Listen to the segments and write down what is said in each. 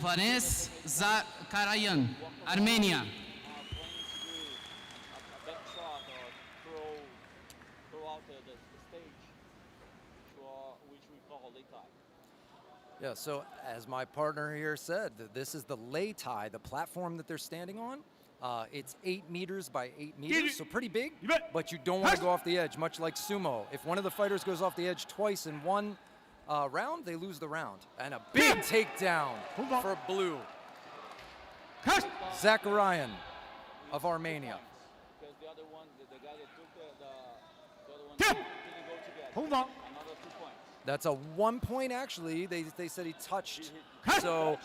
Vanes Zakarayan, Armenia. Yeah, so as my partner here said, this is the lei tai, the platform that they're standing on. It's 8 meters by 8 meters, so pretty big, but you don't want to go off the edge, much like sumo. If one of the fighters goes off the edge twice in one round, they lose the round. And a big takedown for blue. Zakarayan of Armenia. That's a 1 point, actually. They said he touched, so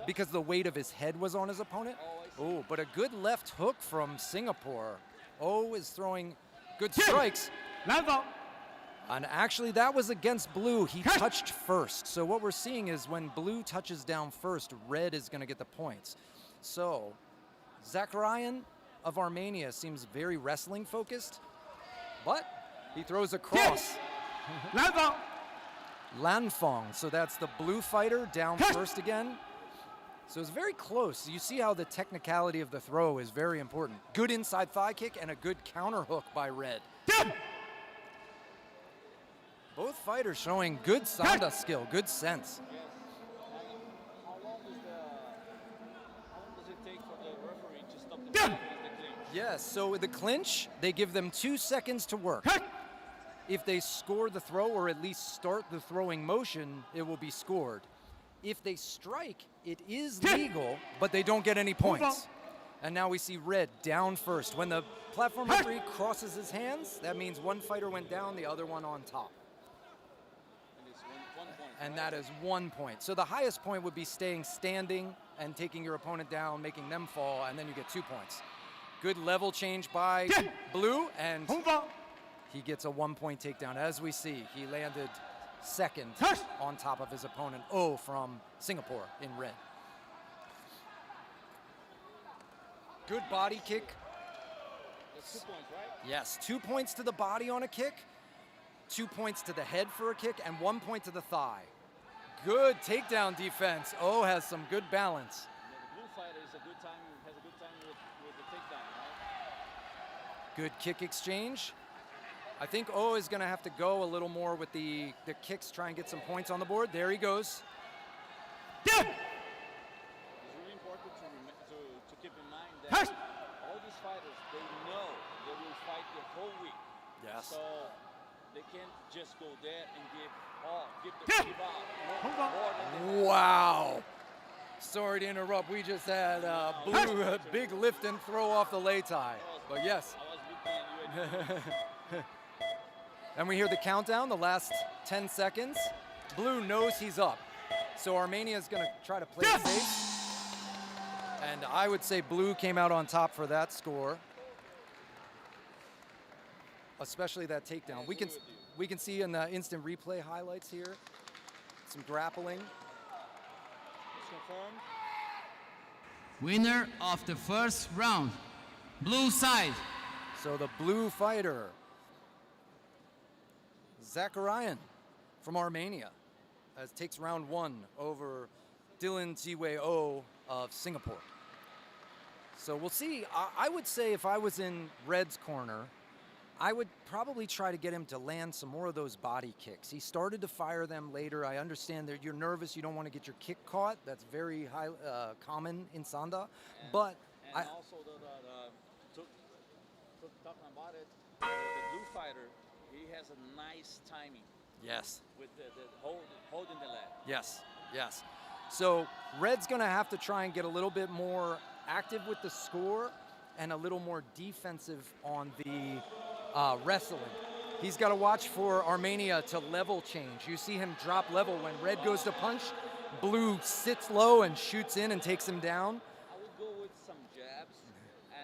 because the weight of his head was on his opponent. Oh, but a good left hook from Singapore. Oh is throwing good strikes. And actually, that was against blue. He touched first. So what we're seeing is when blue touches down first, red is going to get the points. So Zakarayan of Armenia seems very wrestling focused, but he throws a cross. Lanfong, so that's the blue fighter down first again. So it's very close. You see how the technicality of the throw is very important. Good inside thigh kick and a good counter hook by red. Both fighters showing good Sanda skill, good sense. How long does it take for the referee to stop the clinch? Yes, so with the clinch, they give them 2 seconds to work. If they score the throw or at least start the throwing motion, it will be scored. If they strike, it is legal, but they don't get any points. And now we see red down first. When the platform referee crosses his hands, that means one fighter went down, the other one on top. And that is 1 point. So the highest point would be staying standing and taking your opponent down, making them fall, and then you get 2 points. Good level change by blue, and he gets a 1 point takedown. As we see, he landed second on top of his opponent, Oh from Singapore in red. Good body kick. That's 2 points, right? Yes, 2 points to the body on a kick, 2 points to the head for a kick, and 1 point to the thigh. Good takedown defense. Oh has some good balance. The blue fighter is a good time, has a good time with the takedown, right? Good kick exchange. I think Oh is going to have to go a little more with the kicks, try and get some points on the board. There he goes. It's really important to keep in mind that all these fighters, they know they will fight the whole week. Yes. So they can't just go there and give out. Wow. Sorry to interrupt. We just had blue a big lift and throw off the lei tai. But yes. I was looking at you. And we hear the countdown, the last 10 seconds. Blue knows he's up. So Armenia is going to try to play it safe. And I would say blue came out on top for that score. Especially that takedown. We can see in the instant replay highlights here some grappling. It's confirmed. Winner of the first round, blue side. So the blue fighter, Zakarayan from Armenia, takes round 1 over Dylan Jiwei Oh of Singapore. So we'll see. I would say if I was in Red's corner, I would probably try to get him to land some more of those body kicks. He started to fire them later. I understand that you're nervous. You don't want to get your kick caught. That's very common in Sanda. But Also, talking about it, the blue fighter, he has a nice timing. Yes. With the holding the leg. Yes, yes. So Red's going to have to try and get a little bit more active with the score and a little more defensive on the wrestling. He's got to watch for Armenia to level change. You see him drop level when red goes to punch. Blue sits low and shoots in and takes him down. I would go with some jabs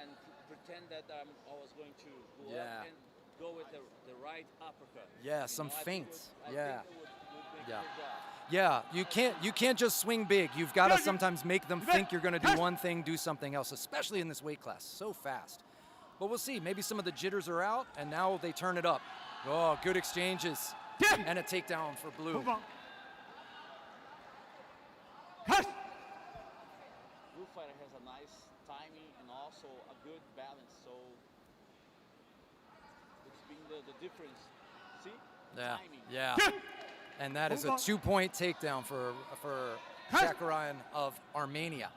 and pretend that I was going to go up and go with the right uppercut. Yeah, some feints. I think it would make Yeah, you can't just swing big. You've got to sometimes make them think you're going to do one thing, do something else, especially in this weight class. So fast. But we'll see. Maybe some of the jitters are out, and now they turn it up. Oh, good exchanges. And a takedown for blue. fighter has a nice timing and also a good balance. So it's been the difference. See? Yeah, Timing. yeah. And that is a 2-point takedown for Zakarian of Armenia.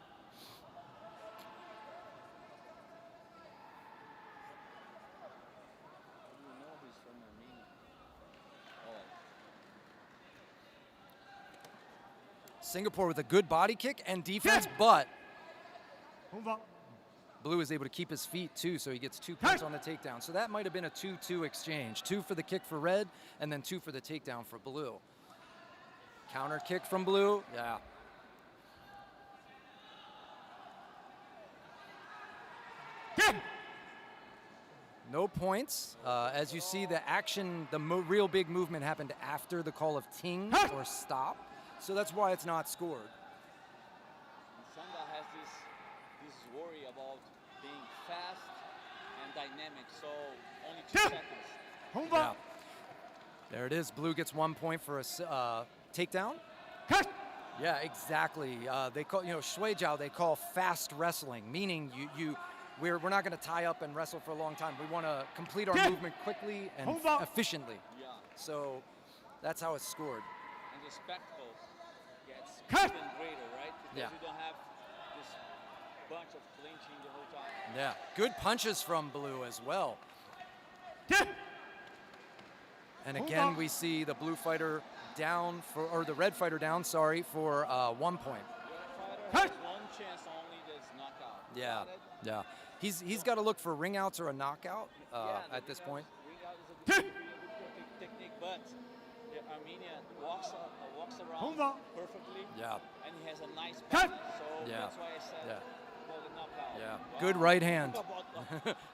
You know he's from Armenia. Oh. Singapore with a good body kick and defense, but Blue is able to keep his feet too, so he gets 2 points on the takedown. So that might have been a 2-2 exchange. 2 for the kick for red, and then 2 for the takedown for blue. Counter kick from blue, yeah. No points. As you see, the action, the real big movement happened after the call of ting or stop. So that's why it's not scored. Sanda has this worry about being fast and dynamic, so only 2 seconds. Yeah. There it is. Blue gets 1 point for a takedown. Yeah, exactly. They call, Shui Jiao, they call fast wrestling, meaning we're not going to tie up and wrestle for a long time. We want to complete our movement quickly and efficiently. Yeah. So that's how it's scored. And the spectacle gets even greater, right? Because Yeah. you don't have this bunch of clinching the whole time. Yeah, good punches from blue as well. And again, we see the blue fighter down or the red fighter down, sorry, for 1 point. The red fighter has one chance only, that's knockout. Yeah, Got it? yeah. He's got to look for ring outs or a knockout at this point. Ring out is a good technique, but the Armenian walks around perfectly. Yeah, And he has a nice balance, so Yeah. that's why I said yeah, call it knockout. yeah. Wow. Good right hand.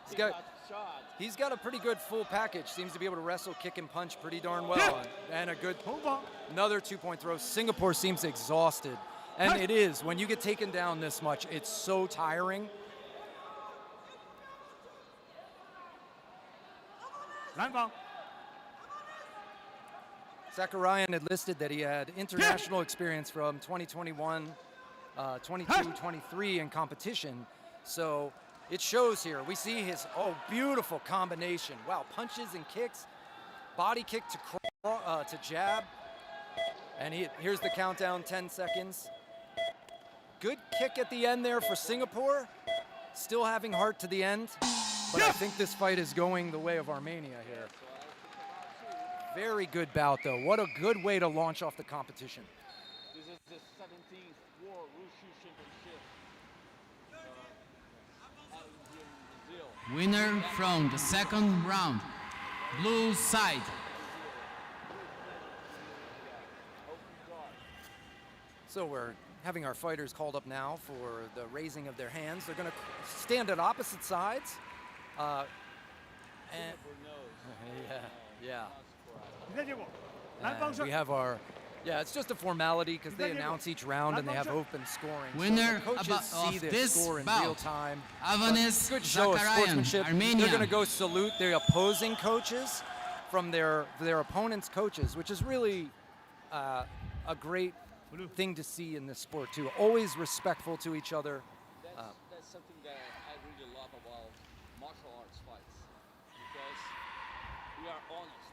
He's got- shot. He's got a pretty good full package. Seems to be able to wrestle, kick, and punch pretty darn well. And a good, another 2-point throw. Singapore seems exhausted. And it is. When you get taken down this much, it's so tiring. Zakarian had listed that he had international experience from 2021, 22, 23 in competition. So it shows here. We see his, beautiful combination. Wow, punches and kicks, body kick to jab. And here's the countdown, 10 seconds. Good kick at the end there for Singapore. Still having heart to the end. But I think this fight is going the way of Armenia here. Very good bout, though. What a good way to launch off the competition. This is the 17th World Wushu Championship out here in Brazil. Winner from the second round. Blue side. So we're having our fighters called up now for the raising of their hands. They're going to stand at opposite sides. And yeah. And we have our, it's just a formality because they announce each round and they have open scoring. Winner so the coaches see of this this score in bout, real time. Avanes Good show of Zakarian, sportsmanship. Armenia. They're going to go salute their opposing coaches from their opponent's coaches, which is really a great thing to see in this sport too. Always respectful to each other. That's something that I really love about martial arts fights, because we are honest,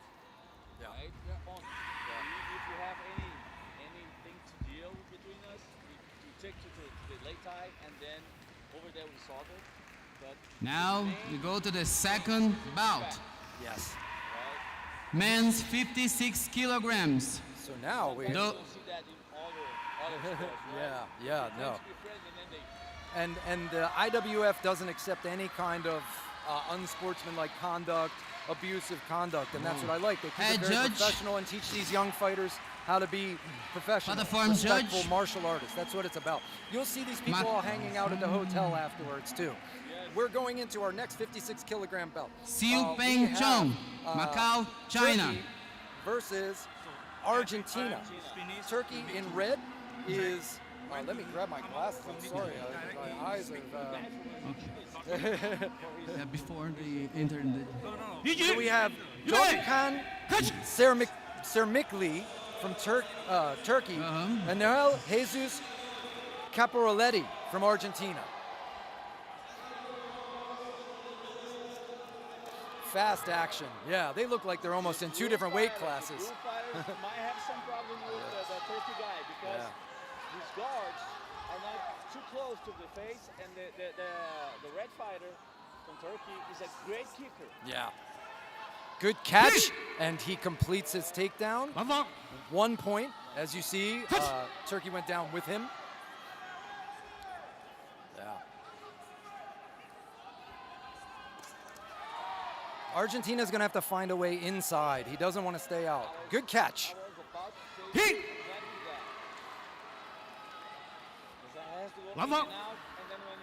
right? We are honest. If you have anything to deal between us, we take to the late tie, and then over there we solve it. But Now we go to the second bout. Yes. right? Men's 56 kilograms. So now we. You No. don't see that in other sports, right? Yeah, no. Friends be friends, and then they And the IWF doesn't accept any kind of unsportsmanlike conduct, abusive conduct, and that's what I like. They keep Hey, it very Judge. professional and teach these young fighters how to be professional, For the form, respectful Judge. martial artists. That's what it's about. You'll see these people Ma- all hanging out at the hotel afterwards too. We're going into our next 56-kilogram belt. Siu We Peng have, Chong, Macau, China. Turkey versus Argentina. Turkey in red is. Let me grab my glasses. I'm sorry, my eyes are. Before the internet. So we have Dominican Sermikli from Turkey, and Noel Jesus Caporaletti from Argentina. Fast action. Yeah, they look like they're almost in two different weight classes. Blue fighters might have some problem with the Turkey guy because his guards are not too close to the face, and the red fighter from Turkey is a great kicker. Yeah. Good catch, and he completes his takedown. 1 point, as you see. Turkey went down with him. Yeah. Argentina's gonna have to find a way inside. He doesn't want to stay out. Good catch. Hit. And then when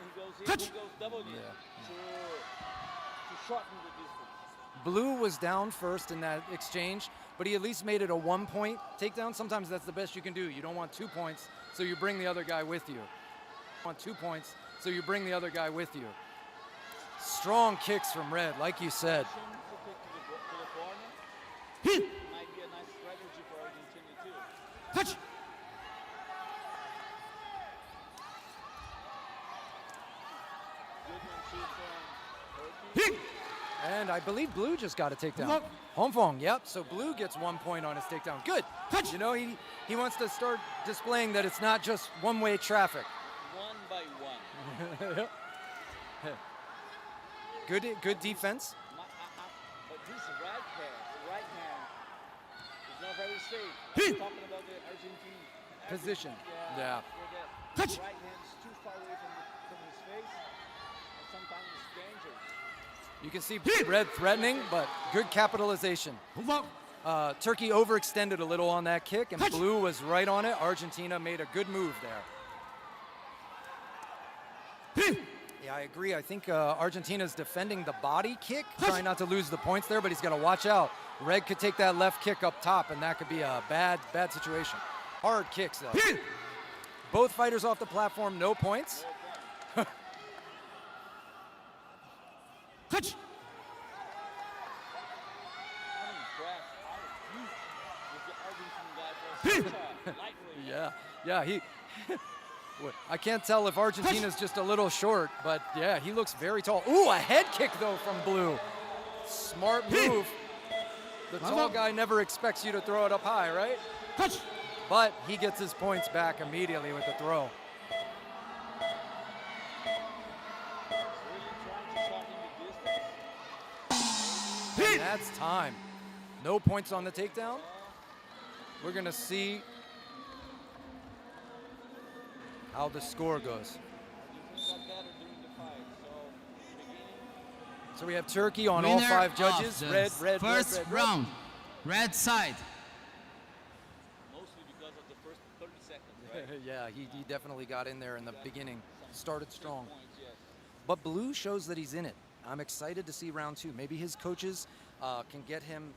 he goes in, he goes double knee to shorten the distance. Blue was down first in that exchange, but he at least made it a 1 point takedown. Sometimes that's the best you can do. You don't want 2 points, so you bring the other guy with you. You want 2 points, so you bring the other guy with you. Strong kicks from Red, like you said. Hit. Might be a nice strategy for Argentina too. Touch. Good one too from Turkey. Hit. And I believe Blue just got a takedown. Hongfong, yep. So Blue gets 1 point on his takedown. Good. Touch. You know, he wants to start displaying that it's not just one-way traffic. One by one. Good defense. But this right hand is not very safe. Hit. Talking about the Argentine Position. Yeah. Yeah. where Touch. the right hand is too far away from his face, and sometimes it's dangerous. You can see Red threatening, but good capitalization. Turkey overextended a little on that kick, and Blue was right on it. Argentina made a good move there. Yeah, I agree. I think Argentina's defending the body kick, trying not to lose the points there, but he's got to watch out. Red could take that left kick up top, and that could be a bad situation. Hard kicks, though. Both fighters off the platform, no points. Touch. I'm impressed how huge is the Argentine guy for such a lightweight. Yeah, he. I can't tell if Argentina's just a little short, but yeah, he looks very tall. Ooh, a head kick though from Blue. Smart move. The tall guy never expects you to throw it up high, right? Touch. But he gets his points back immediately with the throw. And that's time. No points on the takedown. We're gonna see how the score goes. So we have Turkey on all 5 judges. Red. First round. Red side. Mostly because of the first 30 seconds, right? Yeah, he definitely got in there in the beginning. Started strong. Points, yes. But Blue shows that he's in it. I'm excited to see round 2. Maybe his coaches can get him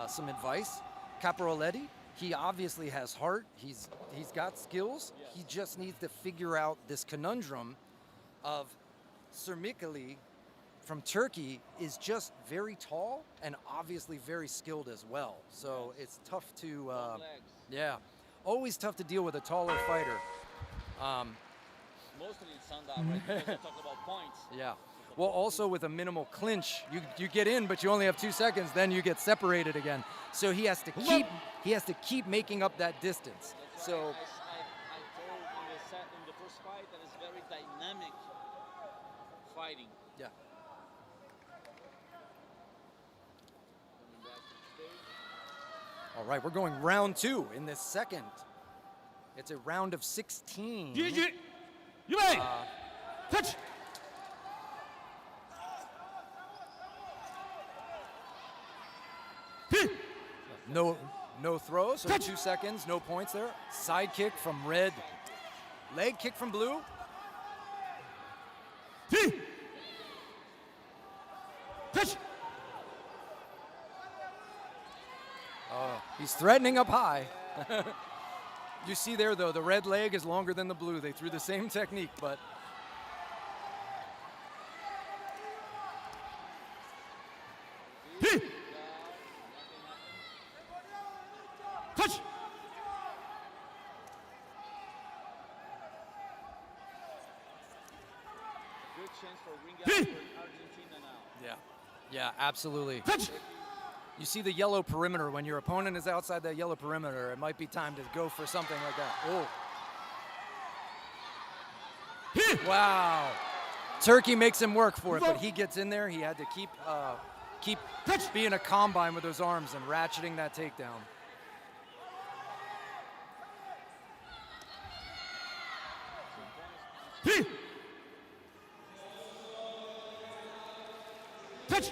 some advice. Caporaletti, he obviously has heart. He's got skills. Yes. He just needs to figure out this conundrum of Sirmikali from Turkey is just very tall and obviously very skilled as well. So it's tough to, Long legs. yeah, always tough to deal with a taller fighter. Mostly in Sanda, right? Because we talk about points. Yeah. Well, also with a minimal clinch, you get in, but you only have 2 seconds. Then you get separated again. So he has to keep making up that distance. That's So why I told in the first fight that it's very dynamic fighting. yeah. Coming back to the stage. All right, we're going round 2 in this second. It's a round of 16. You may. Touch. No throw, so 2 seconds, no points there. Side kick from Red. Leg kick from Blue. Touch. He's threatening up high. You see there, though, the red leg is longer than the blue. They threw the same technique, but... Touch. chance for ring out for Argentina now. Yeah, absolutely. You see the yellow perimeter. When your opponent is outside that yellow perimeter, it might be time to go for something like that. Oh. Wow. Turkey makes him work for it, but he gets in there. He had to keep being a combine with those arms and ratcheting that takedown. Touch.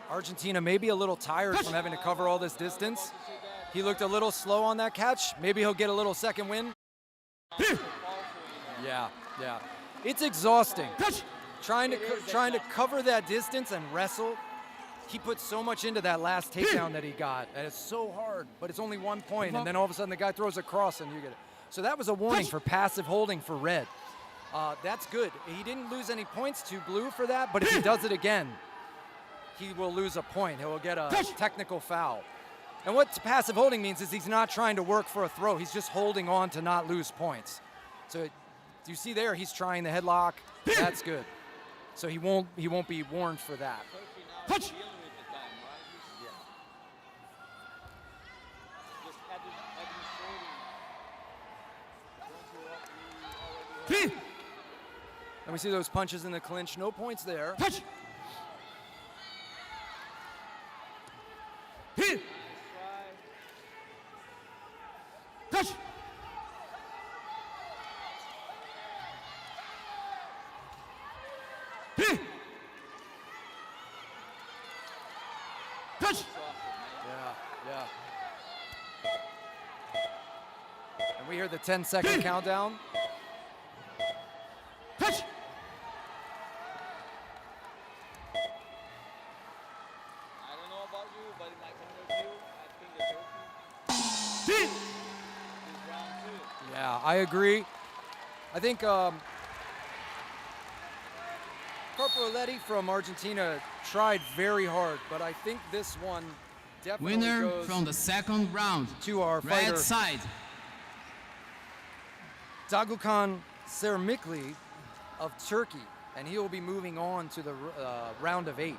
Argentina may be a little tired from having to cover all this distance. He looked a little slow on that catch. Maybe he'll get a little second win. Yeah. It's exhausting. Trying to cover that distance and wrestle. He put so much into that last takedown that he got, and it's so hard, but it's only 1 point, and then all of a sudden the guy throws a cross and you get it. So that was a warning for passive holding for red. That's good. He didn't lose any points to blue for that, but if he does it again, he will lose a point. He will get a technical foul. And what passive holding means is he's not trying to work for a throw. He's just holding on to not lose points. So you see there, he's trying the headlock. That's good. So he won't be warned for that. Touch. And we see those punches in the clinch. No points there. Touch. Touch. Touch. Yeah. And we hear the 10-second countdown. Touch. I don't know about you, but in my point of view, I think the Turkey is round 2. Yeah, I agree. I think Corporaletti from Argentina tried very hard, but I think this one definitely Winner goes from the second round. to our Red fighter, side. Dagukan Sermikli of Turkey, and he will be moving on to the round of 8.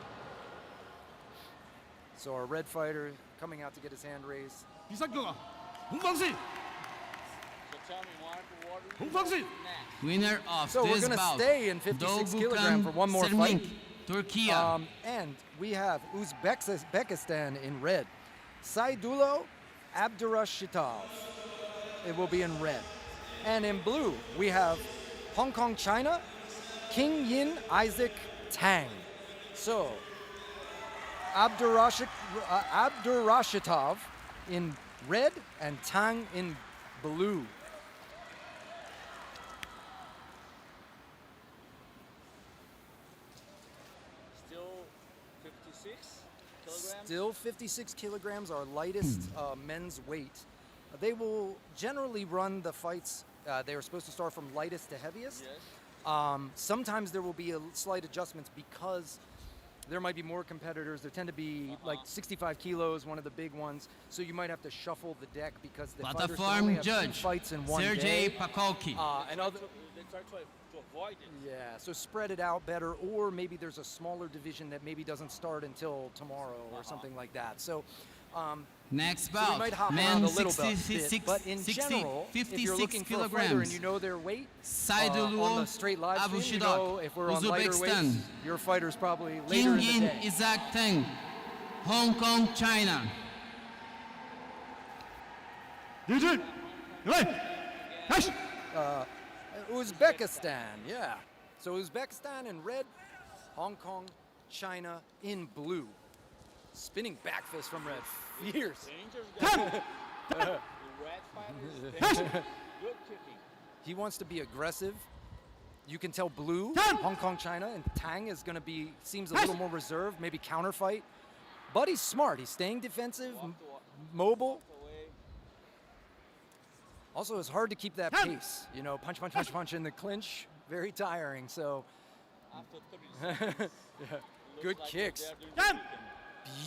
So our red fighter coming out to get his hand raised. So tell me, what do you next? Winner of So we're this going to bout. stay in 56 kilogram for one more fight. Turkey. And we have Uzbekistan in red. Saidulo Abdurashitov. It will be in red. And in blue, we have Hong Kong, China, King Yin Isaac Tang. So, Abdurashitov in red and Tang in blue. Still 56 kilograms, our lightest men's weight. They will generally run the fights. They are supposed to start from lightest to heaviest. Yes. Sometimes there will be slight adjustments because there might be more competitors. There tend to be like 65 kilos, one of the big ones. So you might have to shuffle the deck because the fighters can only Platform have 2 judge fights in one Sergey day. Pakolki. And other, They try to avoid it. yeah, so spread it out better, or maybe there's a smaller division that maybe doesn't start until tomorrow or something like that. So. Next So we bout, might hop around men a little 56, bit, but in general, if you're 56 looking for a fighter kilograms. and you know their weight, on Saidulo the straight live stream, you Abushidok, know if we're on lighter weights, Uzbekistan. your fighter's probably later King in the Yin day. Isaac Tang, Hong Kong, China. Uzbekistan, yeah. So Uzbekistan in red, Hong Kong, China in blue. Spinning back fist from red. Fierce. The red fighters, good kicking. He wants to be aggressive. You can tell blue, Hong Kong, China, and Tang is going to be, seems a little more reserved, maybe counterfight. But he's smart. He's staying defensive, mobile. Also, it's hard to keep that pace. You know, punch, punch, punch, punch in the clinch. Very tiring, so. After 30 seconds, Yeah. Good like kicks. they're doing everything.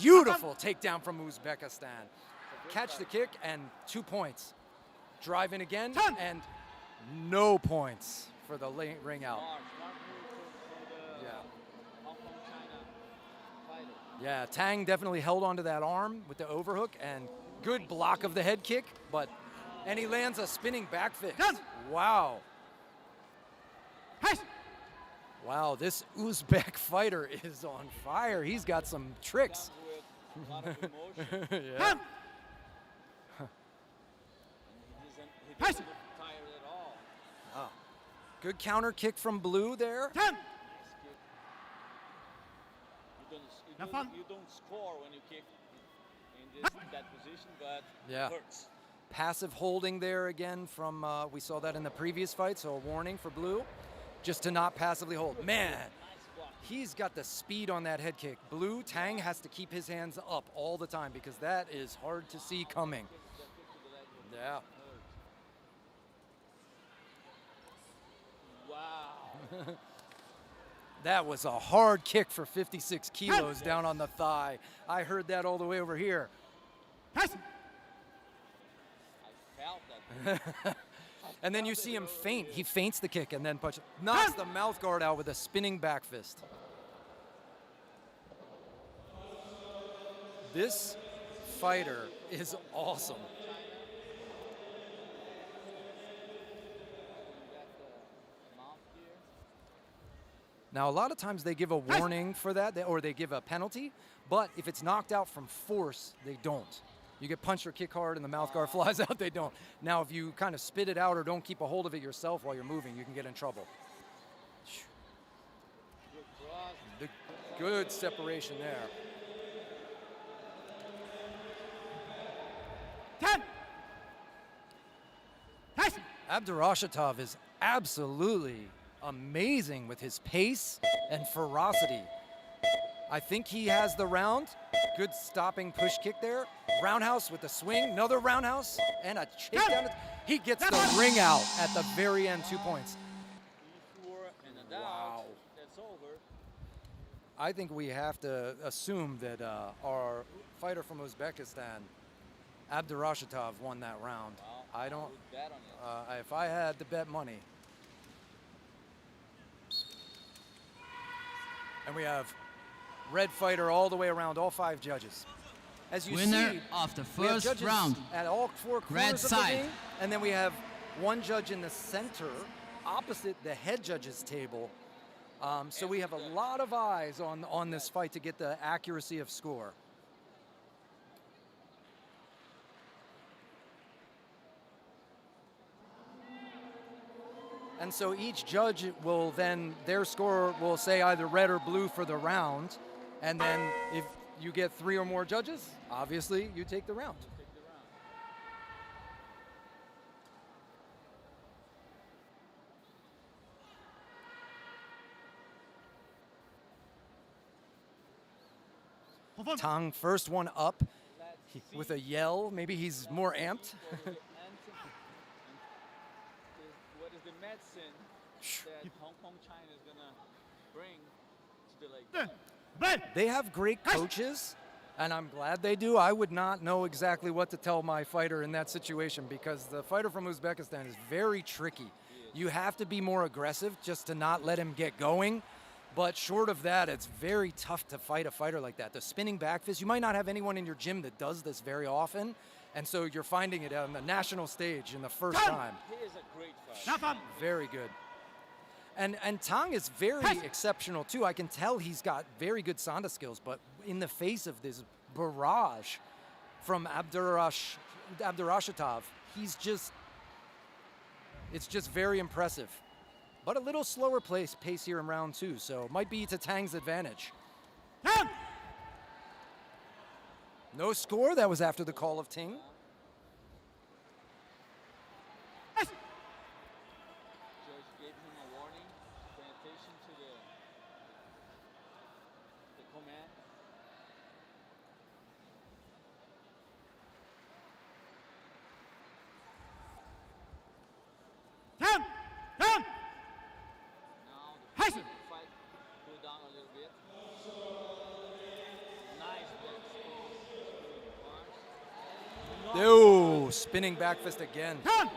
Beautiful takedown from Uzbekistan. Catch the kick and 2 points. Drive in again and no points for the ring out. Yeah. Yeah, Tang definitely held onto that arm with the overhook and good block of the head kick, and he lands a spinning back fist. Wow. Wow, this Uzbek fighter is on fire. He's got some tricks. A lot of emotion. Yeah. He doesn't look tired at all. Oh. Good counter kick from Blue there. Nice kick. You don't score when you kick in that position, but Yeah. it hurts. Passive holding there again from, we saw that in the previous fight, so a warning for Blue, just to not passively hold. Man, Nice block. he's got the speed on that head kick. Blue, Tang has to keep his hands up all the time because that is hard to see coming. Yeah. Wow. That was a hard kick for 56 kilos down on the thigh. I heard that all the way over here. I felt that. And then you see him feint. He feints the kick and then knocks the mouth guard out with a spinning back fist. This fighter is awesome. Now, a lot of times they give a warning for that, or they give a penalty, but if it's knocked out from force, they don't. You get punched or kick hard and the mouth guard flies out, they don't. Now, if you kind of spit it out or don't keep a hold of it yourself while you're moving, you can get in trouble. The good separation there. 10. Abdurashatov is absolutely amazing with his pace and ferocity. I think he has the round. Good stopping push kick there. Roundhouse with the swing, another roundhouse, and a takedown. He gets the ring out at the very end, 2 points. Wow. That's over. I think we have to assume that our fighter from Uzbekistan, Abdurashatov, won that round. Well, I don't. would bet on it. If I had to bet money. And we have red fighter all the way around, all 5 judges. As you Winner see, of the we have first judges round. at all 4 corners Red of the side. ring, and then we have one judge in the center, opposite the head judges table. So we have a lot of eyes on this fight to get the accuracy of score. And so each judge will then, their score will say either red or blue for the round. And then if you get 3 or more judges, obviously you take the round. Tang, first one up with a yell. Maybe he's more amped. What is the medicine that Hong Kong, China is going to bring to the leg? They have great coaches, and I'm glad they do. I would not know exactly what to tell my fighter in that situation because the fighter from Uzbekistan is very tricky. You have to be more aggressive just to not let him get going. But short of that, it's very tough to fight a fighter like that. The spinning back fist, you might not have anyone in your gym that does this very often, and so you're finding it on the national stage in the first time. He is a great fighter. Very good. And Tang is very exceptional too. I can tell he's got very good Sanda skills, but in the face of this barrage from Abdurashatov, it's just very impressive. But a little slower pace here in round 2, so it might be to Tang's advantage. No score, that was after the call of Ting. Judge gave him a warning. Pay attention to the command. Now the fight cool down a little bit. Nice block. Ooh, spinning back fist again. Stronger.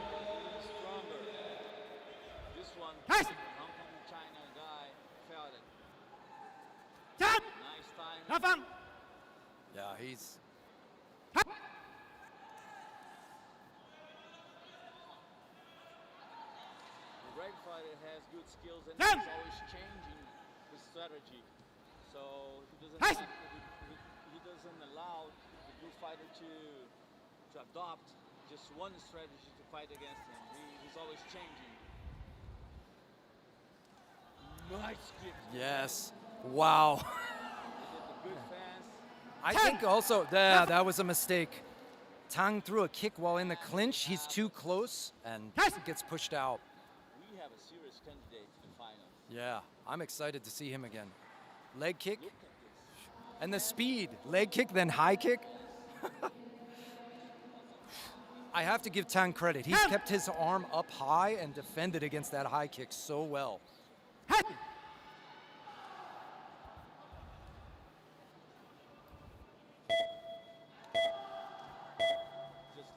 This one, Nice. Hong Kong, China guy felt it. Ten. Nice time. Nothing. Yeah, he's. The red fighter has good skills and Ten. he's always changing his strategy. So Nice. he doesn't allow the blue fighter to adopt just one strategy to fight against him. He's always changing. Nice kick. Yes. Wow. He did the good fans. I think also that was a mistake. Tang threw a kick while in the clinch. He's too close and gets pushed out. We have a serious candidate to the final. Yeah, I'm excited to see him again. Leg kick Look at this. and the speed. Leg kick, then high kick. I have to give Tang credit. He's kept his arm up high and defended against that high kick so well. Just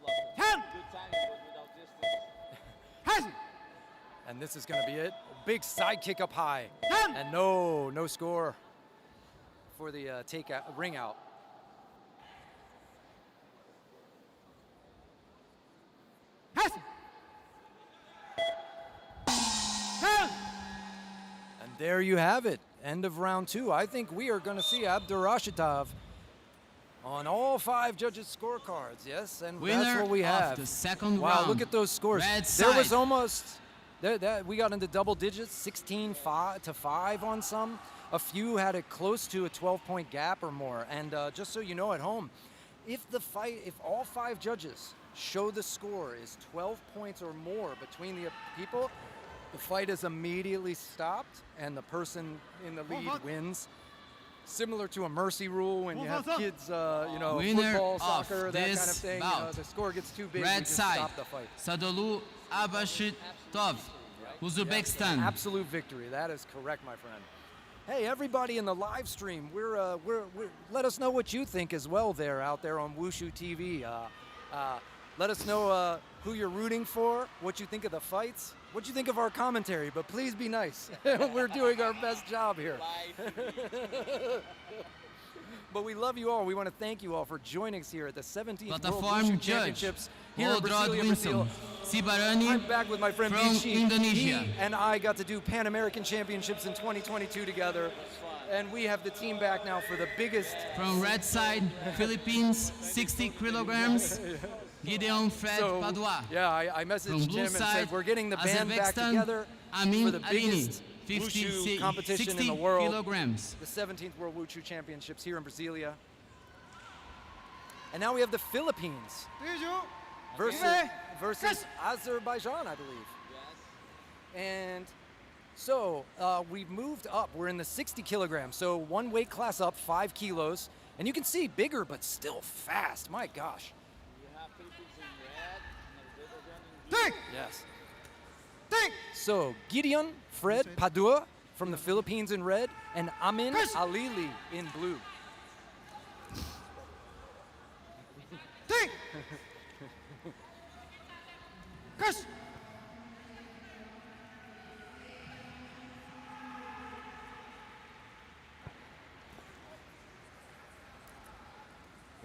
lost it. Good timing, but without distance. And this is gonna be it. Big side kick up high. And no score for the ring out. And there you have it. End of round 2. I think we are gonna see Abdurashidov on all 5 judges' scorecards. Yes, and that's Winner what we have. of the second Wow, round. look at those scores. Red There was side. almost we got into double digits, 16-5 on some. A few had it close to a 12-point gap or more. And just so you know at home, if all 5 judges show the score is 12 points or more between the people, the fight is immediately stopped and the person in the lead wins. Similar to a mercy rule when you have kids, Winner football, of soccer, that kind of this thing. bout. The score gets too big, we Red just side, stop the fight. Sadolu Abashitov, Uzbekistan. Absolute victory. That is correct, my friend. Hey, everybody in the live stream, we're let us know what you think as well out there on Wushu TV. Let us know who you're rooting for, what you think of the fights, what you think of our commentary, but please be nice. We're doing our best job here. But we love you all. We want to thank you all for joining us here at the 17th World Plataform Wushu judge, Championships here in World Brasilia, Brazil. Sibarani I'm back with my friend from Bichi. Indonesia. He and I got to do Pan American Championships in 2022 together. And we have the team back now for the biggest. From red side, Philippines, 60 kilograms, Gideon Fred Padua. Yeah, I From messaged blue him and side, said we're getting the band back Azerbaijan, together Amin for the Alini, biggest Wushu competition 60 in the world. kilograms. The 17th World Wushu Championships here in Brasilia. And now we have the Philippines versus Azerbaijan, I believe. Yes. And so we've moved up. We're in the 60 kilograms. So one weight class up, 5 kilos. And you can see bigger, but still fast. My gosh. You have Philippines in red and Azerbaijan in blue. Yes. So Gideon Fred Padua from the Philippines in red and Amin Alili in blue.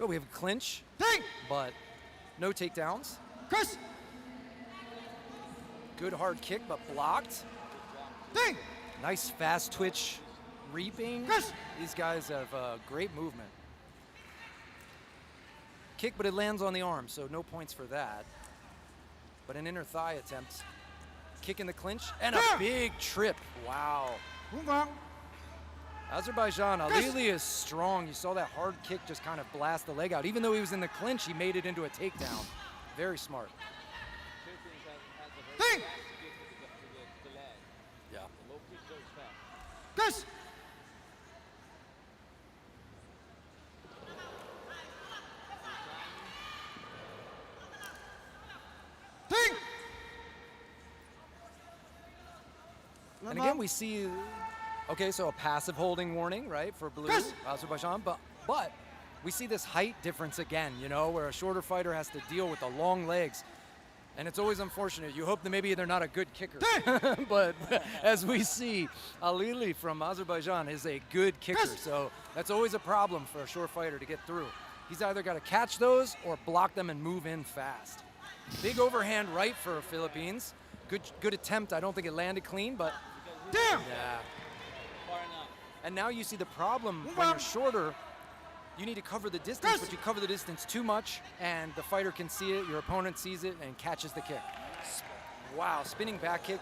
Oh, we have a clinch, but no takedowns. Good hard kick, but blocked. Nice fast twitch reaping. These guys have great movement. Kick, but it lands on the arm, so no points for that. But an inner thigh attempt. Kick in the clinch, and a big trip. Wow. Azerbaijan, Alili is strong. You saw that hard kick just kind of blast the leg out. Even though he was in the clinch, he made it into a takedown. Very smart. Philippines has a very fast kick to the leg. Yeah. The low kick goes fast. And again, we see, okay, so a passive holding warning, right, for blue, Azerbaijan, but we see this height difference again, you know, where a shorter fighter has to deal with the long legs. And it's always unfortunate. You hope that maybe they're not a good kicker. But as we see, Alili from Azerbaijan is a good kicker. So that's always a problem for a short fighter to get through. He's either got to catch those or block them and move in fast. Big overhand right for Philippines. Good attempt. I don't think it landed clean, but Damn! yeah. Far enough. And now you see the problem when you're shorter. You need to cover the distance, but you cover the distance too much, and the fighter can see it, your opponent sees it, and catches the kick. Wow, spinning back kick.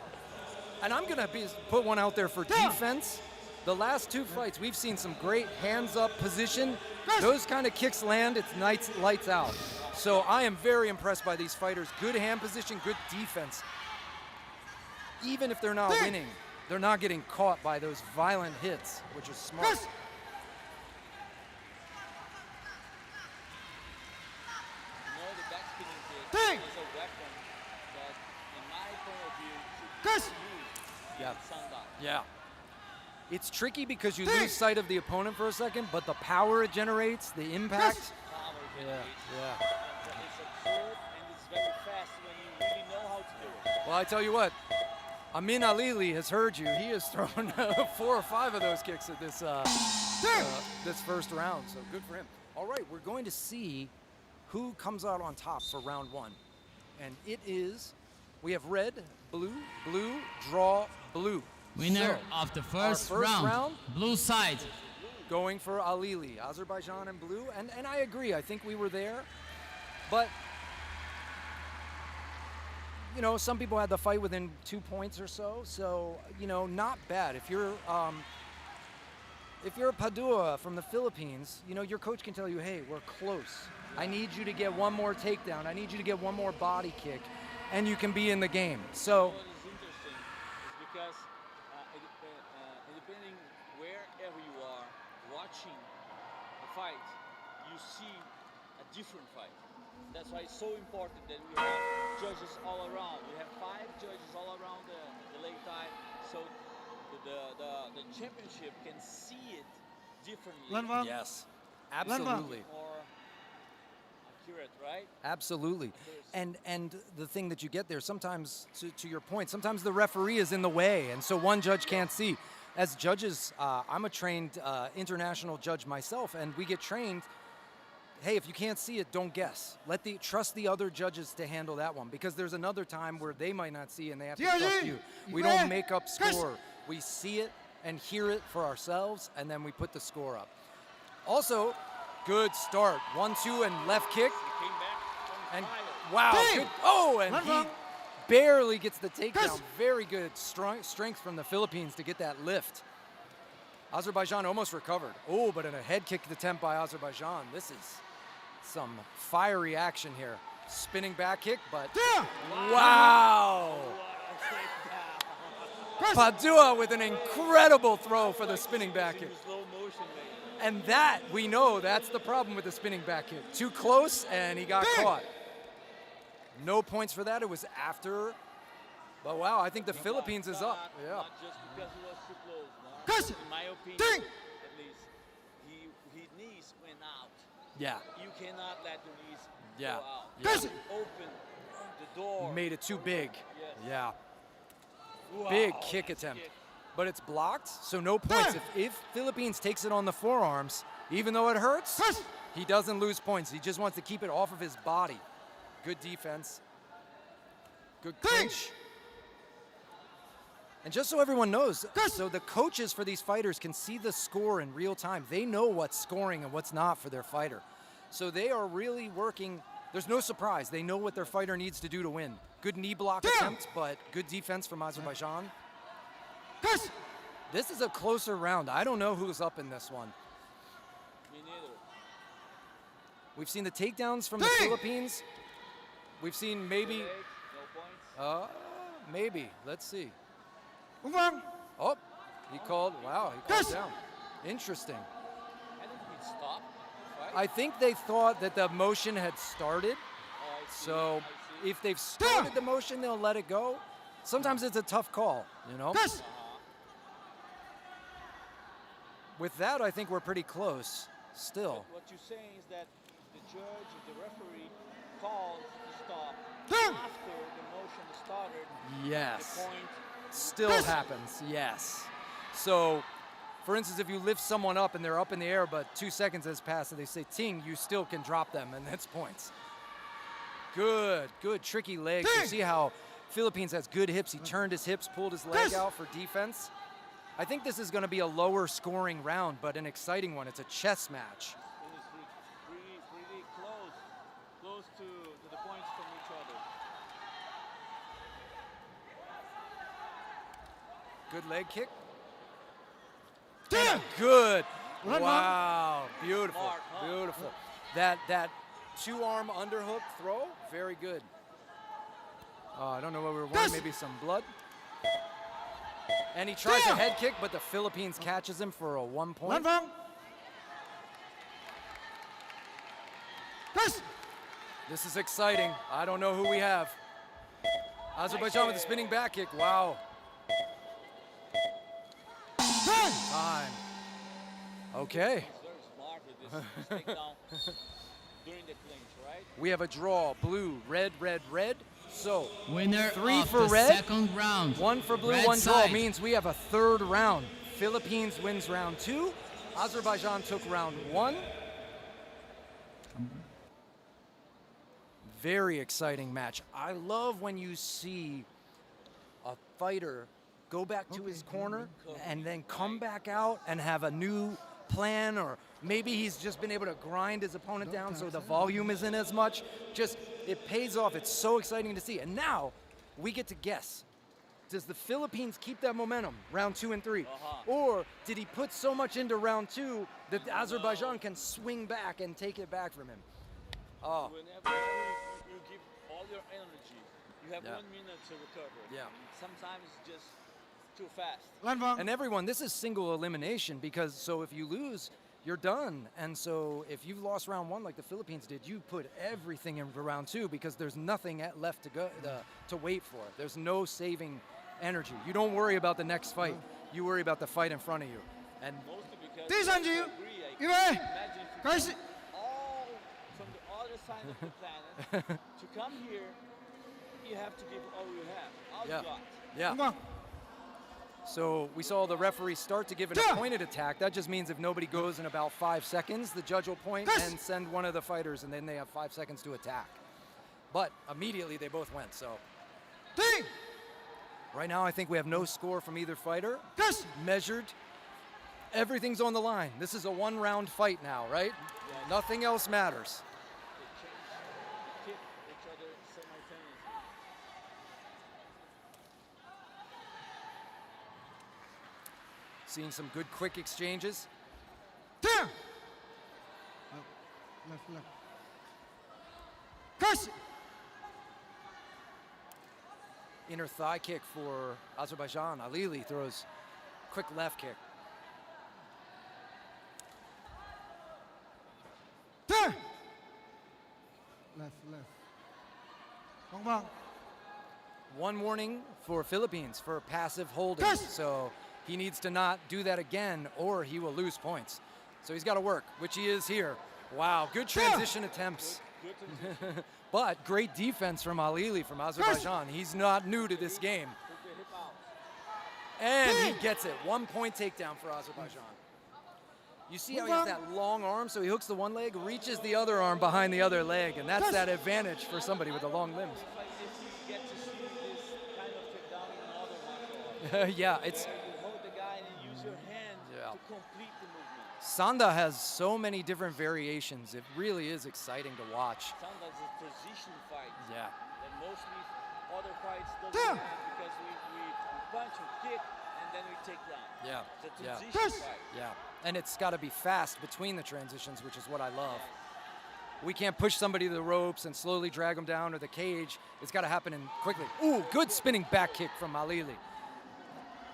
And I'm going to put one out there for defense. The last 2 fights, we've seen some great hands-up position. Those kind of kicks land, it's lights out. So I am very impressed by these fighters. Good hand position, good defense. Even if they're not winning, they're not getting caught by those violent hits, which is smart. Is a weapon that, in my point of view, should be used in Sanda. Yeah. It's tricky because you lose sight of the opponent for a second, but the power it generates, the impact. Power generation. Yeah. It's absurd and it's very fast when you really know how to do it. Well, I tell you what, Amin Alili has heard you. He has thrown 4 or 5 of those kicks at this this first round, so good for him. All right, we're going to see who comes out on top for round 1. And it is, we have red, blue, blue, draw, blue. Winner So, of the our first round, blue side. going for Alili, Azerbaijan and blue. And I agree, I think we were there. But, you know, some people had the fight within 2 points or so. So, you know, not bad. If you're Padua from the Philippines, you know, your coach can tell you, hey, we're close. I need you to get one more takedown. I need you to get one more body kick, and you can be in the game. So, What is interesting is because depending wherever you are watching the fight, you see a different fight. That's why it's so important that we have judges all around. We have 5 judges all around the late tie, so the championship can see it differently. yes, absolutely. More accurate, right? Absolutely. And the thing that you get there, sometimes, to your point, sometimes the referee is in the way, and so one judge can't see. As judges, I'm a trained international judge myself, and we get trained, hey, if you can't see it, don't guess. Trust the other judges to handle that one, because there's another time where they might not see and they have to trust you. We don't make up score. We see it and hear it for ourselves, and then we put the score up. Also, good start. 1-2 and left kick. He came back on And fire. wow, good. Oh, and he barely gets the takedown. Very good strength from the Philippines to get that lift. Azerbaijan almost recovered. Oh, but in a head kick attempt by Azerbaijan. This is some fiery action here. Spinning back kick, but wow. Padua with an incredible throw for the spinning back kick. Slow motion, man. And that, we know, that's the problem with the spinning back kick. Too close, and he got caught. No points for that. It was after. But wow, I think the Philippines is up. Yeah. Not just because he was too close. In my opinion, at least, his knees went out. Yeah. You cannot let the knees Yeah. go out. Yeah. Open the door. Made it too big. Yes. Yeah. Wow, Big nice kick attempt. kick. But it's blocked, so no points. If Philippines takes it on the forearms, even though it hurts, he doesn't lose points. He just wants to keep it off of his body. Good defense. Good clinch. And just so everyone knows, so the coaches for these fighters can see the score in real time. They know what's scoring and what's not for their fighter. So they are really working. There's no surprise. They know what their fighter needs to do to win. Good knee block attempt, but good defense from Azerbaijan. This is a closer round. I don't know who's up in this one. Me neither. We've seen the takedowns from the Philippines. We've seen maybe, No points. maybe. Let's see. Oh, he called. Wow, he called down. Interesting. I think it stopped. Right? I think they thought that the motion had started. Oh, I see. So I see. if they've started the motion, they'll let it go. Sometimes it's a tough call, you know? With that, I think we're pretty close. Still. What you're saying is that the judge, the referee, called to stop after the motion started. Yes. The point Still happens, yes. So, for instance, if you lift someone up and they're up in the air, but 2 seconds has passed and they say ting, you still can drop them, and that's points. Good, tricky legs. You see how Philippines has good hips. He turned his hips, pulled his leg out for defense. I think this is going to be a lower scoring round, but an exciting one. It's a chess match. it is really close to the points from each other. Good leg kick. And a good. Wow, beautiful, Smart, huh? beautiful. That two-arm underhook throw, very good. I don't know what we were wanting, maybe some blood. And he tries a head kick, but the Philippines catches him for a 1 point. This is exciting. I don't know who we have. Azerbaijan with a spinning back kick. Wow. Time. Okay. He's very smart with this takedown during the clinch, right? We have a draw. Blue, red, red, red. So, Winner 3 of for the red, second round. 1 for blue, Red 1 draw side. means we have a third round. Philippines wins round 2. Azerbaijan took round 1. Very exciting match. I love when you see a fighter go back to his corner and then come back out and have a new plan, or maybe he's just been able to grind his opponent down so the volume isn't as much. Just, it pays off. It's so exciting to see. And now we get to guess. Does the Philippines keep that momentum, round 2 and 3? Or did he put so much into round 2 that Azerbaijan can swing back and take it back from him? Oh, Whenever you give all your energy, you have 1 minute to recover. Yeah. Sometimes it's just too fast. and everyone, this is single elimination, because so if you lose, you're done. And so if you've lost round 1 like the Philippines did, you put everything in for round 2, because there's nothing left to go to wait for. There's no saving energy. You don't worry about the next fight. You worry about the fight in front of you. And Mostly because This I and you. agree. I You can may. imagine if you Guys, all from the other side of the planet to come here, you have to give all you have, all Yeah. you got. yeah. So we saw the referee start to give an appointed attack. That just means if nobody goes in about 5 seconds, the judge will point and send one of the fighters, and then they have 5 seconds to attack. But immediately they both went. So right now I think we have no score from either fighter. Measured. Everything's on the line. This is a 1-round fight now, right? Nothing else matters. They kick each other simultaneously. Seeing some good quick exchanges. Inner thigh kick for Azerbaijan. Alili throws quick left kick. One warning for Philippines for passive holding. So he needs to not do that again, or he will lose points. So he's got to work, which he is here. Wow, good transition attempts. Good transition. But great defense from Alili from Azerbaijan. He's not new to this game. Took the hip out. And he gets it. 1 point takedown for Azerbaijan. You see how he has that long arm, so he hooks the one leg, reaches the other arm behind the other leg, and that's that advantage for somebody with the long limbs. It's like if you get to see this kind of takedown in another martial art. Yeah, it's Where you hold the guy and you use your hand Yeah. to complete the movement. Sanda has so many different variations. It really is exciting to watch. Sometimes it's a precision fight. Yeah. And mostly other fights doesn't have, because we punch and kick and then we take down. Yeah. It's a Yeah. transition fight. Yeah. And it's got to be fast between the transitions, which is what I love. We can't push somebody to the ropes and slowly drag them down or the cage. It's got to happen in quickly. Ooh, good spinning back kick from Alili.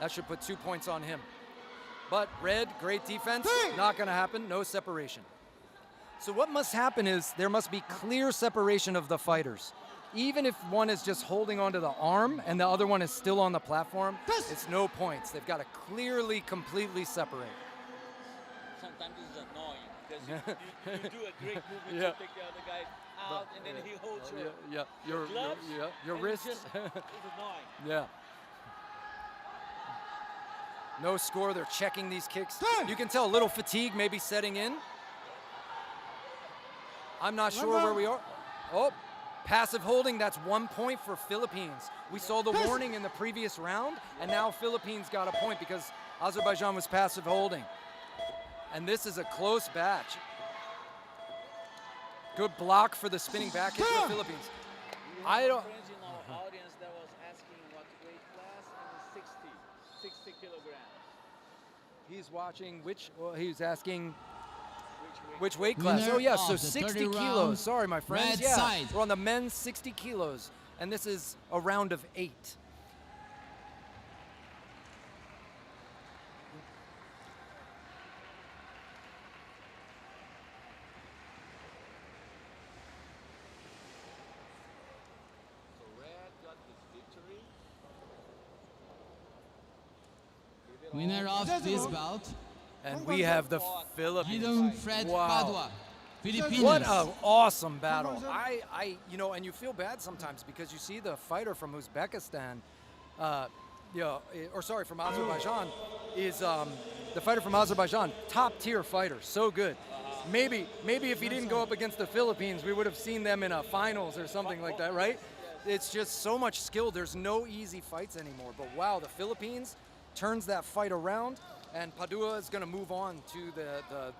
That should put 2 points on him. But red, great defense. Not going to happen. No separation. So what must happen is there must be clear separation of the fighters. Even if one is just holding onto the arm and the other one is still on the platform, it's no points. They've got to clearly, completely separate. Sometimes it's annoying because you do a great movement Yeah. to take the other guy out, and then he holds your gloves, your and wrist. It's annoying. Yeah. No score. They're checking these kicks. You can tell a little fatigue maybe setting in. I'm not sure where we are. Oh, passive holding. That's 1 point for Philippines. We saw the warning in the previous round, and now Philippines got a point because Azerbaijan was passive holding. And this is a close batch. Good block for the spinning back hit for the Philippines. I don't. Friends in our audience that was asking what weight class and 60 kilograms. He's watching which? Well, he's asking Which weight? which weight class. Winner Oh yeah, of so the 60 30 kilos. round, Sorry, my friends. red Yeah, side. we're on the men's 60 kilos, and this is a round of 8. So Red got this victory. Give it Winner all. of this bout, And we have the Philippines. Gideon Fred Wow. Padua, Philippines. What an awesome battle. You know, and you feel bad sometimes because you see the fighter from Uzbekistan, from Azerbaijan, is the fighter from Azerbaijan, top tier fighter, so good. Maybe if he didn't go up against the Philippines, we would have seen them in a finals or something like that, right? It's just so much skill. There's no easy fights anymore. But wow, the Philippines turns that fight around, and Padua is going to move on to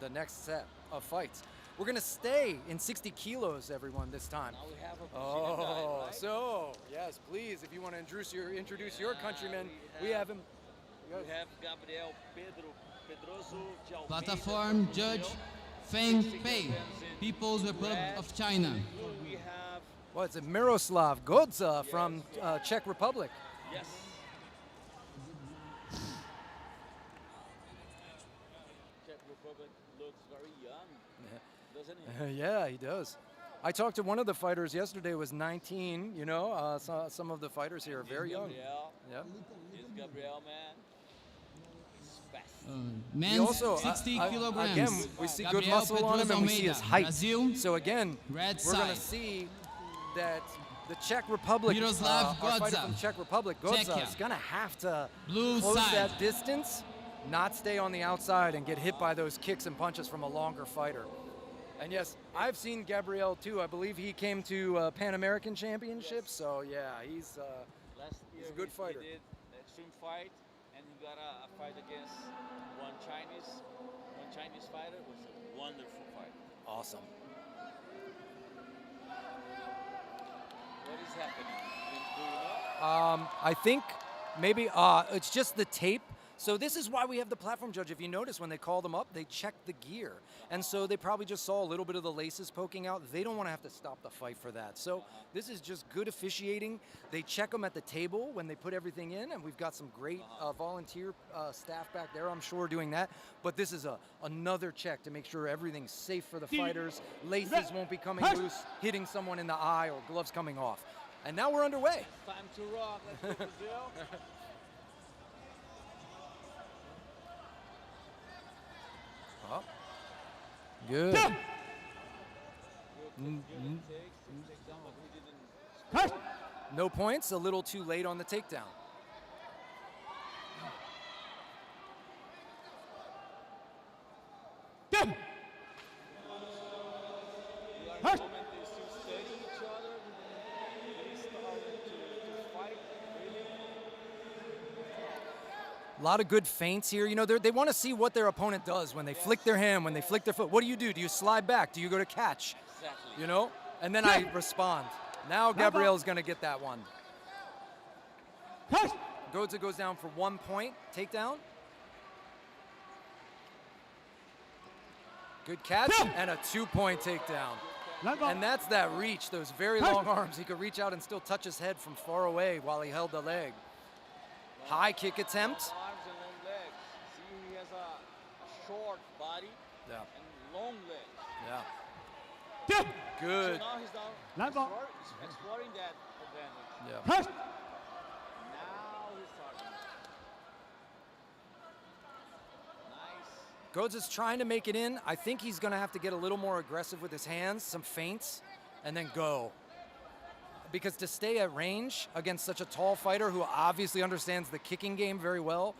the next set of fights. We're going to stay in 60 kilos, everyone, this time. Now we have a Brazilian guy, right? So, yes, please, if you want to introduce your countrymen, we have him. We have Gabriel Pedroso de Almeida, Platform judge Feng Pei, People's Republic of China. We have, What's it? Miroslav Godza from Czech Republic. yes, Czech Republic looks very young, doesn't he? Yeah, he does. I talked to one of the fighters yesterday, was 19, you know, some of the fighters here are very young. Gabriel, Yeah. this Gabriel, man, he's fast. Men's He also, 60 I- kilograms. again, we see good Gabriel muscle on him, and we see his Almeida, height. Brazil, So again, red we're going to side. see that the Czech Republic, Miroslav our fighter Godza, from Czech Republic, Godza, Czechia. is going to have to Blue close side. that distance, not stay on the outside and get hit by those kicks and punches from a longer fighter. And yes, I've seen Gabriel too. I believe he came to Pan American Championships. So yeah, he's Last year a good fighter. He did an extreme fight, and he got a fight against one Chinese fighter. It was a wonderful fight. awesome. What is happening? Do you know? I think maybe it's just the tape. So this is why we have the platform judge. If you notice, when they call them up, they check the gear. And so they probably just saw a little bit of the laces poking out. They don't want to have to stop the fight for that. So this is just good officiating. They check them at the table when they put everything in, and we've got some great volunteer staff back there, I'm sure, doing that. But this is another check to make sure everything's safe for the fighters. Laces won't be coming loose, hitting someone in the eye, or gloves coming off. And now we're underway. Time to rock. Let's go, Brazil. Good. Take down, but we didn't score. No points, a little too late on the takedown. We are in the moment they still study each other. They started to fight, really. A lot of good feints here. You know, they want to see what their opponent does when they flick their hand, when they flick their foot. What do? Do you slide back? Do you go to catch? Exactly. You know? And then I respond. Now Gabriel's going to get that one. Godza goes down for 1 point. Takedown. Good catch and a 2-point takedown. And that's that reach, those very long arms. He could reach out and still touch his head from far away while he held the leg. High kick attempt. Long arms and long legs. See, he has a short body Yeah. and long legs. Yeah. Good. So now he's down exploring that advantage. Yeah. Now he's starting. Nice. Godza's trying to make it in. I think he's going to have to get a little more aggressive with his hands, some feints, and then go. Because to stay at range against such a tall fighter who obviously understands the kicking game very well,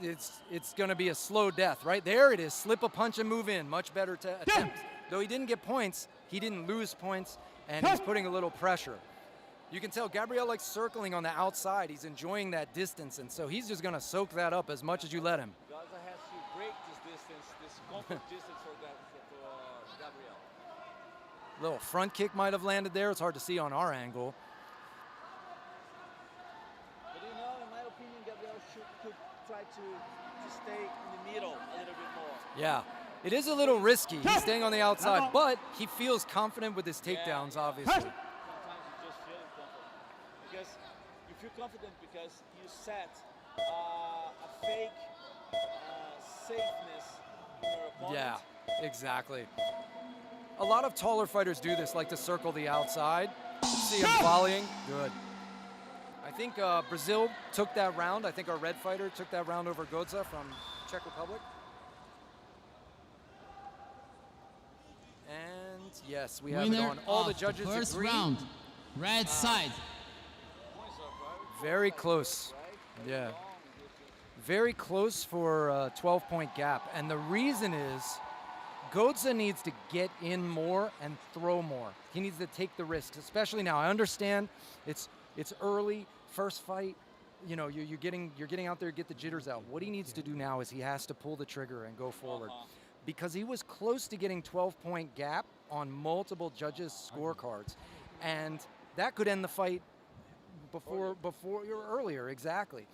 it's going to be a slow death. Right there it is. Slip a punch and move in. Much better to attempt. Though he didn't get points, he didn't lose points, and he's putting a little pressure. You can tell Gabriel likes circling on the outside. He's enjoying that distance, and so he's just going to soak that up as much as you let him. Gaza has to break this distance, this comfort distance for Gabriel. Little front kick might have landed there. It's hard to see on our angle. But you know, in my opinion, Gabriel could try to stay in the middle a little bit more. Yeah, it is a little risky. He's staying on the outside, but he feels confident with his takedowns, obviously. Sometimes you just feel confident. Because you feel confident because you set a fake safeness in your opponent. Yeah, exactly. A lot of taller fighters do this, like to circle the outside. See him volleying. Good. I think Brazil took that round. I think our red fighter took that round over Godza from Czech Republic. And yes, we have it on. All the judges first agree. round, red side. Very close. Yeah. Very close for a 12-point gap. And the reason is Godza needs to get in more and throw more. He needs to take the risks, especially now. I understand it's early, first fight. You know, you're getting out there, get the jitters out. What he needs to do now is he has to pull the trigger and go forward. Because he was close to getting 12-point gap on multiple judges' scorecards. And that could end the fight before or earlier, exactly.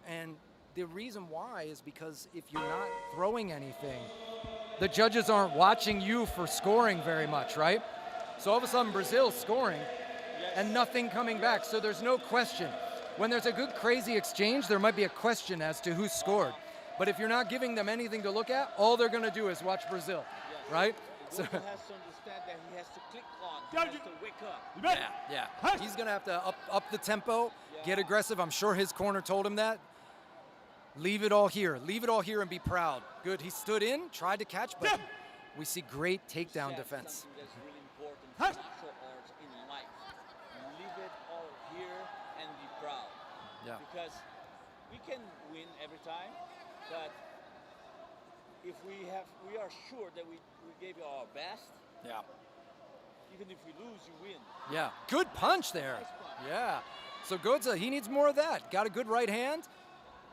And the reason why is because if you're not throwing anything, the judges aren't watching you for scoring very much, right? So all of a sudden Brazil's scoring and nothing coming back. So there's no question. When there's a good crazy exchange, there might be a question as to who scored. But if you're not giving them anything to look at, all they're going to do is watch Brazil, right? So He has to understand that he has to click on, he has to wake up. yeah. He's going to have to up the tempo, get aggressive. I'm sure his corner told him that. Leave it all here. Leave it all here and be proud. Good. He stood in, tried to catch, but we see great takedown defense. Something that's really important for martial arts in life. Leave it all here and be proud. Yeah. Because we can win every time, but if we are sure that we gave you our best. Yeah. Even if we lose, you win. Yeah. Good punch there. Nice punch. Yeah. So Godza, he needs more of that. Got a good right hand.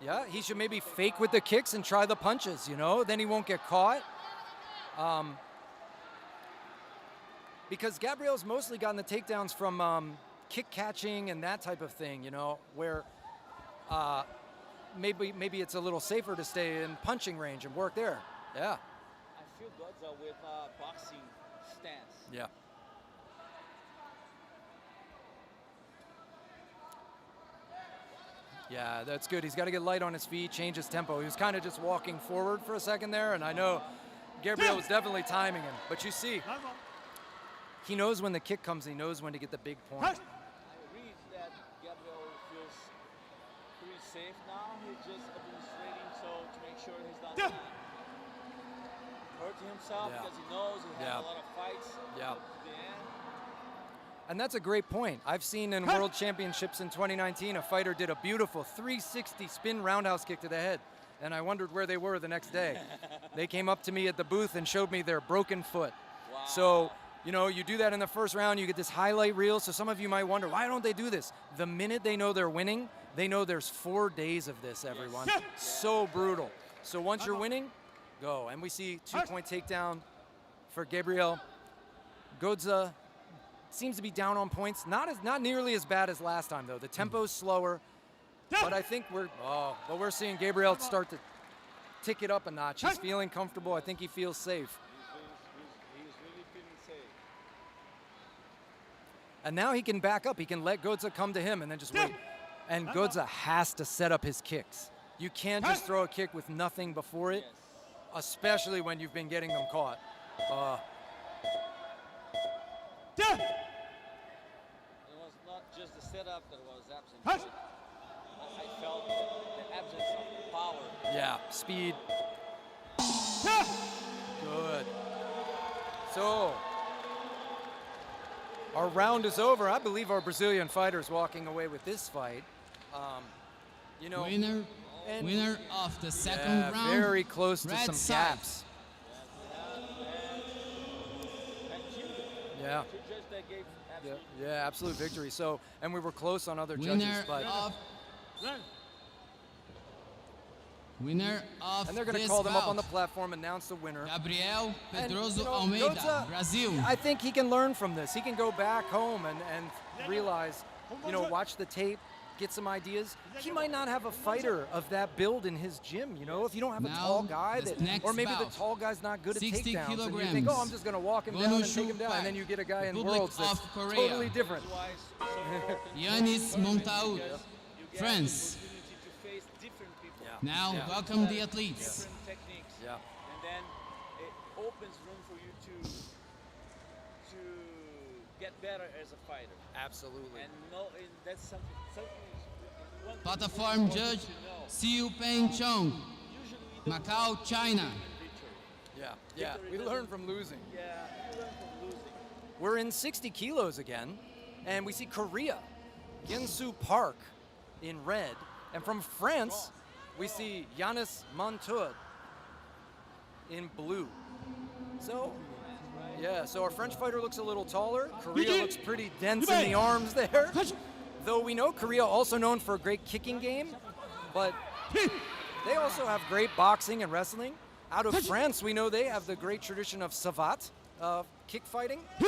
Yeah, he should maybe fake with the kicks and try the punches, you know? Then he won't get caught. Because Gabriel's mostly gotten the takedowns from kick catching and that type of thing, you know, where maybe it's a little safer to stay in punching range and work there. Yeah. I feel Godza with boxing stance. Yeah. Yeah, that's good. He's got to get light on his feet, change his tempo. He was kind of just walking forward for a second there, and I know Gabriel was definitely timing him. But you see, he knows when the kick comes, he knows when to get the big point. I read that Gabriel feels pretty safe now. He's just administrating so to make sure he's not hurting himself because he knows he has a lot of fights up to the end. And that's a great point. I've seen in World Championships in 2019, a fighter did a beautiful 360 spin roundhouse kick to the head. And I wondered where they were the next day. They came up to me at the booth and showed me their broken foot. Wow. So, you know, you do that in the first round, you get this highlight reel. So some of you might wonder, why don't they do this? The minute they know they're winning, they know there's 4 days of this, everyone. So brutal. So once you're winning, go. And we see 2-point takedown for Gabriel. Godza seems to be down on points. Not nearly as bad as last time, though. The tempo's slower. But I think we're seeing Gabriel start to tick it up a notch. He's feeling comfortable. I think he feels safe. He's really feeling safe. And now he can back up. He can let Godza come to him and then just wait. And Godza has to set up his kicks. You can't just throw a kick with nothing before it, especially when you've been getting them caught. It was not just the setup that was absent. I felt the absence of power. Yeah, speed. Good. So, our round is over. I believe our Brazilian fighter is walking away with this fight. You know, Winner of the second round. very close to red some side. gaps. Yeah. Yeah, absolute victory. So, and we were close on other judges, but winner of and they're going to this call them up on bout, the platform, announce the winner. Gabriel And, Pedroso you know, Almeida, Goza, Brazil. I think he can learn from this. He can go back home and realize, you know, watch the tape, get some ideas. He might not have a fighter of that build in his gym, you know, if you don't have a Now, tall guy the that, next or maybe the bout, tall guy's not good at 60 takedowns. And you think, kilograms. oh, I'm just going to walk him World down and Wushu take him down. fight. And then you get a guy in Republic Worlds that's of Korea. totally different. Yannis Montaud, France. Now, Yeah. welcome the athletes. Different techniques. Yeah. And then it opens room for you to get better as a fighter. Absolutely. And that's something one thing Platform important judge, to know. Siu Peng Chong, Usually we don't Macau, China. victory. Yeah. We learn from losing. Yeah, you learn from losing. We're in 60 kilos again, and we see Korea, Ginsu Park in red. And from France, we see Yannis Montaud in blue. So, yeah, so our French fighter looks a little taller. Korea looks pretty dense in the arms there. Though we know Korea also known for a great kicking game, but they also have great boxing and wrestling. Out of France, we know they have the great tradition of savat, kick fighting. I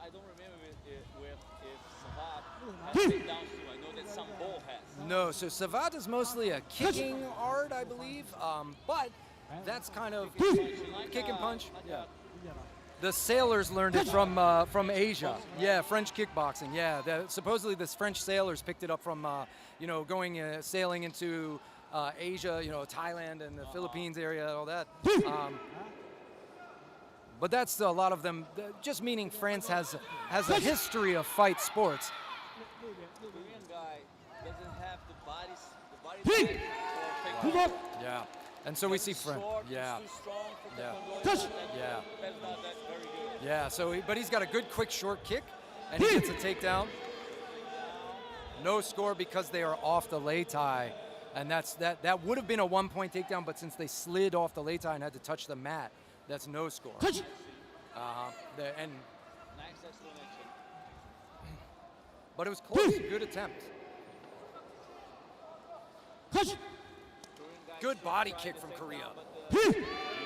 don't remember if Savat has takedowns too. I know that some bull has. No, so savat is mostly a kicking art, I believe, but that's kind of kick and punch. Yeah. The sailors learned it from Asia. Yeah, French kickboxing. Yeah, supposedly the French sailors picked it up from, you know, going sailing into Asia, you know, Thailand and the Philippines area, all that. But that's a lot of them. Just meaning France has a history of fight sports. The Korean guy doesn't have the body type for takedown. Yeah, and so we see France. Short, Yeah. he's too strong for Yeah. taekwondo. Yeah. That's not that very good. Yeah, so but he's got a good quick short kick, and he gets a takedown. No score because they are off the lei tai, and that would have been a 1-point takedown, but since they slid off the lei tai and had to touch the mat, that's no score. And Nice explanation. but it was close. Good attempt. Good body kick from Korea.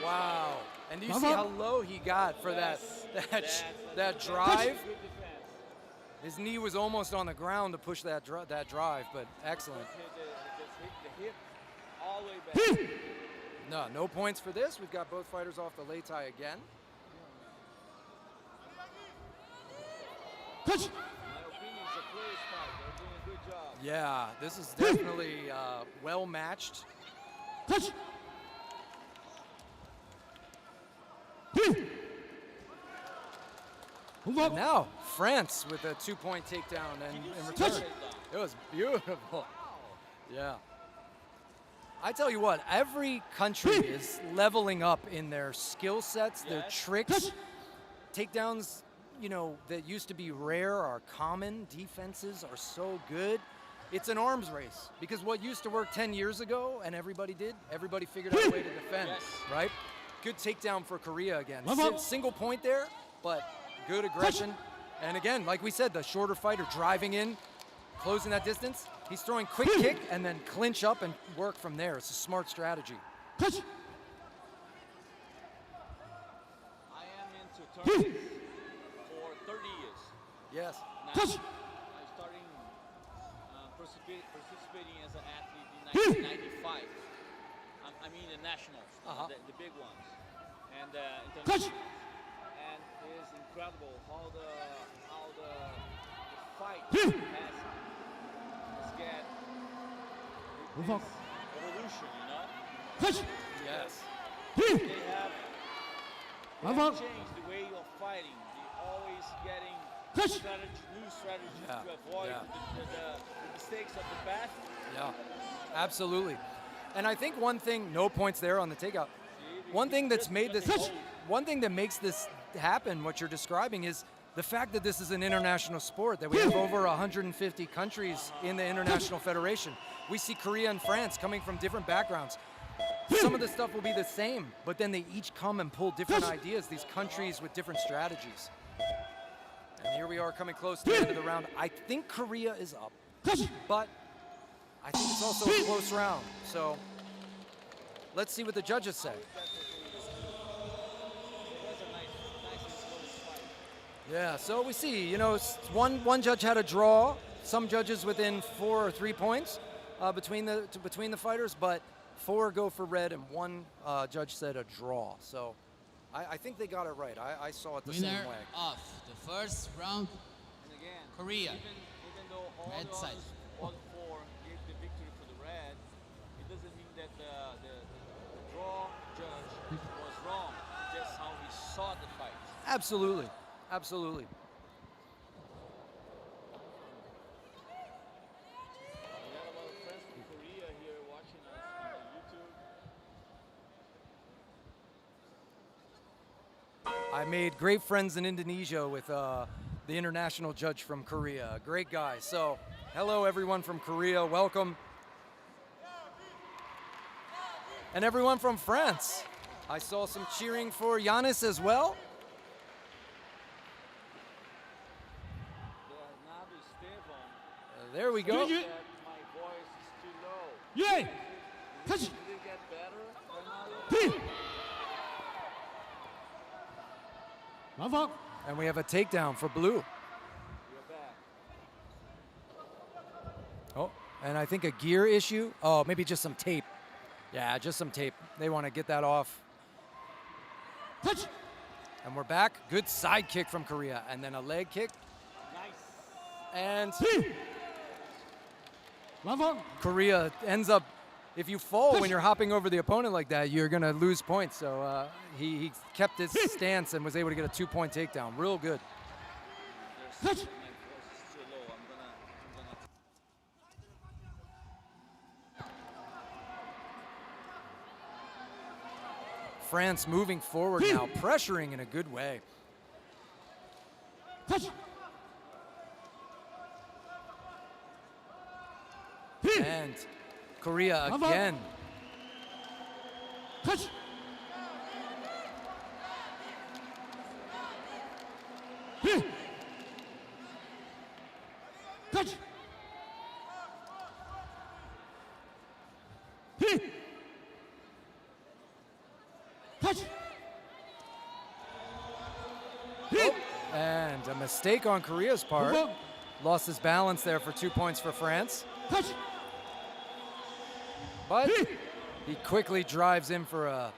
Wow. And do you see how low he got for that drive? Good defense. His knee was almost on the ground to push that drive, but excellent. The hip all the way back. No points for this. We've got both fighters off the lei tai again. In my opinion, it's a close fight. They're doing a good job. Yeah, this is definitely well matched. And now France with a 2-point takedown and in return. It was beautiful. Yeah. I tell you what, every country is leveling up in their skill sets, their tricks. Takedowns, you know, that used to be rare are common. Defenses are so good. It's an arms race because what used to work 10 years ago and everybody figured out a way to defend, right? Good takedown for Korea again. Single point there, but good aggression. And again, like we said, the shorter fighter driving in, closing that distance. He's throwing quick kick and then clinch up and work from there. It's a smart strategy. I am into tournaments for 30 years. Yes. Now, I started participating as an athlete in 1995. I mean the nationals, the big ones, and international. And it is incredible how the fight has get this evolution, you know. Yes. They have changed the way of fighting. They're always getting new strategy to avoid the mistakes of the past. Yeah, absolutely. And I think one thing, no points there on the takeout. One thing that's made this, one thing that makes this happen, what you're describing, is the fact that this is an international sport, that we have over 150 countries in the International Federation. We see Korea and France coming from different backgrounds. Some of the stuff will be the same, but then they each come and pull different ideas, these countries with different strategies. And here we are coming close to the end of the round. I think Korea is up, but I think it's also a close round. So let's see what the judges say. Yeah, so we see, you know, one judge had a draw, some judges within 4 or 3 points between the fighters, but 4 go for red and one judge said a draw. So I think they got it right. I saw it the same way. Winner of the first round, And again, Korea. even though all Red side. all 4 gave the victory for the red, it doesn't mean that the draw judge was wrong. Just how he saw the fight. Absolutely, absolutely. We have a lot of friends from Korea here watching us on YouTube. I made great friends in Indonesia with the international judge from Korea. Great guy. So, hello everyone from Korea. Welcome. And everyone from France. I saw some cheering for Giannis as well. Bernardo Esteban There we go. said my voice is too low. Yeah. Did it get better, Bernardo? And we have a takedown for blue. We're back. Oh, and I think a gear issue. Oh, maybe just some tape. Yeah, just some tape. They want to get that off. And we're back. Good side kick from Korea. And then a leg kick. Nice. And Korea ends up, if you fall when you're hopping over the opponent like that, you're going to lose points. So he kept his stance and was able to get a 2-point takedown. Real good. My voice is too low. I'm gonna France moving forward now, pressuring in a good way. And Korea again. Oh, and a mistake on Korea's part. Lost his balance there for 2 points for France. But he quickly drives in for a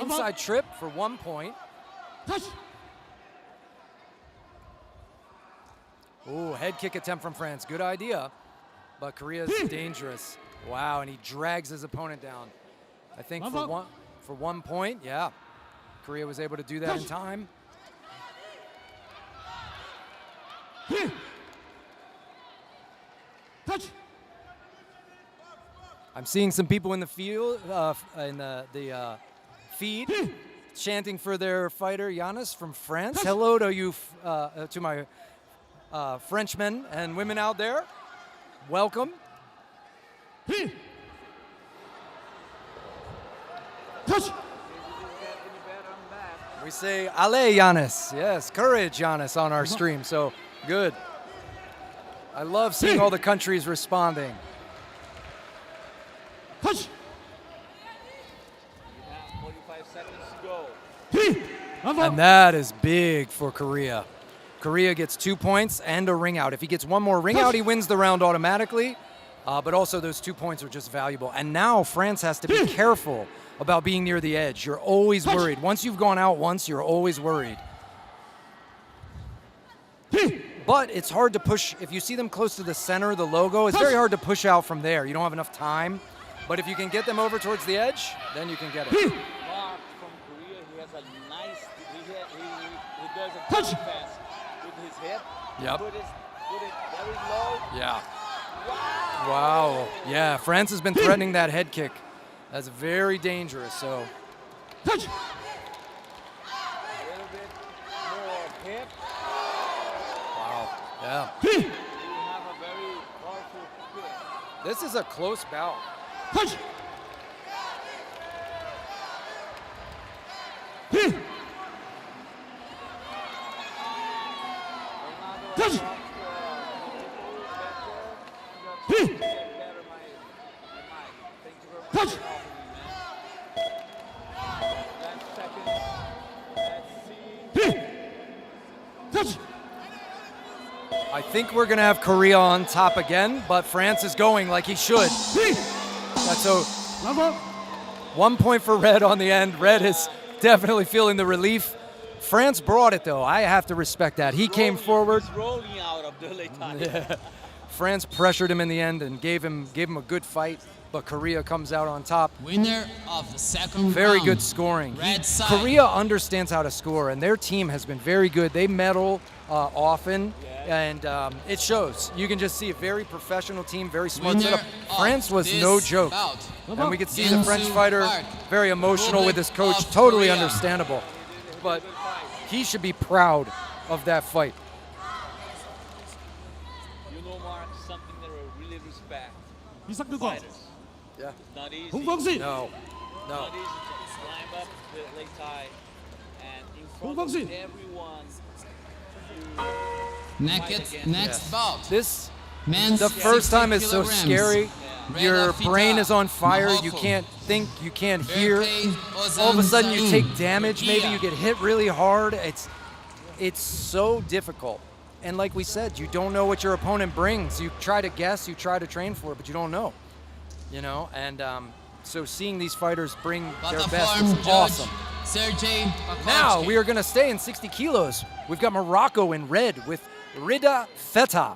inside trip for 1 point. Ooh, head kick attempt from France. Good idea. But Korea's dangerous. Wow, and he drags his opponent down. I think for 1 point, yeah. Korea was able to do that in time. I'm seeing some people in the field, in the feed, chanting for their fighter Giannis from France. Hello to you, to my Frenchmen and women out there. Welcome. We say, "Allez, Giannis." Yes, courage, Giannis, on our stream. So good. I love seeing all the countries responding. We have 45 seconds to go. And that is big for Korea. Korea gets 2 points and a ring out. If he gets one more ring out, he wins the round automatically. But also those 2 points are just valuable. And now France has to be careful about being near the edge. You're always worried. Once you've gone out once, you're always worried. But it's hard to push. If you see them close to the center of the logo, it's very hard to push out from there. You don't have enough time. But if you can get them over towards the edge, then you can get it. Mark from Korea, he has a nice, he does a good pass. Yep. Put it very low. Yeah. Wow. Yeah, France has been threatening that head kick. That's very dangerous, so. Touch. A little bit more hip. Wow. Yeah. You have a very powerful kick. This is a close bout. Touch. Touch. Touch. Touch. I think we're gonna have Korea on top again, but France is going like he should. That's so. 1 point for Red on the end. Red is definitely feeling the relief. France brought it though. I have to respect that. He came forward. He's rolling out of the late time. Yeah. France pressured him in the end and gave him a good fight, but Korea comes out on top. Winner of the second Very round. good scoring. Red side. Korea understands how to score, and their team has been very good. They medal often, and it shows. You can just see a very professional team, very smart Winner setup. France was of no this joke. bout. And we could see the French Gensu fighter Park, very emotional with his Republic coach, of totally Korea. understandable. But he should be proud of that fight. You know, Mark, something that I really respect. 이삭 Fighters. Yeah. It's not easy. 홍범신. No. Not easy to climb up the late tie and in front of 홍범신. everyone. Next bout. This, Men's the first 60 time is so kilograms. scary. Red Your Afita, brain is on fire. You Morocco. can't think. You can't hear. Berkay All of a sudden, you Ozan take Zain, damage. Maybe Turkey. you get hit really hard. It's so difficult. And like we said, you don't know what your opponent brings. You try to guess. You try to train for it, but you don't know. You know, and so seeing these fighters bring their best Platform is judge, awesome. Sergey Now Bakovsky. we are going to stay in 60 kilos. We've got Morocco in red with Rida Feta,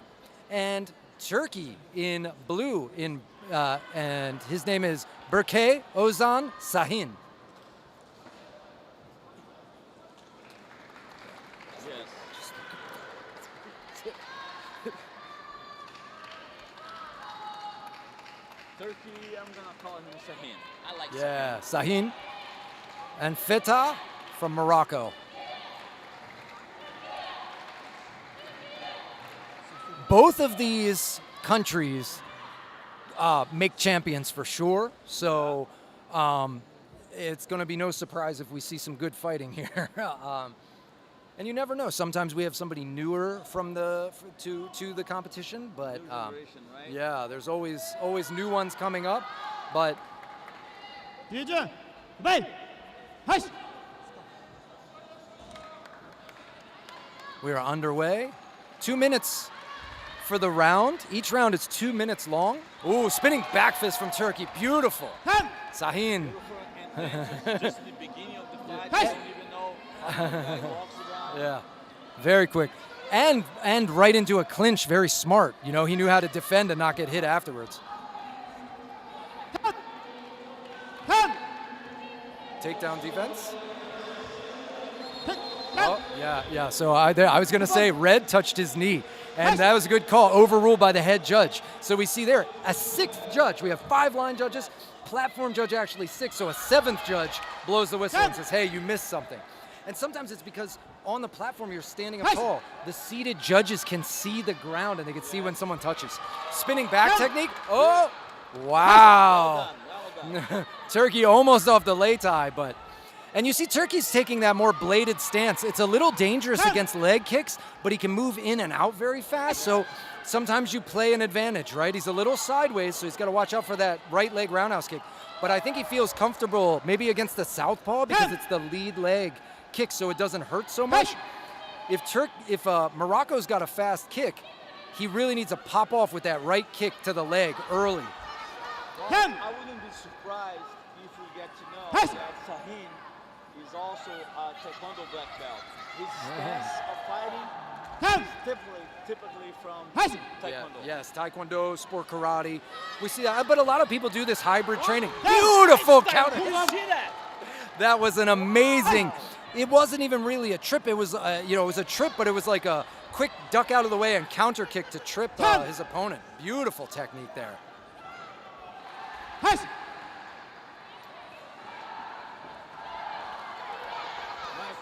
and Turkey in blue. And his name is Berkay Ozan Sahin. Yes. Turkey, I'm gonna call him Sahin. I like Yeah, Sahin. And Feta from Morocco. Both of these countries make champions for sure. So it's going to be no surprise if we see some good fighting here. And you never know. Sometimes we have somebody newer from to the competition, but New generation, right? yeah, there's always new ones coming up. But 뒤에죠. 발. 하시. we are underway. 2 minutes for the round. Each round is 2 minutes long. Ooh, spinning back fist from Turkey. Beautiful. Sahin. And just in the beginning of the fight, you don't even know how the guy walks around. Yeah, very quick. And right into a clinch, very smart. You know, he knew how to defend and not get hit afterwards. Takedown defense. Oh, yeah. So I was going to say Red touched his knee, and that was a good call, overruled by the head judge. So we see there a sixth judge. We have 5 line judges, platform judge actually 6, so a 7th judge blows the whistle and says, hey, you missed something. And sometimes it's because on the platform you're standing up tall. The seated judges can see the ground and they can see when someone touches. Spinning back technique. Oh, wow. Well done. Turkey almost off the lay tie, but. And you see Turkey's taking that more bladed stance. It's a little dangerous against leg kicks, but he can move in and out very fast. So sometimes you play an advantage, right? He's a little sideways, so he's got to watch out for that right leg roundhouse kick. But I think he feels comfortable maybe against the southpaw because it's the lead leg kick, so it doesn't hurt so much. If Morocco's got a fast kick, he really needs to pop off with that right kick to the leg early. Well, I wouldn't be surprised if we get to know that Sahin is also a Taekwondo black belt. His stance of fighting is typically from Taekwondo. Yes, Taekwondo, sport karate. We see that, but a lot of people do this hybrid training. Beautiful counter. Did you see that? That was an amazing. It wasn't even really a trip. It was, it was a trip, but it was like a quick duck out of the way and counter kick to trip his opponent. Beautiful technique there. My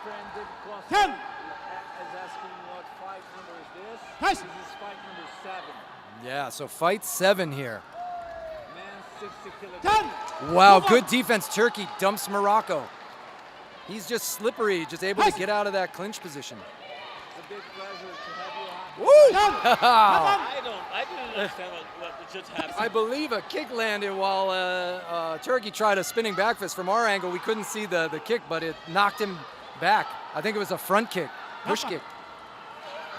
friend David Costa is asking what fight number is this? This is fight number 7. Yeah, so fight 7 here. Man 60 kilograms. Wow, good defense. Turkey dumps Morocco. He's just slippery, just able to get out of that clinch position. It's a big pleasure to have you on. Woo! I didn't understand what just happened. I believe a kick landed while Turkey tried a spinning back fist. From our angle, we couldn't see the kick, but it knocked him back. I think it was a front kick, push kick.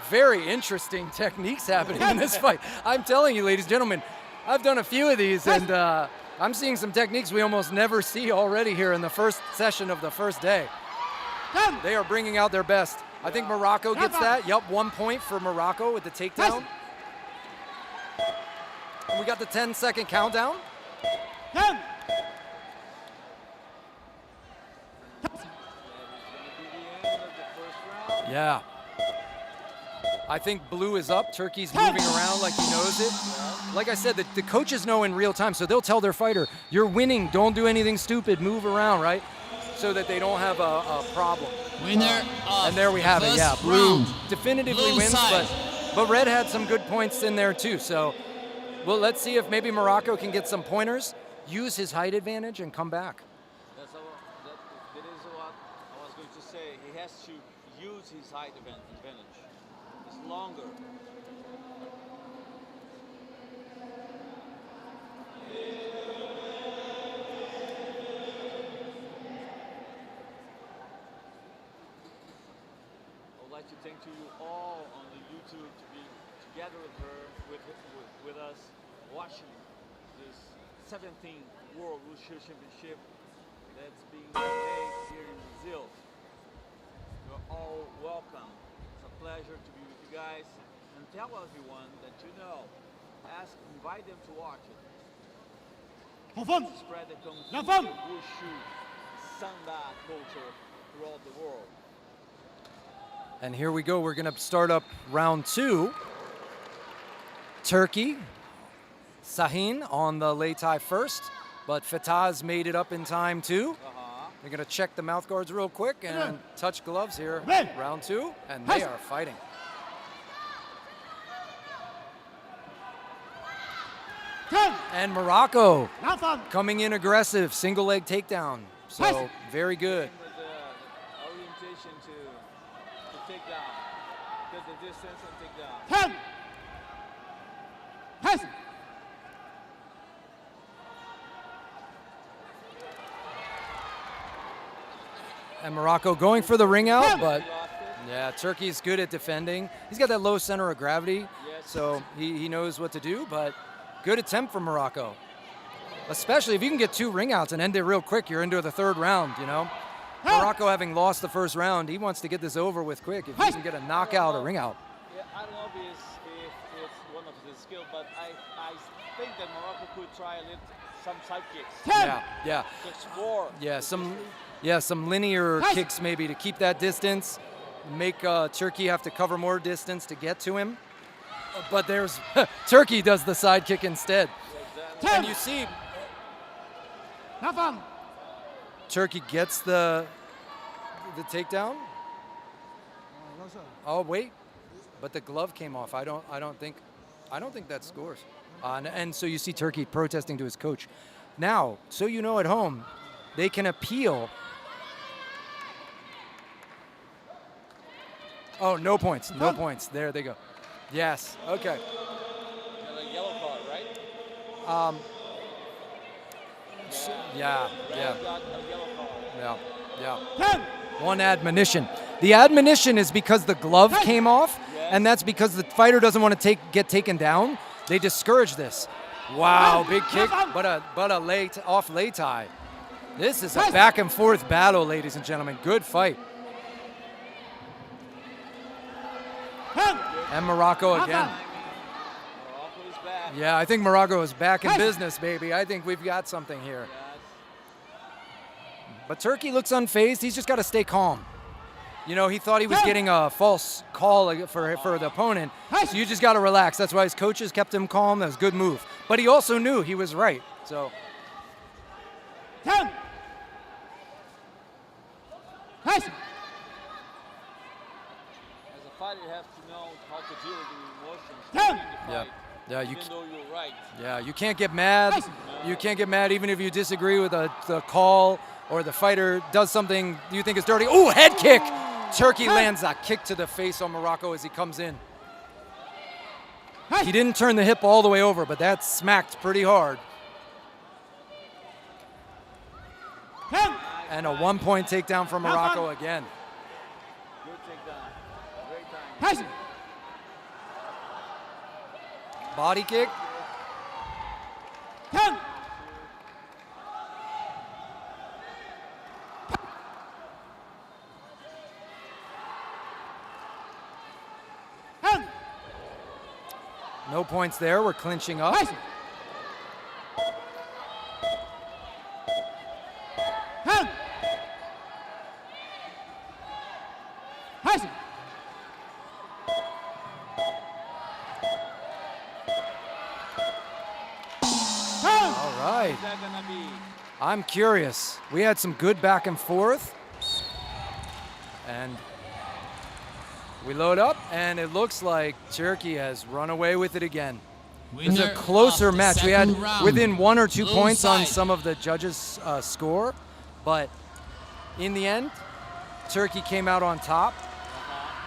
Very interesting techniques happening in this fight. I'm telling you, ladies and gentlemen, I've done a few of these, and I'm seeing some techniques we almost never see already here in the first session of the first day. They are bringing out their best. I think Morocco gets that. Yup, 1 point for Morocco with the takedown. And we got the 10-second countdown. Yeah. I think blue is up. Turkey's moving around like he knows it. Like I said, the coaches know in real time, so they'll tell their fighter, you're winning, don't do anything stupid, move around, right? So that they don't have a problem. Winner of and there we have it, yeah. Blue definitively Blue wins, side. but red had some good points in there too. So, well, let's see if maybe Morocco can get some pointers, use his height advantage, and come back. That is what I was going to say. He has to use his height advantage. It's longer. I would like to thank you all on the YouTube to be together with us watching this 17th World Wushu Championship that's being played here in Brazil. You're all welcome. It's a pleasure to be with you guys, and tell everyone that you know. Invite them to watch it. Spread the Kung Fu, Wushu, Sanda culture throughout the world. And here we go. We're going to start up round 2. Turkey, Sahin on the Lei Tai first, but Fatah's made it up in time too. They're going to check the mouth guards real quick and touch gloves here. Round 2, and they are fighting. And Morocco coming in aggressive, single leg takedown. So very good. With the orientation to take down, get the distance and take down. And Morocco going for the ring out, but yeah, Turkey's good at defending. He's got that low center of gravity, so he knows what to do, but good attempt from Morocco. Especially if you can get 2 ring outs and end it real quick, you're into the 3rd round, you know? Morocco having lost the 1st round, he wants to get this over with quick if he can get a knockout or ring out. Yeah, I don't know if it's one of the skills, but I think that Morocco could try some side kicks. Yeah. To explore. Yeah, some linear kicks maybe to keep that distance, make Turkey have to cover more distance to get to him. But there's Turkey does the side kick instead. And you see Turkey gets the takedown. Oh wait, but the glove came off. I don't think that scores. And so you see Turkey protesting to his coach. Now, so you know at home, they can appeal. Oh, no points. No points. There they go. Yes. Okay. A yellow card, right? Yeah. Got a yellow card. Yeah. One admonition. The admonition is because the glove came off, and that's because the fighter doesn't want to get taken down. They discourage this. Wow, big kick, but a off Lei Tai. This is a back and forth battle, ladies and gentlemen. Good fight. And Morocco again. Morocco is back. Yeah, I think Morocco is back in business, baby. I think we've got something here. Yes. But Turkey looks unfazed. He's just got to stay calm. You know, he thought he was getting a false call for the opponent, so you just got to relax. That's why his coaches kept him calm. That was a good move. But he also knew he was right, so. As a fighter, you have to know how to deal with the emotions during the fight. Yeah, even though you're right. Yeah, you can't get mad. You can't get mad even if you disagree with the call or the fighter does something you think is dirty. Ooh, head kick! Turkey lands a kick to the face on Morocco as he comes in. He didn't turn the hip all the way over, but that smacked pretty hard. And a 1-point takedown from Morocco again. Good takedown. Great time. Body kick. No points there. We're clinching up. All right. I'm curious. We had some good back and forth. And we load up, and it looks like Turkey has run away with it again. It's a closer match. We had within 1 or 2 points on some of the judges' score, but in the end, Turkey came out on top.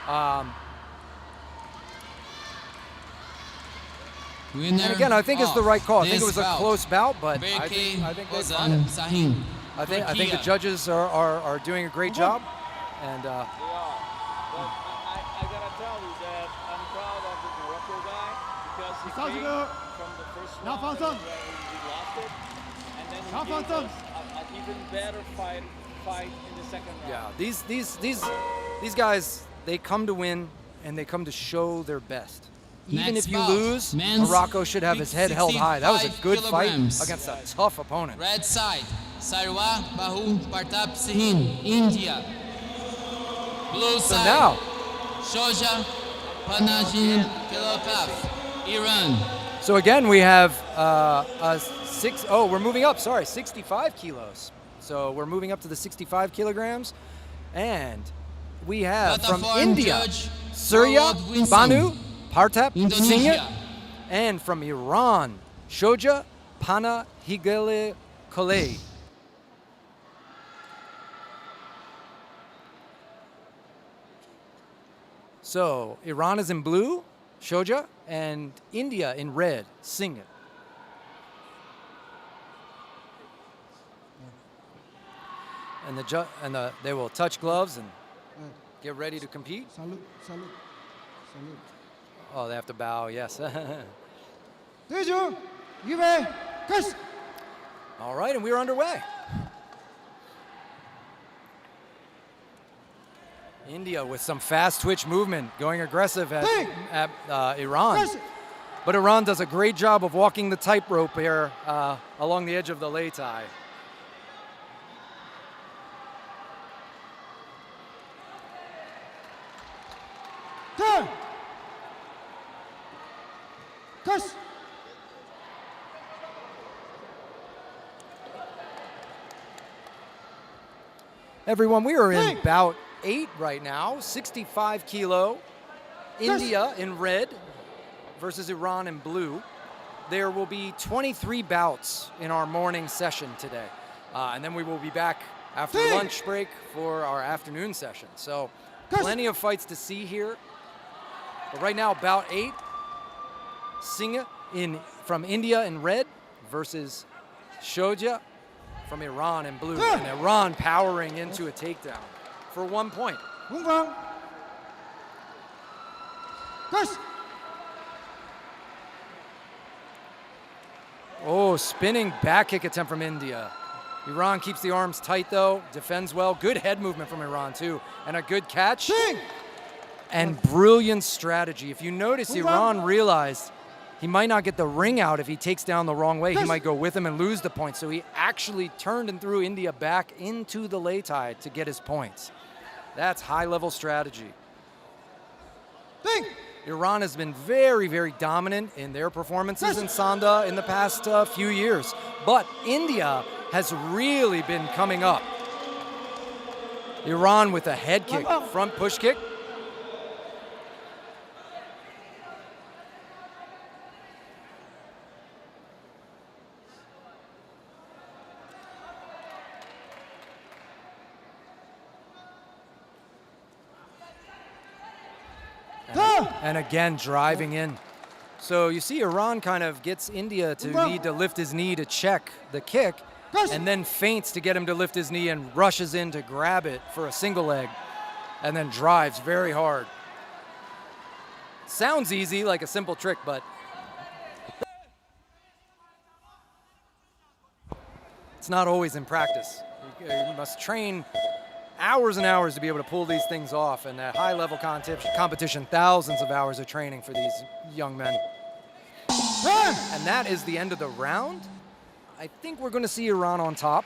And again, I think it's the right call. I think it was a close bout, but I think the judges are doing a great job. And They are. But I gotta tell you that I'm proud of the Morocco guy because he came from the first round where he lost it, and then he gave us an even better fight in the second round. Yeah, these guys, they come to win and they come to show their best. Even if you lose, Morocco should have his head held high. That was a good fight against a tough opponent. Red side, Sarwa Bahu Partap Sihin, India. Blue So side, now, Shoja Panajin Kilopaf, Iran. so again, we have we're moving up, 65 kilos. So we're moving up to the 65 kilograms. And we have from India, Surya Banu Partap Singh. Indonesia. And from Iran, Shoja Pana Higele Kolei. So Iran is in blue, Shoja, and India in red, Singh. And they will touch gloves and get ready to compete. Salute, salute, salute. Oh, they have to bow, yes. All right, and we're underway. India with some fast twitch movement, going aggressive at Iran. But Iran does a great job of walking the tightrope here along the edge of the lei tai. Everyone, we are in bout 8 right now, 65 kilo. India in red versus Iran in blue. There will be 23 bouts in our morning session today. And then we will be back after lunch break for our afternoon session. So plenty of fights to see here. But right now, bout 8, Singh from India in red versus Shoja from Iran in blue. And Iran powering into a takedown for 1 point. Oh, spinning back kick attempt from India. Iran keeps the arms tight though, defends well. Good head movement from Iran too, and a good catch. And brilliant strategy. If you notice, Iran realized he might not get the ring out if he takes down the wrong way. He might go with him and lose the point. So he actually turned and threw India back into the lei tai to get his points. That's high-level strategy. Iran has been very, very dominant in their performances in Sanda in the past few years. But India has really been coming up. Iran with a head kick, front push kick. And again, driving in. So you see Iran kind of gets India to need to lift his knee to check the kick, and then feints to get him to lift his knee and rushes in to grab it for a single leg, and then drives very hard. Sounds easy, like a simple trick, but it's not always in practice. You must train hours and hours to be able to pull these things off, and at high-level competition, thousands of hours of training for these young men. And that is the end of the round. I think we're going to see Iran on top.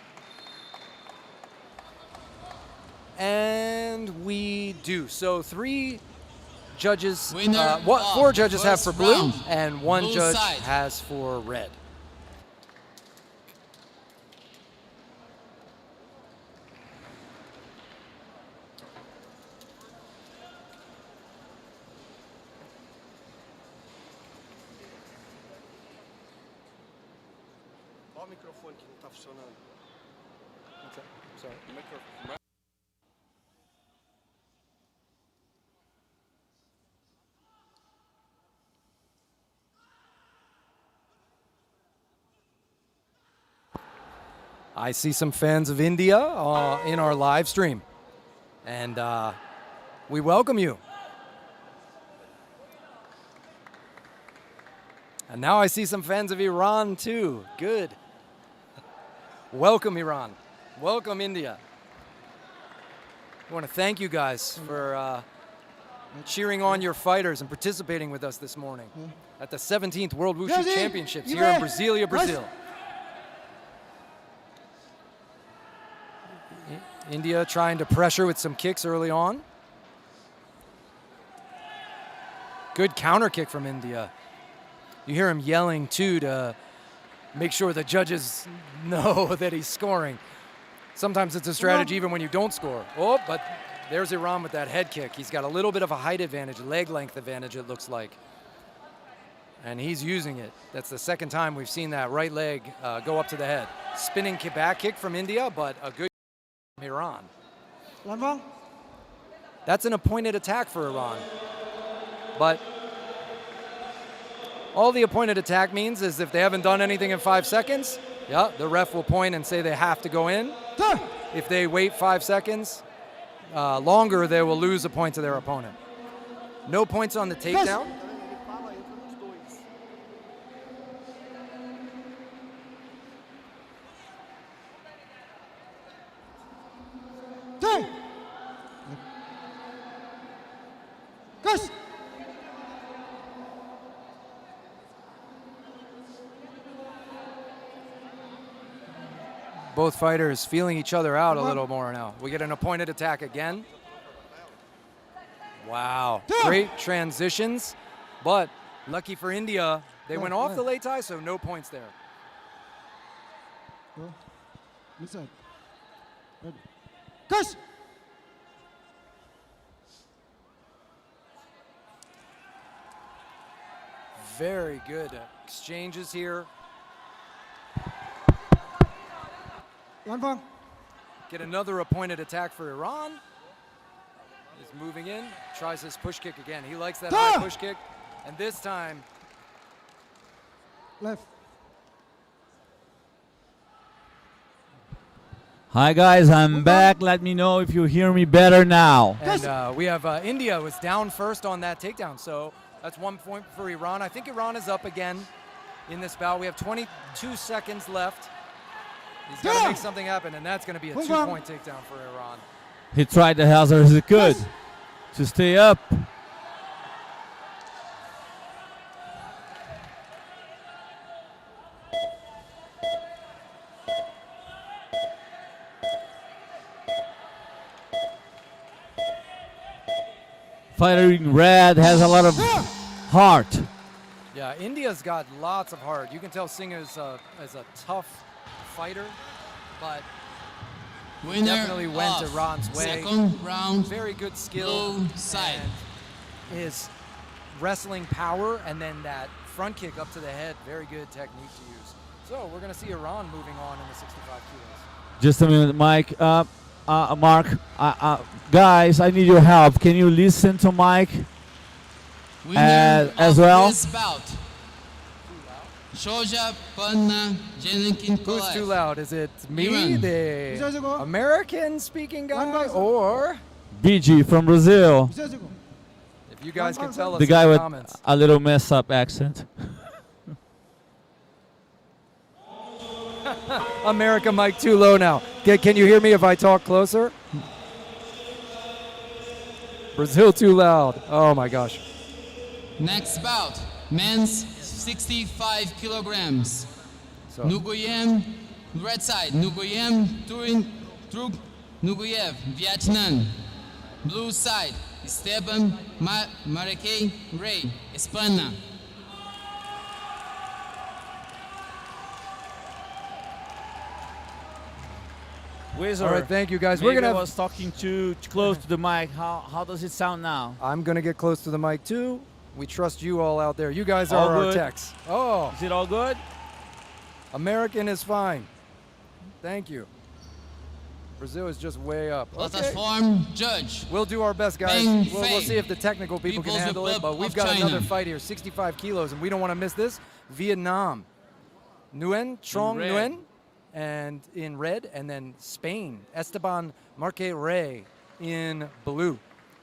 And we do. So 3 judges, four judges have for blue, and 1 judge has for red. Sorry. I see some fans of India in our live stream, and we welcome you. And now I see some fans of Iran too. Good. Welcome, Iran. Welcome, India. I want to thank you guys for cheering on your fighters and participating with us this morning at the 17th World Wushu Championships here in Brasilia, Brazil. India trying to pressure with some kicks early on. Good counter kick from India. You hear him yelling too to make sure the judges know that he's scoring. Sometimes it's a strategy even when you don't score. Oh, but there's Iran with that head kick. He's got a little bit of a height advantage, leg length advantage it looks like. And he's using it. That's the second time we've seen that right leg go up to the head. Spinning back kick from India, but a good from Iran. That's an appointed attack for Iran. But all the appointed attack means is if they haven't done anything in 5 seconds, the ref will point and say they have to go in. If they wait 5 seconds longer, they will lose a point to their opponent. No points on the takedown. Both fighters feeling each other out a little more now. We get an appointed attack again. Wow, great transitions, but lucky for India, they went off the lei tai, so no points there. Very good exchanges here. Get another appointed attack for Iran. He's moving in, tries his push kick again. He likes that high push kick, and this time Left. Hi guys, I'm back. Let me know if you hear me better now. And we have India was down first on that takedown, so that's 1 point for Iran. I think Iran is up again in this bout. We have 22 seconds left. He's got to make something happen, and that's going to be a 2-point takedown for Iran. He tried as hard as he could to stay up. fighter in red has a lot of heart. Yeah, India's got lots of heart. You can tell Singh is a tough fighter, but Winner definitely went of Iran's way. second round, Very good skill. blue side. And his wrestling power and then that front kick up to the head, very good technique to use. So we're going to see Iran moving on in the 65 kilos. Just a minute, Mike. Mark, guys, I need your help. Can you listen to Mike Winner as of well? this bout, Shoja Panna Jenikin Who's too loud? Is it me, Iran. the American-speaking guy, or BG from Brazil. if you guys can tell us The in guy the with comments. a little mess up accent. America mic too low now. Can you hear me if I talk closer? Brazil too loud. Oh my gosh. Next bout, men's 65 kilograms. So Nguyen, red side, Nguyen Truc Nguyen, Vietnam. Blue side, Esteban Marque Rey, España. Wizard, all right, thank you guys. maybe We're gonna I have, was talking too close to the mic. How does it sound now? I'm gonna get close to the mic too. We trust you all out there. You guys All are our good. techs. Oh, Is it all good? American is fine. Thank you. Brazil is just way up. Okay. Plataform judge. We'll do our best, guys. Bang We'll Fei. see if the technical people can People's handle it. But Republic we've of got China. another fight here, 65 kilos, and we don't want to miss this. Vietnam. Nguyen, Trong red. Nguyen, and in red, and then Spain, Esteban Marque Rey in blue.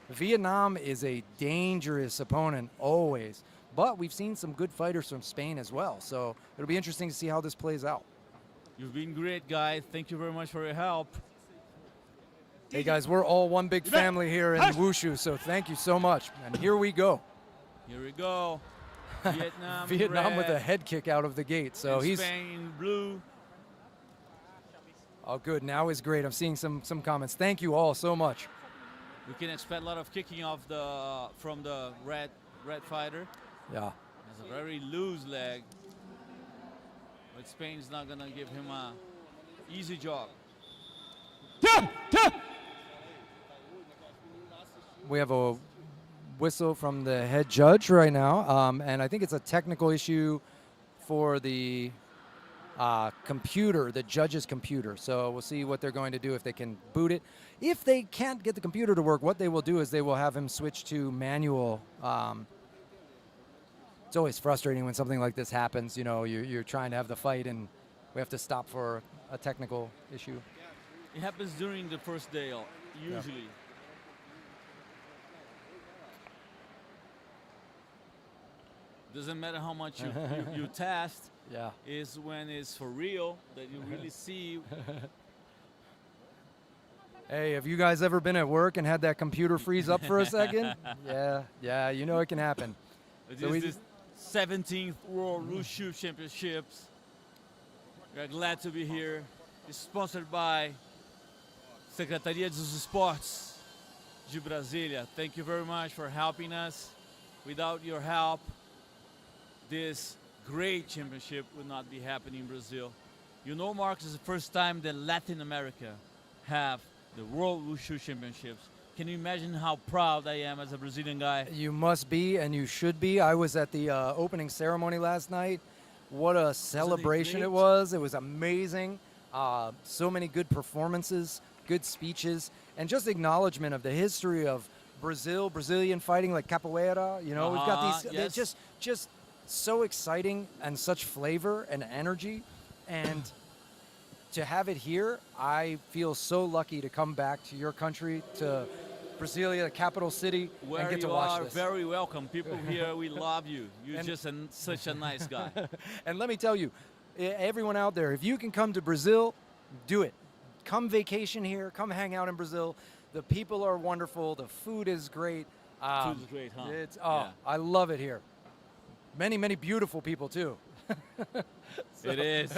Vietnam is a dangerous opponent always, but we've seen some good fighters from Spain as well. So it'll be interesting to see how this plays out. You've been great, guys. Thank you very much for your help. Hey guys, we're all one big family here in Wushu, so thank you so much. And here we go. Here we go. Vietnam, in Vietnam with a red, head kick out of the gate. So and he's Spain in blue. oh good. Now is great. I'm seeing some comments. Thank you all so much. We can expect a lot of kicking off from the red fighter. Yeah. Has a very loose leg, but Spain's not gonna give him a easy job. We have a whistle from the head judge right now, and I think it's a technical issue for the computer, the judge's computer. So we'll see what they're going to do if they can boot it. If they can't get the computer to work, what they will do is they will have him switch to manual. It's always frustrating when something like this happens. You know, you're trying to have the fight and we have to stop for a technical issue. It happens during the first day, usually. Doesn't matter how much you test. Yeah. Is when it's for real that you really see. Hey, have you guys ever been at work and had that computer freeze up for a second? Yeah, you know it can happen. It So is we- the 17th World Wushu Championships. We are glad to be here. It's sponsored by Secretaria dos Esportes de Brasilia. Thank you very much for helping us. Without your help, this great championship would not be happening in Brazil. You know, Mark, it's the first time that Latin America have the World Wushu Championships. Can you imagine how proud I am as a Brazilian guy? You must be, and you should be. I was at the opening ceremony last night. What a celebration it great? was. It was amazing. So many good performances, good speeches, and just acknowledgement of the history of Brazil, Brazilian fighting like capoeira. You know, we've got these, yes. they're just so exciting and such flavor and energy. And to have it here, I feel so lucky to come back to your country, to Brasilia, the capital city, Where and get to you watch are this. very welcome. People here, we love you. You're And- just such a nice guy. And let me tell you, everyone out there, if you can come to Brazil, do it. Come vacation here. Come hang out in Brazil. The people are wonderful. The food is great. Food is great, huh? Yeah. I love it here. Many, many beautiful people too. It is.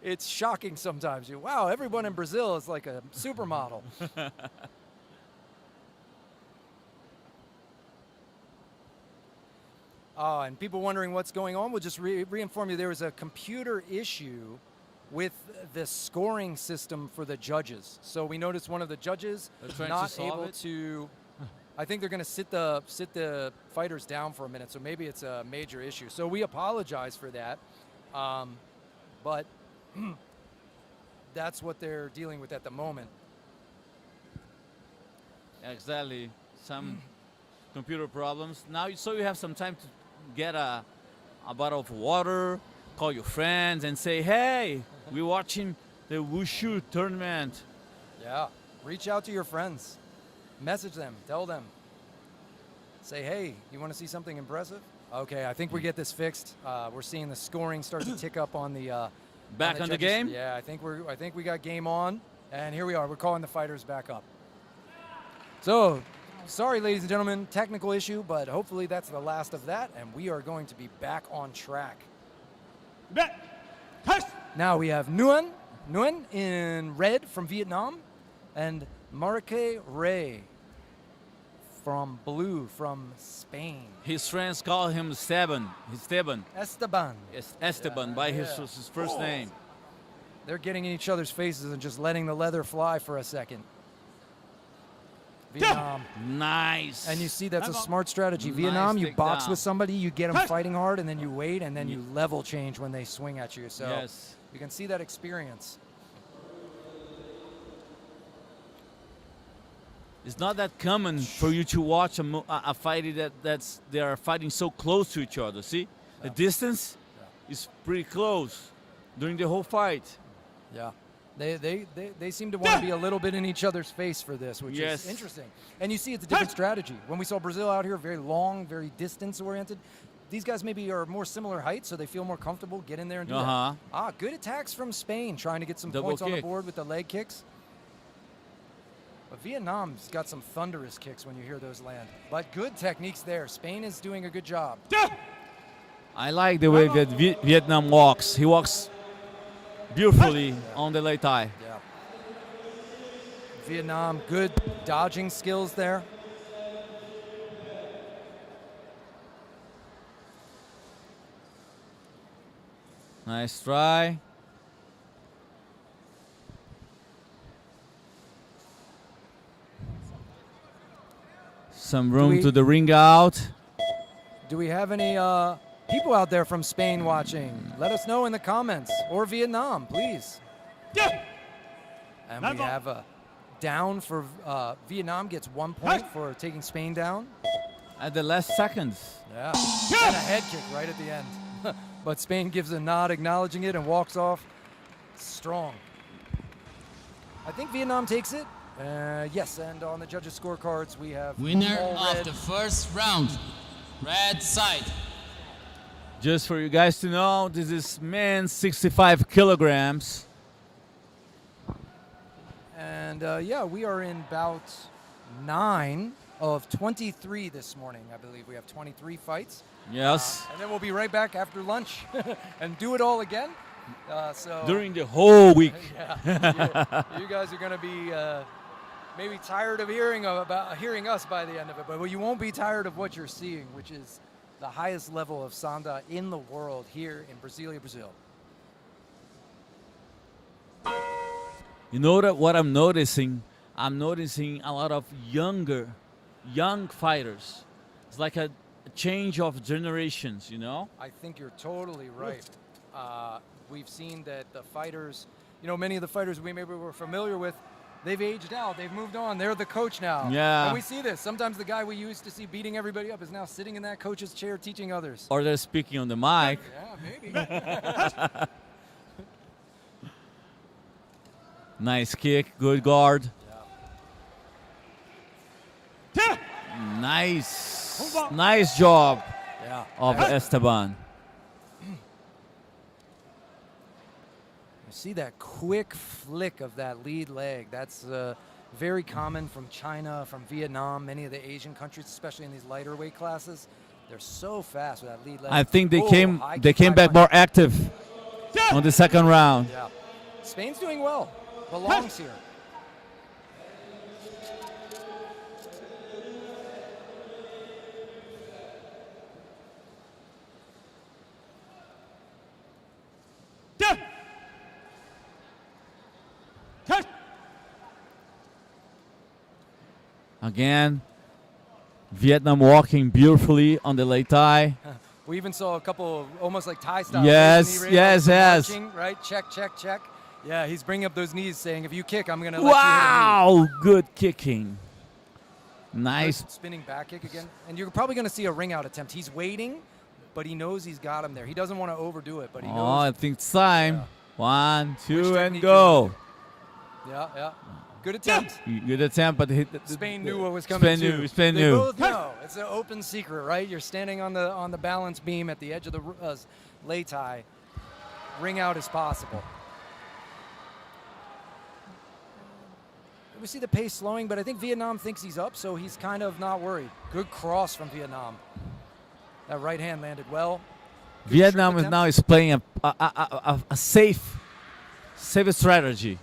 It's shocking sometimes. Wow, everyone in Brazil is like a supermodel. And people wondering what's going on, we'll just re-inform you there was a computer issue with the scoring system for the judges. So we noticed one of the judges not able to. I think they're going to sit the fighters down for a minute. So maybe it's a major issue. So we apologize for that, but that's what they're dealing with at the moment. Exactly. Some computer problems. Now, so you have some time to get a bottle of water, call your friends, and say, "Hey, we're watching the Wushu tournament." Yeah, reach out to your friends, message them, tell them, say, "Hey, you want to see something impressive?" Okay, I think we get this fixed. We're seeing the scoring start to tick up on the back on the game. Yeah, I think we got game on, and here we are. We're calling the fighters back up. So, sorry, ladies and gentlemen, technical issue, but hopefully that's the last of that, and we are going to be back on track. Now we have Nguyen in red from Vietnam, and Marque Ray from blue from Spain. His friends call him Esteban. Esteban. Esteban by his first name. They're getting in each other's faces and just letting the leather fly for a second. Vietnam. Nice. And you see that's a smart strategy. Vietnam, you box with somebody, you get them fighting hard, and then you wait, and then you level change when they swing at you. So you can see that experience. It's not that common for you to watch a fight they are fighting so close to each other. See, the distance is pretty close during the whole fight. Yeah. They seem to want to be a little bit in each other's face for this, which is interesting. And you see it's a different strategy. When we saw Brazil out here, very long, very distance-oriented, these guys maybe are more similar height, so they feel more comfortable. Get in there and do that. Good attacks from Spain, trying to get some points on the board with the leg kicks. But Vietnam's got some thunderous kicks when you hear those land. But good techniques there. Spain is doing a good job. I like the way that Vietnam walks. He walks beautifully on the Lei Tai. Yeah. Vietnam, good dodging skills there. Nice try. Some room to the ring out. Do we have any people out there from Spain watching? Let us know in the comments. Or Vietnam, please. And we have a down for Vietnam gets 1 point for taking Spain down. At the last seconds. Yeah. And a head kick right at the end. But Spain gives a nod acknowledging it and walks off strong. I think Vietnam takes it. Yes, and on the judges' scorecards, we have winner of the first round, red side. Just for you guys to know, this is men's 65 kilograms. And yeah, we are in bout 9 of 23 this morning. I believe we have 23 fights. Yes. And then we'll be right back after lunch and do it all again. So during the whole week. You guys are going to be maybe tired of hearing us by the end of it, but you won't be tired of what you're seeing, which is the highest level of Sanda in the world here in Brasilia, Brazil. You know what I'm noticing? I'm noticing a lot of young fighters. It's like a change of generations, you know? I think you're totally right. We've seen that the fighters, many of the fighters we maybe were familiar with, they've aged out, they've moved on, they're the coach now. Yeah. And we see this. Sometimes the guy we used to see beating everybody up is now sitting in that coach's chair teaching others. Or they're speaking on the mic. Yeah, maybe. Nice kick, good guard. Yeah. Nice job of Esteban. You see that quick flick of that lead leg. That's very common from China, from Vietnam, many of the Asian countries, especially in these lighter weight classes. They're so fast with that lead leg. I think they came back more active on the second round. Yeah. Spain's doing well. Belongs here. Again, Vietnam walking beautifully on the Lei Tai. We even saw a couple of almost like Thai style. Yes, yes, yes. Marching, right? Check, check, check. Yeah, he's bringing up those knees saying, if you kick, I'm going to let Wow, good kicking. Nice. Good spinning back kick again. And you're probably going to see a ring out attempt. He's waiting, but he knows he's got him there. He doesn't want to overdo it, but he knows. Oh, I think it's time. Yeah. 1, 2, and technique go. Yeah, yeah. Good attempt. Good attempt, but Spain knew what was coming too. Spain They knew. both know. It's an open secret, right? You're standing on the balance beam at the edge of the Lei Tai. Ring out as possible. We see the pace slowing, but I think Vietnam thinks he's up, so he's kind of not worried. Good cross from Vietnam. That right hand landed well. Good Vietnam strip is now attempt. is playing a safe strategy.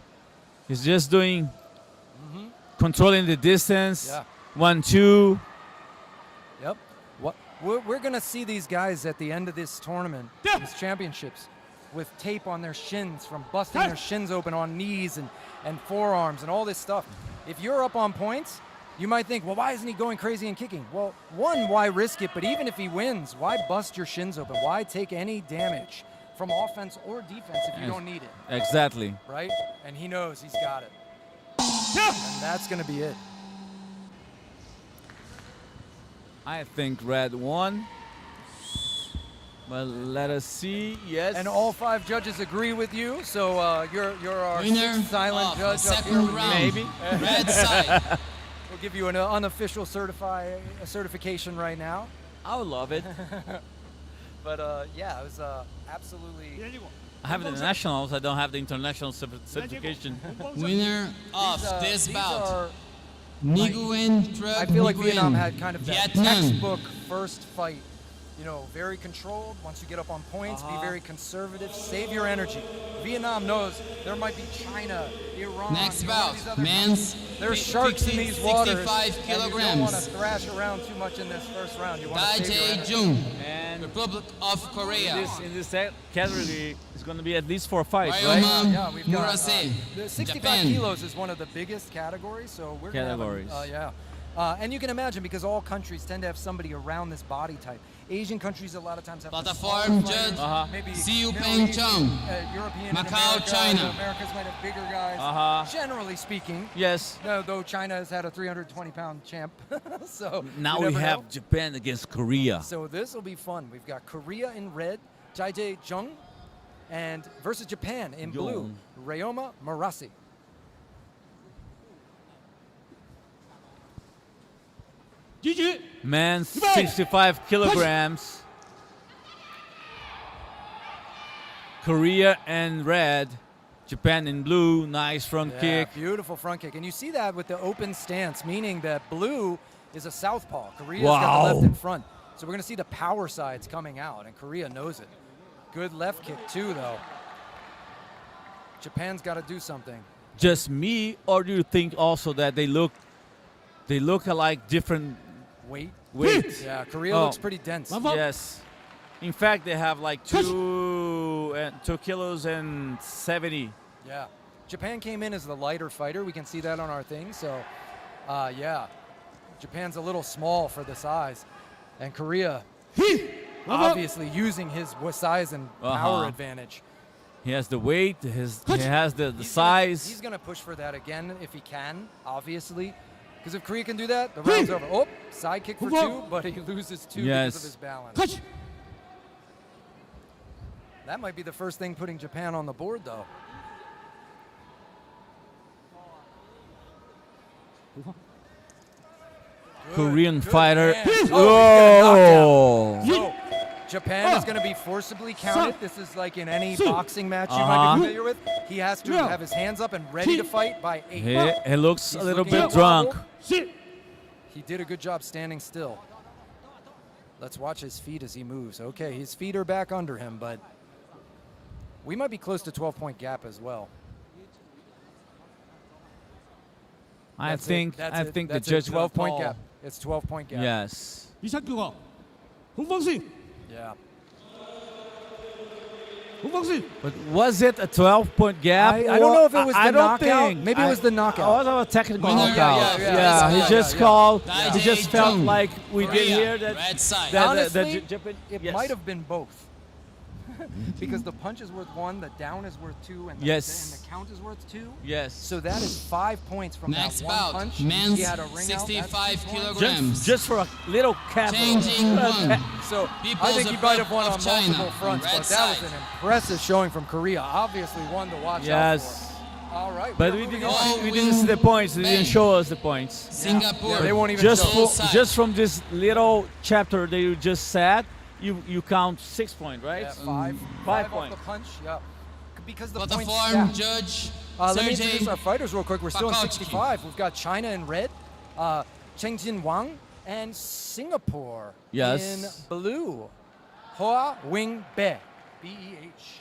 He's just doing controlling the distance. Yeah. 1, 2. Yep. We're going to see these guys at the end of this tournament, these championships, with tape on their shins from busting their shins open on knees and forearms and all this stuff. If you're up on points, you might think, well, why isn't he going crazy and kicking? Well, one, why risk it? But even if he wins, why bust your shins open? Why take any damage from offense or defense if you don't need it? Exactly. Right? And he knows he's got it. And that's going to be it. I think red won. But let us see. Yes. And all 5 judges agree with you, so you're our Winner 6th silent of judge the up here. second with me. round. Maybe. Red side. We'll give you an unofficial certification right now. I would love it. But yeah, it was absolutely. I have the nationals. I don't have the international certification. Winner of this these bout. are- Nguyen Truc I feel like Nguyen, Vietnam had kind of that Vietnam. textbook first fight. You know, very controlled. Once you get up on points, be very conservative. Save your energy. Vietnam knows there might be China, Iran. Next you know, all bout, these other men's There's sharks in these waters. 65 And you don't want to kilograms. thrash around too much in this first round. You want to save your Taipei energy. Jung, And Republic of Korea. in this category, it's going to be at least 4 fights, right? Ryoma Yeah, we've got Murase, the 65 Japan. kilos is one of the biggest categories, so we're Categories. Gonna have and you can imagine because all countries tend to have somebody around this body type. Asian countries a lot of times have the Platform smaller judge, players, maybe Siu Middle Peng East, Chung, European, Macau, and America, China. the Americas might have bigger guys. Generally speaking, Yes. though China has had a 320-pound champ, so Now you we never have know. Japan against Korea. So this will be fun. We've got Korea in red, Taipei Jung, and versus Japan in blue, Jung. Ryoma Murase. Men's 65 kilograms. Korea in red, Japan in blue. Nice front Yeah, kick. beautiful front kick. And you see that with the open stance, meaning that blue is a southpaw. Korea's Wow. got the left in front. So we're going to see the power sides coming out, and Korea knows it. Good left kick, too, though. Japan's got to do something. Just me, or do you think also that they look alike different Weight. weights? Yeah, Korea Oh. looks pretty dense. Yes. In fact, they have like 2 kilos and 70. Yeah. Japan came in as the lighter fighter. We can see that on our thing. So, yeah. Japan's a little small for the size. And Korea, obviously using his size and power advantage. He has the weight. He has the He's size. He's going to push for that again if he can, obviously. Because if Korea can do that, the round's over. Oh, side kick for 2, but he loses 2 Yes. because of his balance. That might be the first thing putting Japan on the board, though. Korean Good fighter. hand. Oh, he's gonna Oh. knock down. So, Japan is going to be forcibly counted. This is like in any boxing match you might be familiar with. He has to have his hands up and ready to fight by 8. He looks He's a little looking bit at drunk. wobble. He did a good job standing still. Let's watch his feet as he moves. Okay, his feet are back under him, but we might be close to 12-point gap as well. I That's think it. That's I it. think the That's judge it. will 12-point call. gap. It's 12-point gap. Yes. 이삭규가 홍범식 Yeah. But was it a 12-point gap? I don't know if it was the I don't knockout. think. Maybe it was the knockout. I was a technical Winner, knockout. yeah, he yeah, just called. yeah. He just felt like we did Korea, here that red side. Honestly, it it might have been both. Because the punch is worth 1, the down is worth 2, and Yes. and the count is worth 2. Yes. So that is 5 points from Next that one bout, punch. men's He had a ring out, that's 65 2 points. kilograms. Just for a little capital. Changing one. So People's I think he might have won Republic on of China, multiple fronts, red but that was side. an impressive showing from Korea. Obviously one to watch out Yes. for. All right, But we're we moving didn't, on. we didn't see the points. They didn't Bang. show us the points. Singapore. Yeah, they won't even Just show. side. just from this little chapter that you just said, you count 6 points, right? Yeah, 5. 5 off points. the punch, yeah. Because the What the points form, stack. Judge Let me Sergey introduce our fighters real quick. We're still in Pakowski. 65. We've got China in red, Chengjin Wang, and Singapore Yes. in blue. Hoa Wing Be, B-E-H.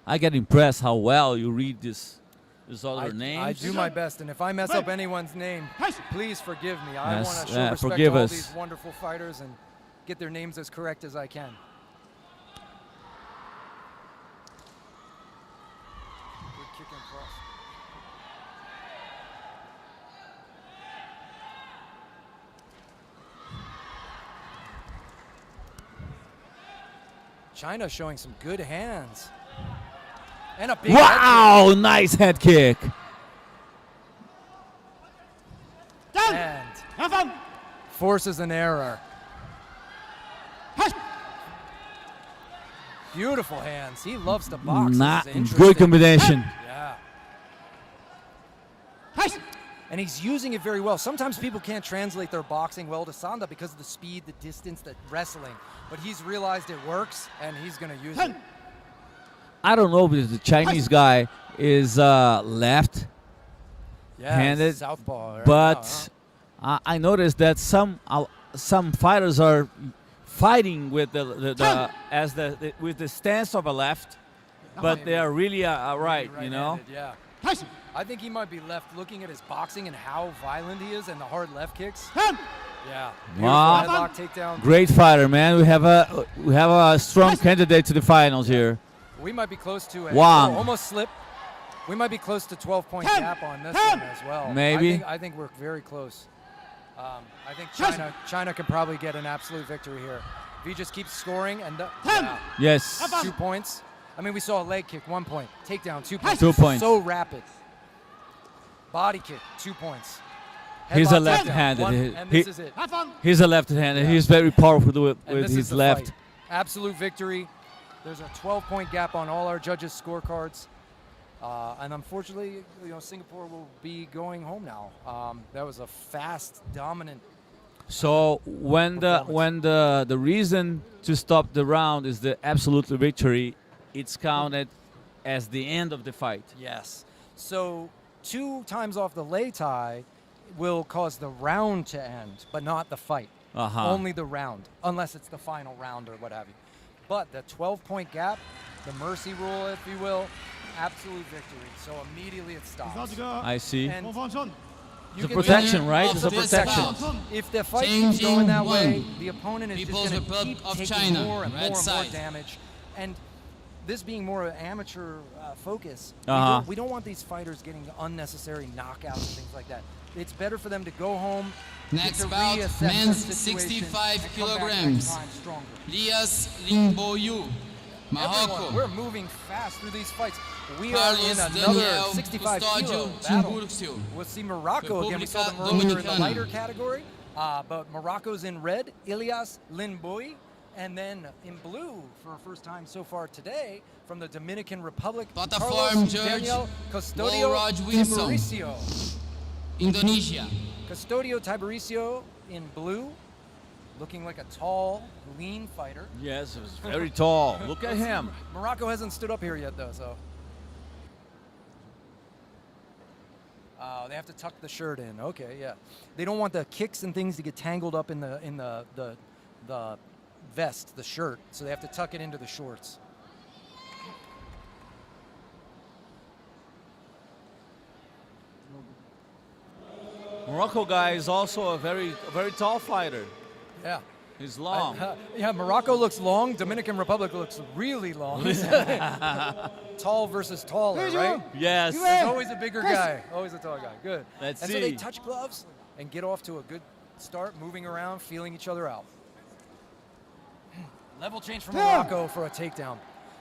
I get impressed how well you read this other names. I do my best, and if I mess up anyone's name, please forgive me. I Yes, want to show respect forgive to all us. these wonderful fighters and get their names as correct as I can. Good kick and cross. China showing some good hands. And a big head Wow, nice head kick. kick. And forces an error. Beautiful hands. He loves to box. This Not is good interesting. combination. Yeah. And he's using it very well. Sometimes people can't translate their boxing well to Sanda because of the speed, the distance, the wrestling. But he's realized it works, and he's going to use it. I don't know because the Chinese guy is left-handed, Yeah, southpaw. right but now, I noticed that some fighters are fighting with with the stance of a left, but they are really right, you know. right-handed, Yeah. I think he might be left looking at his boxing and how violent he is and the hard left kicks. Yeah. Beautiful Wow. headlock takedown. Great fighter, man. We have a strong candidate to the finals here. We might be close to a Wang. almost slip. We might be close to 12-point gap on this one as well. Maybe. I think we're very close. I think China can probably get an absolute victory here. If he just keeps scoring and yeah, Yes. 2 points. I mean, we saw a leg kick, 1 point. Takedown, 2 points. 2 points. So rapid. Body kick, 2 points. He's Headlock a takedown, left-handed. 1, He- and this is it. He's a left-handed. Yeah. He's very powerful with And this is his the left. fight. Absolute victory. There's a 12-point gap on all our judges' scorecards. And unfortunately, Singapore will be going home now. That was a fast, dominant. So when the reason to stop the round is the absolute victory, it's counted as the end of the fight. Yes. So 2 times off the lei tie will cause the round to end, but not the fight. Only the round, unless it's the final round or what have you. But the 12-point gap, the mercy rule, if you will, absolute victory. So immediately it stops. I see. And It's a can- protection, right? Of It's a this protection. bout, If the fight keeps Changing going that one. way, the opponent is People's just going to Republic keep of taking China, more and red more and more side. damage. And this being more an amateur focus, we don't want these fighters getting unnecessary knockouts and things like that. It's better for them to go home, Next get to bout, reassess their men's situation, 65 and come back kilograms. next time stronger. Lias Limboyu, Everyone, Morocco. we're moving fast through these fights. We are Carlos in another Daniel 65 kilo Custódio battle. Timburcio. We'll see Morocco again. We saw them República earlier in the Dominicana. lighter category, but Morocco's in red, Ilias Linboy, and then in blue for first time so far today from the Dominican Republic, Platform Carlos judge, Daniel Custodio Wolraj Wilson. Tibericio. Indonesia. Custodio Tibericio in blue, looking like a tall, lean fighter. Yes, it was very tall. Look at him. Morocco hasn't stood up here yet, though, so. They have to tuck the shirt in. Okay, yeah. They don't want the kicks and things to get tangled up in the vest, the shirt, so they have to tuck it into the shorts. Morocco guy is also a very tall fighter. Yeah. He's long. Yeah, Morocco looks long. Dominican Republic looks really long. Tall versus taller, right? Yes. There's always a bigger guy. Always a tall guy. Good. Let's and see. so they touch gloves and get off to a good start, moving around, feeling each other out. Level change from Morocco for a takedown.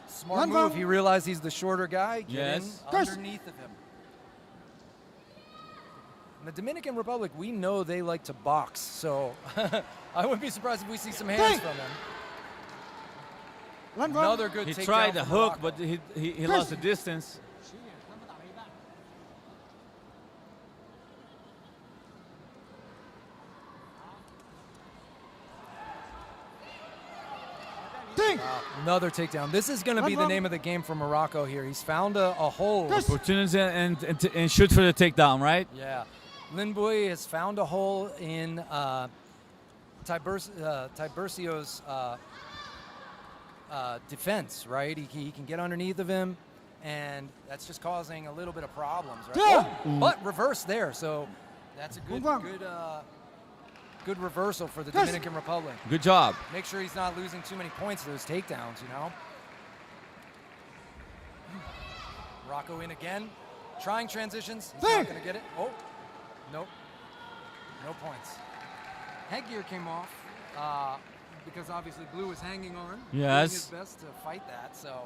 Smart move. He realized he's the shorter guy. Get in underneath of him. In the Dominican Republic, we know they like to box, so I wouldn't be surprised if we see some hands from them. Another good takedown. He tried the from hook, Morocco. but he lost the distance. Another takedown. This is going to be the name of the game for Morocco here. He's found a hole. Opportunity and shoot for the takedown, right? Yeah. Linboy has found a hole in Tiburcio's defense, right? He can get underneath of him, and that's just causing a little bit of problems, right? But reverse there, so that's a good reversal for the Dominican Republic. Good job. Make sure he's not losing too many points to those takedowns, you know? Morocco in again. Trying transitions. He's not going to get it. Oh, nope. No points. Headgear came off because obviously Blue was hanging on. Yes. Doing his best to fight that, so.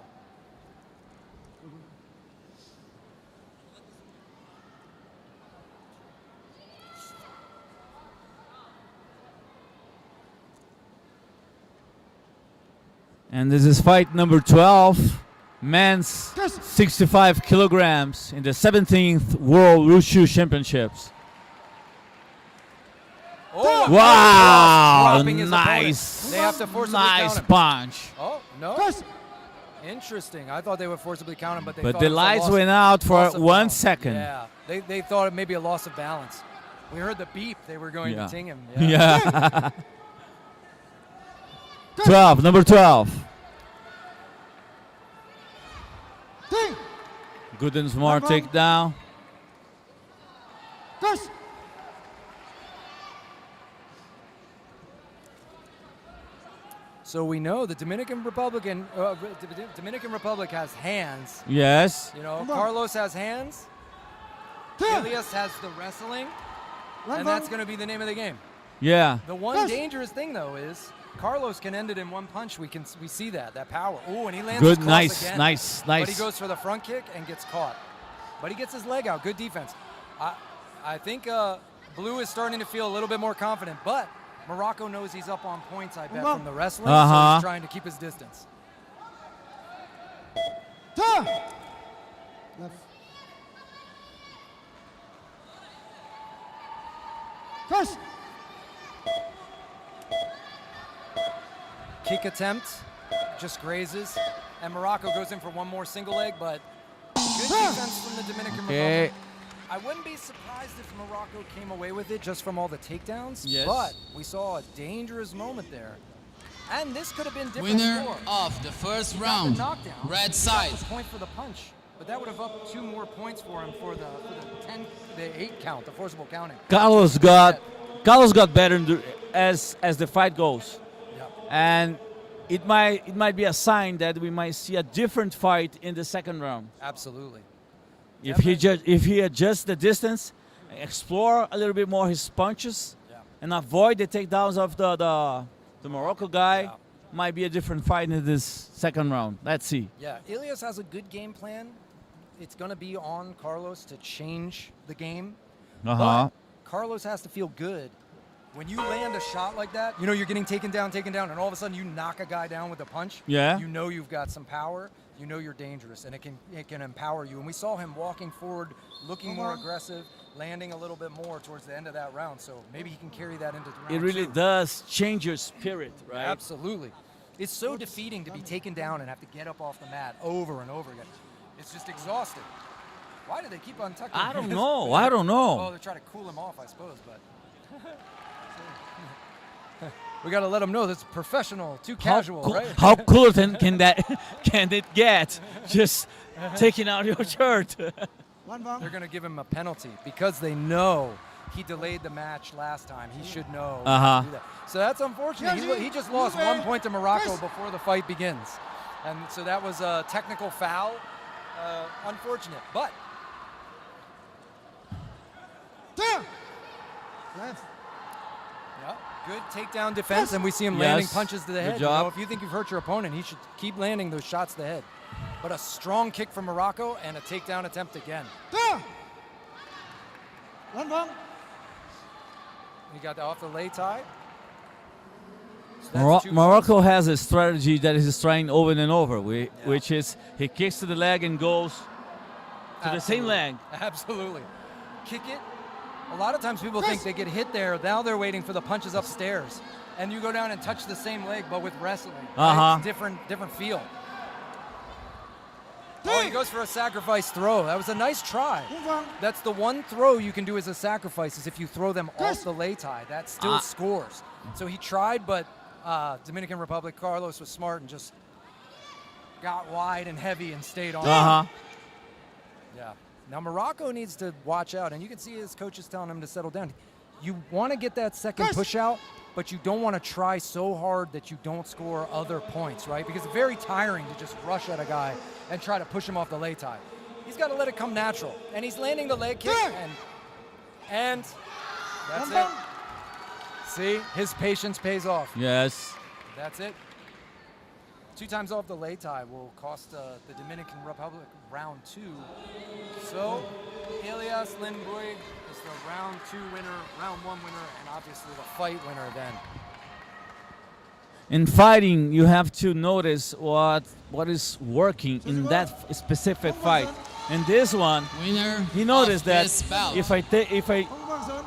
And this is fight number 12, men's 65 kilograms in the 17th World Wushu Championships. Oh, Wow, dropping his nice, opponent. They have to forcibly nice count him. punch. Oh, no. Interesting. I thought they would forcibly count him, but they But thought the it was a lights loss- went out for loss of 1 balance. second. Yeah, they thought it may be a loss of balance. We heard the beep. They were going to ting him. Yeah. 12, number 12. Good and smart takedown. So we know the Dominican Republic has hands. Yes. You know, Carlos has hands. Ilias has the wrestling, and that's going to be the name of the game. Yeah. The one dangerous thing though is Carlos can end it in one punch. We see that power. Oh, and he lands his Good, cross again. nice. But he goes for the front kick and gets caught. But he gets his leg out. Good defense. I think Blue is starting to feel a little bit more confident, but Morocco knows he's up on points, I bet, from the wrestling, so he's trying to keep his distance. Left. Kick attempt, just grazes, and Morocco goes in for one more single leg, but good defense from the Dominican Republic. I wouldn't be surprised if Morocco came away with it just from all the takedowns, but we saw a dangerous moment there. And this could have been different. Winner score. of the first He got round, the knockdown. red He side. got the point for the punch, but that would have upped 2 more points for him for the 8 count, the forcible counting. Carlos got better as the fight goes. And it might be a sign that we might see a different fight in the second round. Absolutely. If he adjusts the distance, explore a little bit more his punches, and avoid the takedowns of the Morocco guy, might be a different fight in this second round. Let's see. Yeah, Ilias has a good game plan. It's going to be on Carlos to change the game. But Carlos has to feel good. When you land a shot like that, you know you're getting taken down, and all of a sudden you knock a guy down with a punch. Yeah. You know you've got some power. You know you're dangerous, and it can empower you. And we saw him walking forward, looking more aggressive, landing a little bit more towards the end of that round. So maybe he can carry that into round It really 2. does change your spirit, right? Absolutely. It's so defeating to be taken down and have to get up off the mat over and over again. It's just exhausting. Why do they keep on tucking? I don't know. I don't know. Oh, they're trying to cool him off, I suppose, but. We got to let them know that's professional, too casual, right? How cool can it get? Just taking out your shirt. They're going to give him a penalty because they know he delayed the match last time. He should know. Uh-huh. To do that. So that's unfortunate. He just lost 1 point to Morocco before the fight begins. And so that was a technical foul. Unfortunate. But Left. yeah, good takedown defense, and we see him Yes. landing punches to the Good head. job. You know, if you think you've hurt your opponent, he should keep landing those shots to the head. But a strong kick from Morocco and a takedown attempt again. He got off the lei tie. So that's 2 Morocco has a strategy that he's trying over and over, which is he kicks to the leg and goes to the same leg. Absolutely. Kick it. A lot of times people think they get hit there. Now they're waiting for the punches upstairs. And you go down and touch the same leg, but with wrestling. Right? It's different feel. Oh, he goes for a sacrifice throw. That was a nice try. That's the one throw you can do as a sacrifice, is if you throw them off the lei tie. That still scores. So he tried, but Dominican Republic, Carlos was smart and just got wide and heavy and stayed on. Yeah. Now Morocco needs to watch out, and you can see his coach is telling him to settle down. You want to get that second push out, but you don't want to try so hard that you don't score other points, right? Because it's very tiring to just rush at a guy and try to push him off the lei tie. He's got to let it come natural. And he's landing the leg kick, and that's it. See, his patience pays off. Yes. That's it. 2 times off the lei tie will cost the Dominican Republic round 2. So, Elias Lindboy is the round 2 winner, round 1 winner, and obviously the fight winner then. In fighting, you have to notice what is working in that specific fight. In this one, Winner he noticed of that this bout. if I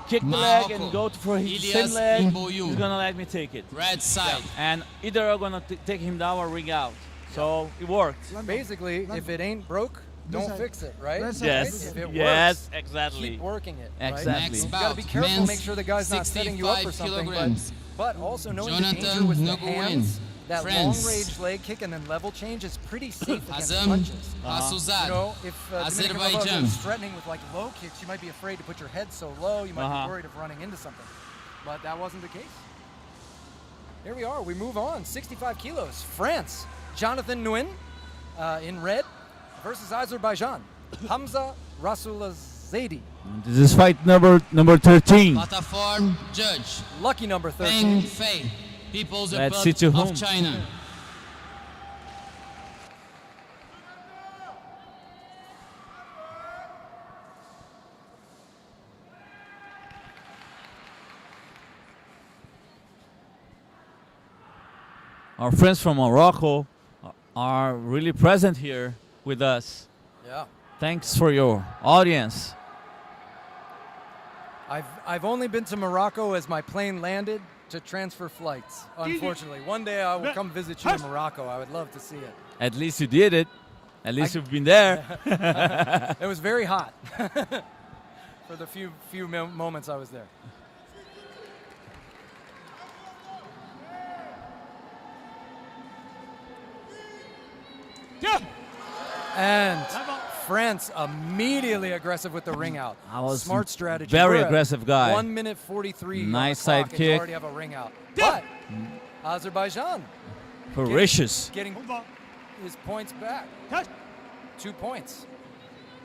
kick the leg and go for his Elias same leg, Lindboy. he's gonna let me take it. Red side. And either I'm gonna take him down or ring out. So it worked. Basically, if it ain't broke, don't side. fix it, right? Right side. Yes. If it Yes, works, exactly. keep working it. Exactly. Right? Next You bout. gotta be careful, men's make sure the guy's not setting you up for 65 something, kilograms. but also knowing the danger Jonathan with the Nguyen, hands, that France. long-range leg kick and then level change is pretty safe against Azam punches. Asuzad. You know, if Dominican Republic Azerbaijan. is threatening with like low kicks, you might be afraid to put your head so low, you might be worried of running into something. But that wasn't the case. Here we are, we move on, 65 kilos. France, Jonathan Nguyen in red versus Azerbaijan, Hamza Rasulazadeh. This is fight number 13. Platform judge. Lucky number Peng 13. Fei. People's Let's see Republic to whom. of China. Our friends from Morocco are really present here with us. Yeah. Thanks for your audience. I've only been to Morocco as my plane landed to transfer flights, unfortunately. One day I will come visit you in Morocco. I would love to see it. At least you did it. At least you've been there. It was very hot for the few moments I was there. And France immediately aggressive with the ring out. I was Smart strategy. very We're at aggressive guy. 1 minute 43. on Nice the side clock, and kick. You already have a ring out. But Azerbaijan Ferocious. getting his points back. 2 points.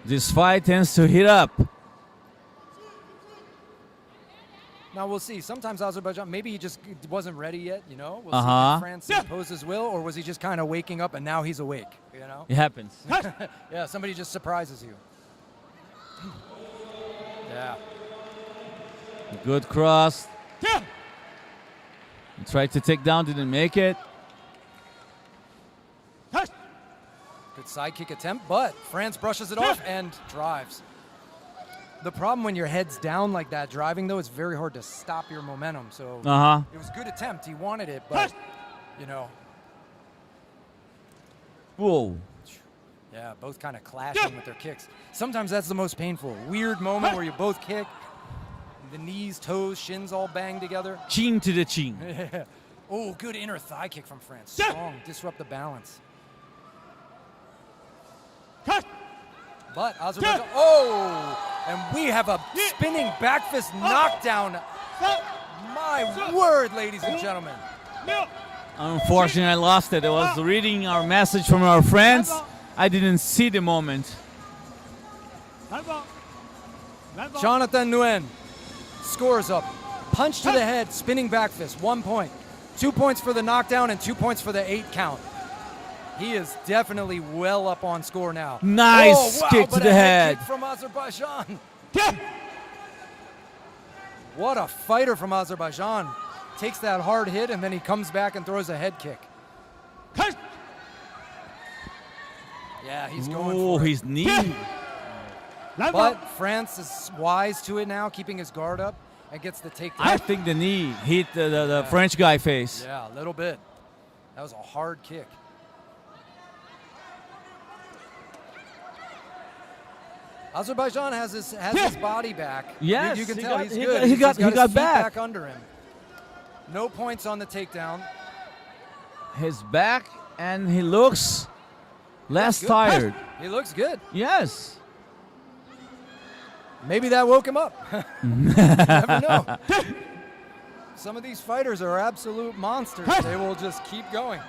This fight tends to heat up. Now we'll see. Sometimes Azerbaijan, maybe he just wasn't ready yet, you know? We'll see Uh-huh. if France impose his will, or was he just kind of waking up and now he's awake, you know? It happens. Yeah, somebody just surprises you. Yeah. Good cross. He tried to take down, didn't make it. Good side kick attempt, but France brushes it off and drives. The problem when your head's down like that driving, though, it's very hard to stop your momentum. So it was a good attempt. He wanted it, but, you know. Whoa. Yeah, both kind of clashing with their kicks. Sometimes that's the most painful. Weird moment where you both kick, the knees, toes, shins all bang together. Chin to the chin. Oh, good inner thigh kick from France. Strong, disrupt the balance. But Azerbaijan, and we have a spinning back fist knockdown. My word, ladies and gentlemen. Unfortunately, I lost it. I was reading our message from our friends. I didn't see the moment. Jonathan Nguyen scores up. Punch to the head, spinning back fist, 1 point. 2 points for the knockdown and 2 points for the 8 count. He is definitely well up on score now. Nice kick to the head. Kick from Azerbaijan. What a fighter from Azerbaijan. Takes that hard hit and then he comes back and throws a head kick. Yeah, he's going for it. His knee. But France is wise to it now, keeping his guard up and gets the takedown. I think the knee hit the French guy face. Yeah, a little bit. That was a hard kick. Azerbaijan has his body back. Yes, you can he tell got- he's he good. got- he got- He's he got his feet back. under him. No points on the takedown. His back, and he looks less Good. tired. He looks good. Yes. Maybe that woke him up. You never know. Some of these fighters are absolute monsters. They will just keep going.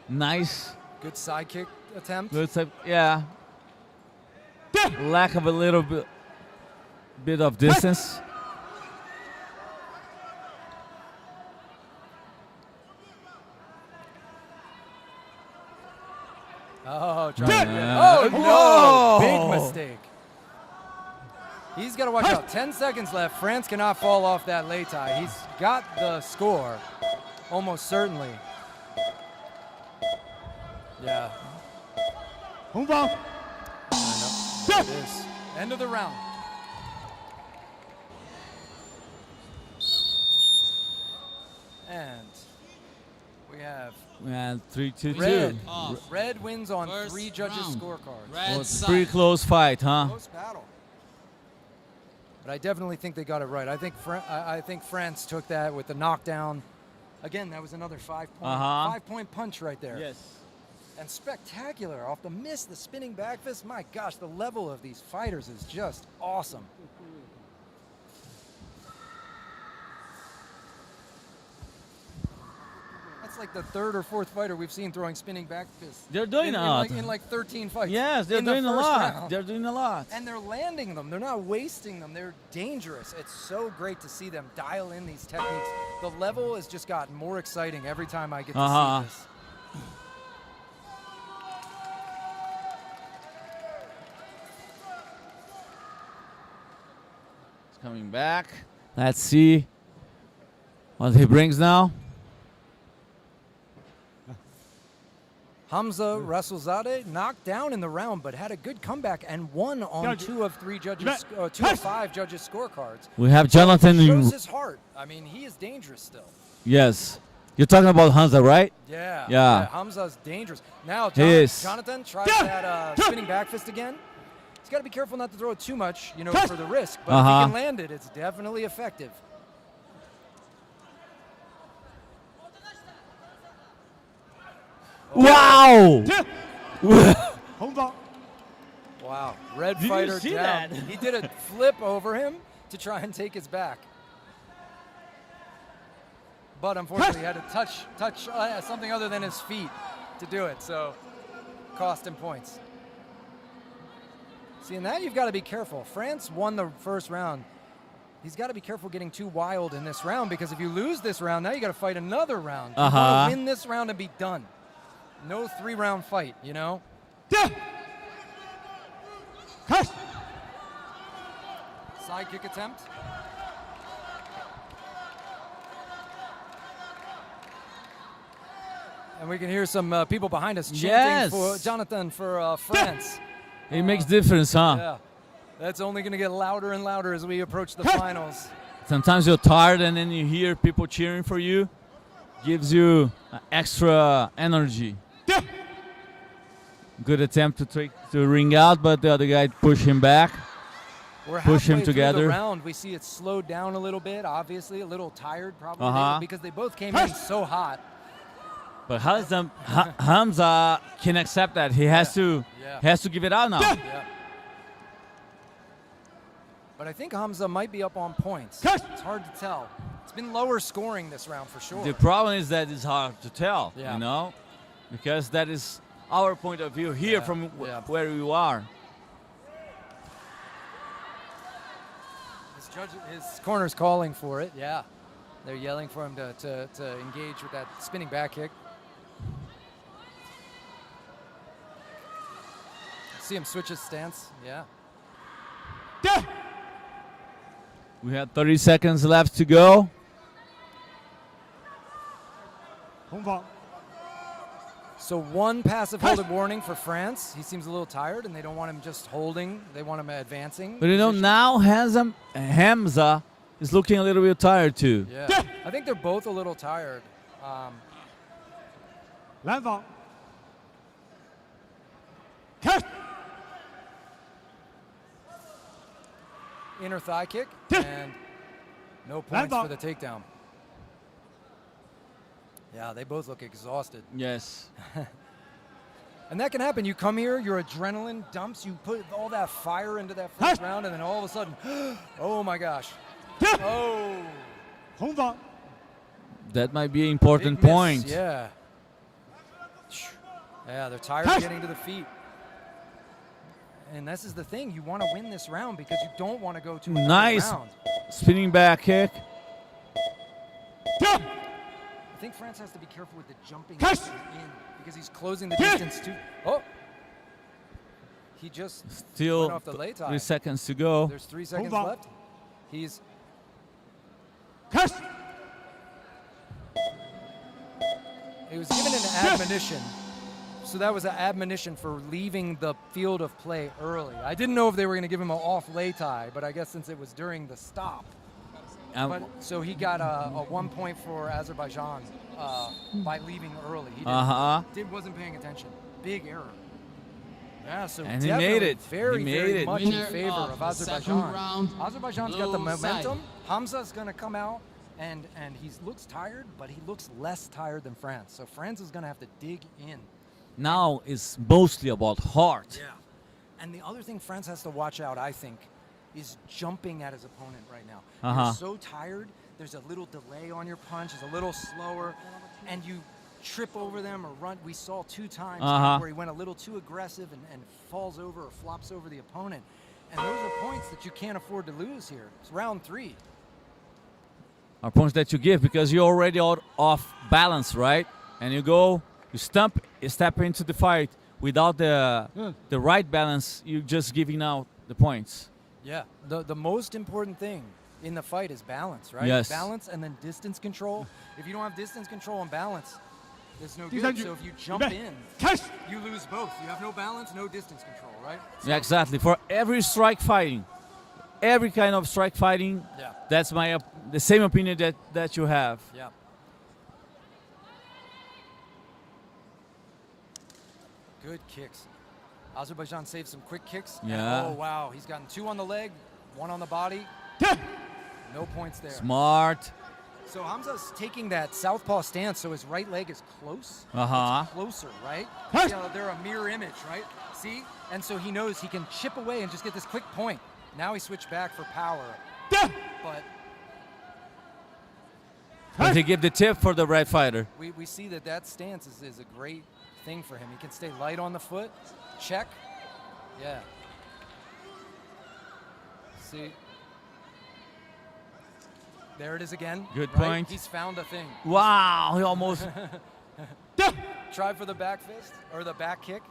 Nice. Good side kick attempt. Good type. Yeah. Lack of a little bit of distance. Oh, Yeah. no, Whoa. big mistake. He's got to watch out. 10 seconds left. France cannot fall off that lei tai. He's got the score, almost certainly. Yeah. There it is. End of the round. And we have And 3-2-2. Red. Off. Red wins on First 3 judges' round. scorecards. Red Well, it's a side. pretty close fight, huh? Close battle. But I definitely think they got it right. I think France took that with the knockdown. Again, that was another 5-point punch right there. Yes. And spectacular off the miss, the spinning back fist. My gosh, the level of these fighters is just awesome. That's like the 3rd or 4th fighter we've seen throwing spinning back fists. They're doing in a lot. like 13 fights. Yes, they're in the doing a first lot. round. They're doing a lot. And they're landing them. They're not wasting them. They're dangerous. It's so great to see them dial in these techniques. The level has just gotten more exciting every time I get to see this. It's coming back. Let's see what he brings now. Hamza Rasulzadeh knocked down in the round, but had a good comeback and won on 2 of 5 judges' scorecards. We have Jonathan. Shows his heart. I mean, he is dangerous still. Yes. You're talking about Hamza, right? Yeah. Yeah. Hamza's dangerous. Now, He is. Jonathan tries that spinning back fist again. He's got to be careful not to throw it too much, for the risk. But if he can land it, it's definitely effective. Wow! Wow. Red Did you fighter see down. that? He did a flip over him to try and take his back. But unfortunately, he had to touch something other than his feet to do it, so cost him points. See, and that you've got to be careful. France won the first round. He's got to be careful getting too wild in this round, because if you lose this round, now you got to fight another round. You want to win this round and be done. No 3-round fight, Side kick attempt. And we can hear some people behind us chanting for Jonathan for France. It makes difference, huh? Yeah. That's only going to get louder and louder as we approach the finals. Sometimes you're tired and then you hear people cheering for you. Gives you extra energy. Good attempt to take the ring out, but the other guy pushed him back. We're Push him halfway through together. the round. We see it slowed down a little bit, obviously. A little tired probably because they both came in so hot. But Hamza can accept that. He has to give it out now. Yeah. But I think Hamza might be up on points. It's hard to tell. It's been lower scoring this round for sure. The problem is that it's hard to tell, Yeah. you know, because that is our point of view here from where you are. His corner's calling for it, yeah. They're yelling for him to engage with that spinning back kick. See him switch his stance, yeah. We have 30 seconds left to go. So one passive holding warning for France. He seems a little tired, and they don't want him just holding. They want him advancing. But you know, now Hamza is looking a little bit tired too. Yeah, I think they're both a little tired. Inner thigh kick, and no points for the takedown. Yeah, they both look exhausted. Yes. And that can happen. You come here, your adrenaline dumps, you put all that fire into that first round, and then all of a sudden, oh my gosh. Oh. That might be an important Big miss, point. Yeah. Yeah, they're tired of getting to the feet. And this is the thing. You want to win this round because you don't want to go to another Nice round. spinning back kick. I think France has to be careful with the jumping in because he's closing the distance too. Oh. He just Still went off the lei tie. 3 seconds to go. There's 3 seconds left. He's He was given an admonition. So that was an admonition for leaving the field of play early. I didn't know if they were going to give him an off lei tie, but I guess since it was during the stop. So he got a 1 point for Azerbaijan by leaving early. He wasn't paying attention. Big error. Yeah, so and he made it. Very much Winner in favor of Azerbaijan. round, Azerbaijan's got the blue momentum. Hamza's going to come out, and he looks tired, but he looks less tired than France. So France is going to have to dig in. Now it's mostly about heart. Yeah. And the other thing France has to watch out, I think, is jumping at his opponent right now. You're so tired, there's a little delay on your punch, it's a little slower, and you trip over them or run. We saw 2 times where he went a little too aggressive and falls over or flops over the opponent. And those are points that you can't afford to lose here. It's round 3. Are points that you give because you're already off balance, right? And you go, you step into the fight without the right balance, you're just giving out the points. Yeah, the most important thing in the fight is balance, right? Yes. Balance and then distance control. If you don't have distance control and balance, it's no good. So if you jump in, you lose both. You have no balance, no distance control, right? So Yeah, exactly. For every strike fighting, every kind of strike fighting, that's the same opinion that you have. Yeah. Good kicks. Azerbaijan saved some quick kicks. Yeah. Oh, wow. He's gotten 2 on the leg, 1 on the body. No points there. Smart. So Hamza's taking that southpaw stance, so his right leg is close. It's closer, right? They're a mirror image, right? See? And so he knows he can chip away and just get this quick point. Now he switched back for power. But he give the tip for the right fighter. We see that stance is a great thing for him. He can stay light on the foot. Check. Yeah. See? There it is again. Good right? point. He's found a thing. Wow, he almost. Try for the back fist or the back kick.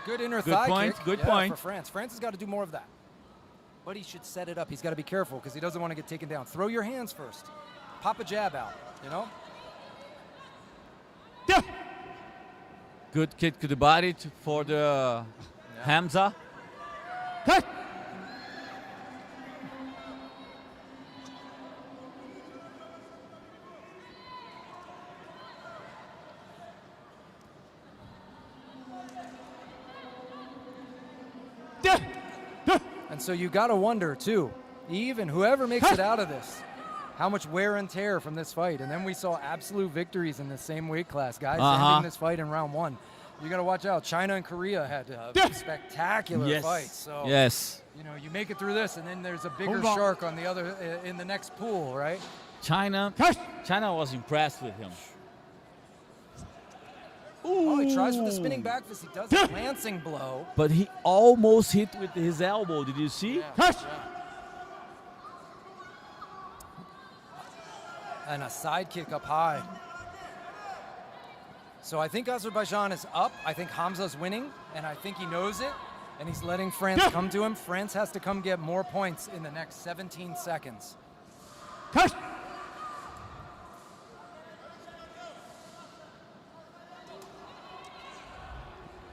Good inner thigh point, kick. good point. For France. France has got to do more of that. But he should set it up. He's got to be careful because he doesn't want to get taken down. Throw your hands first. Pop a jab out, you know? Good kick to the body for the Hamza. And so you got to wonder, too, even. Whoever makes it out of this. How much wear and tear from this fight. And then we saw absolute victories in the same weight class. Guys ending this fight in round 1. You got to watch out. China and Korea had spectacular fights. So, you know, you make it through this, and then there's a bigger shark on the other in the next pool, right? China was impressed with him. Oh, he tries for the spinning back fist. He does a lancing blow. But he almost hit with his elbow. Did you see? Yeah. And a side kick up high. So I think Azerbaijan is up. I think Hamza's winning, and I think he knows it, and he's letting France come to him. France has to come get more points in the next 17 seconds.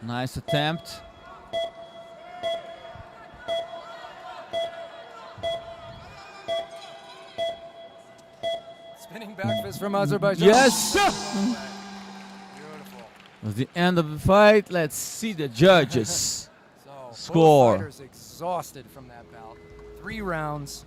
Nice attempt. Spinning back fist from Azerbaijan. Yes. Beautiful. At the end of the fight, let's see the judges. So score. Both fighters exhausted from that bout. 3 rounds.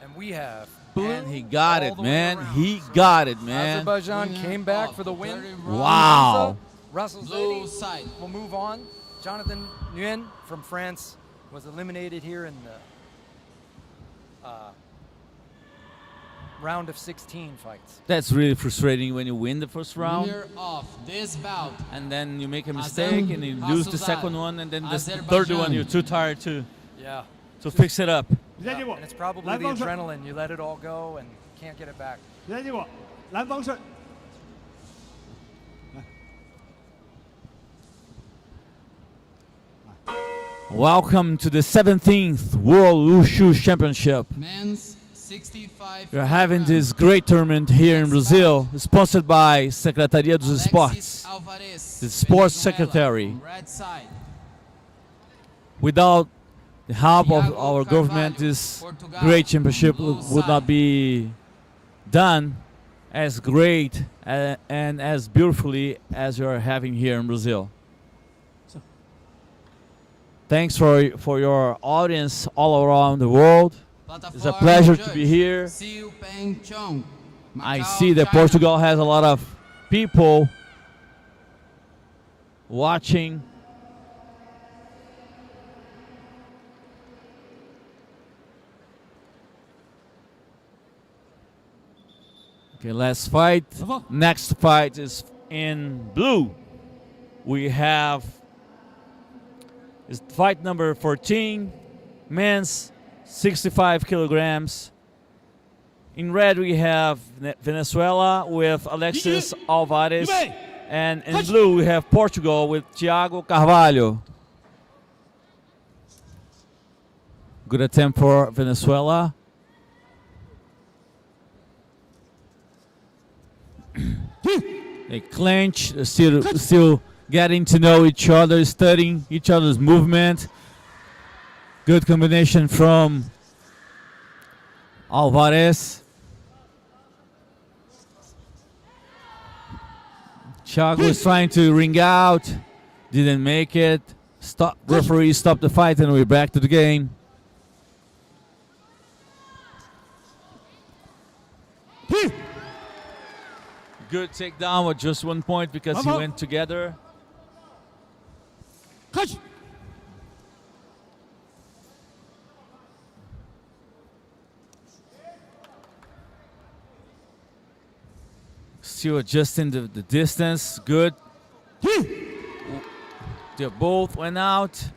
And we have. And he got it, man. He got it, man. Azerbaijan came back for the win. Wow. Russell Blue Zedi side. will move on. Jonathan Nguyen from France was eliminated here in the round of 16 fights. That's really frustrating when you win the first round. Winner of this bout. And then you make a mistake and you lose the second one, and then the Azerbaijan. third one you're too tired to fix it up. Yeah, and it's probably the adrenaline. You let it all go and can't get it back. Welcome to the 17th World Wushu Championship. Men's 65. We're having this great tournament here in Brazil, sponsored by Secretaria dos Esportes, the sports secretary. Red side. Without the help of our government, this great championship would not be done as great and as beautifully as we are having here in Brazil. Thanks for your audience all around the world. It's a pleasure to be here. I see that Portugal has a lot of people watching. Okay, last fight. Next fight is in blue. We have fight number 14, men's 65 kilograms. In red we have Venezuela with Alexis Alvarez, and in blue we have Portugal with Thiago Carvalho. Good attempt for Venezuela. They clinch, still getting to know each other, studying each other's movement. Good combination from Alvarez. Thiago is trying to ring out, didn't make it. Referee stopped the fight, and we're back to the game. Good takedown with just 1 point because he went together. Still adjusting the distance. Good. They both went out.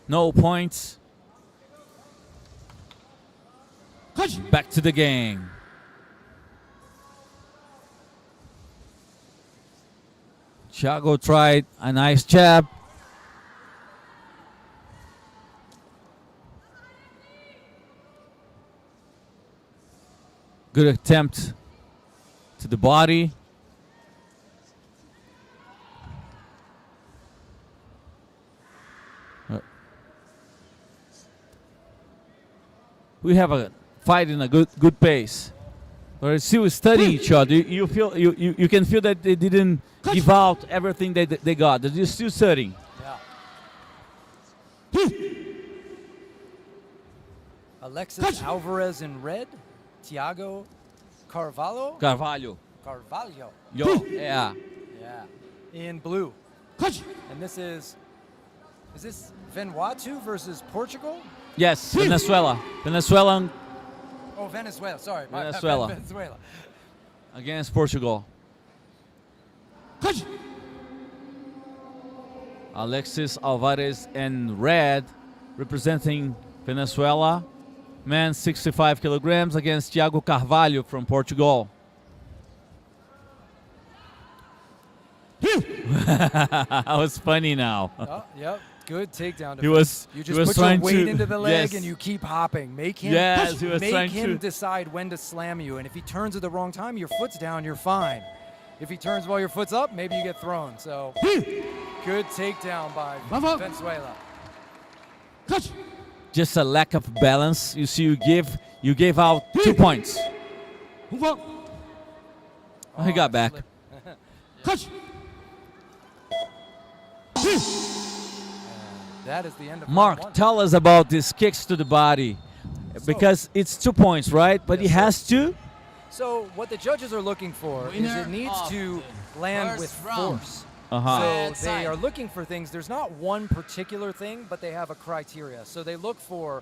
No points. Back to the game. Thiago tried a nice jab. Good attempt to the body. We have a fight in a good pace. We're still studying each other. You can feel that they didn't give out everything they got. They're still studying. Yeah. Alexis Alvarez in red. Thiago Carvalho. Carvalho. Carvalho. Yo, yeah. Yeah. In blue. And this is this Vanuatu versus Portugal? Yes, Venezuela. Venezuelan Oh, Venezuela. Sorry. my bad, Venezuela. Venezuela. against Portugal. Alexis Alvarez in red, representing Venezuela. Men 65 kilograms against Thiago Carvalho from Portugal. That was funny now. Oh, yep. Good takedown. He was- You he just was put your trying weight to- into the leg yes. and you keep hopping. Make him. Yes, he was make trying him to- decide when to slam you. And if he turns at the wrong time, your foot's down. You're fine. If he turns while your foot's up, maybe you get thrown. So good takedown by Venezuela. Just a lack of balance. You see, you gave out 2 points. Oh, he got back. That is the end of Mark, round one. tell us about these kicks to the body, because it's 2 points, right? But he has to. So what the judges are looking for is Winner it needs of to the land first with round. force. Uh-huh. So Bad they side. are looking for things. There's not one particular thing, but they have a criteria. So they look for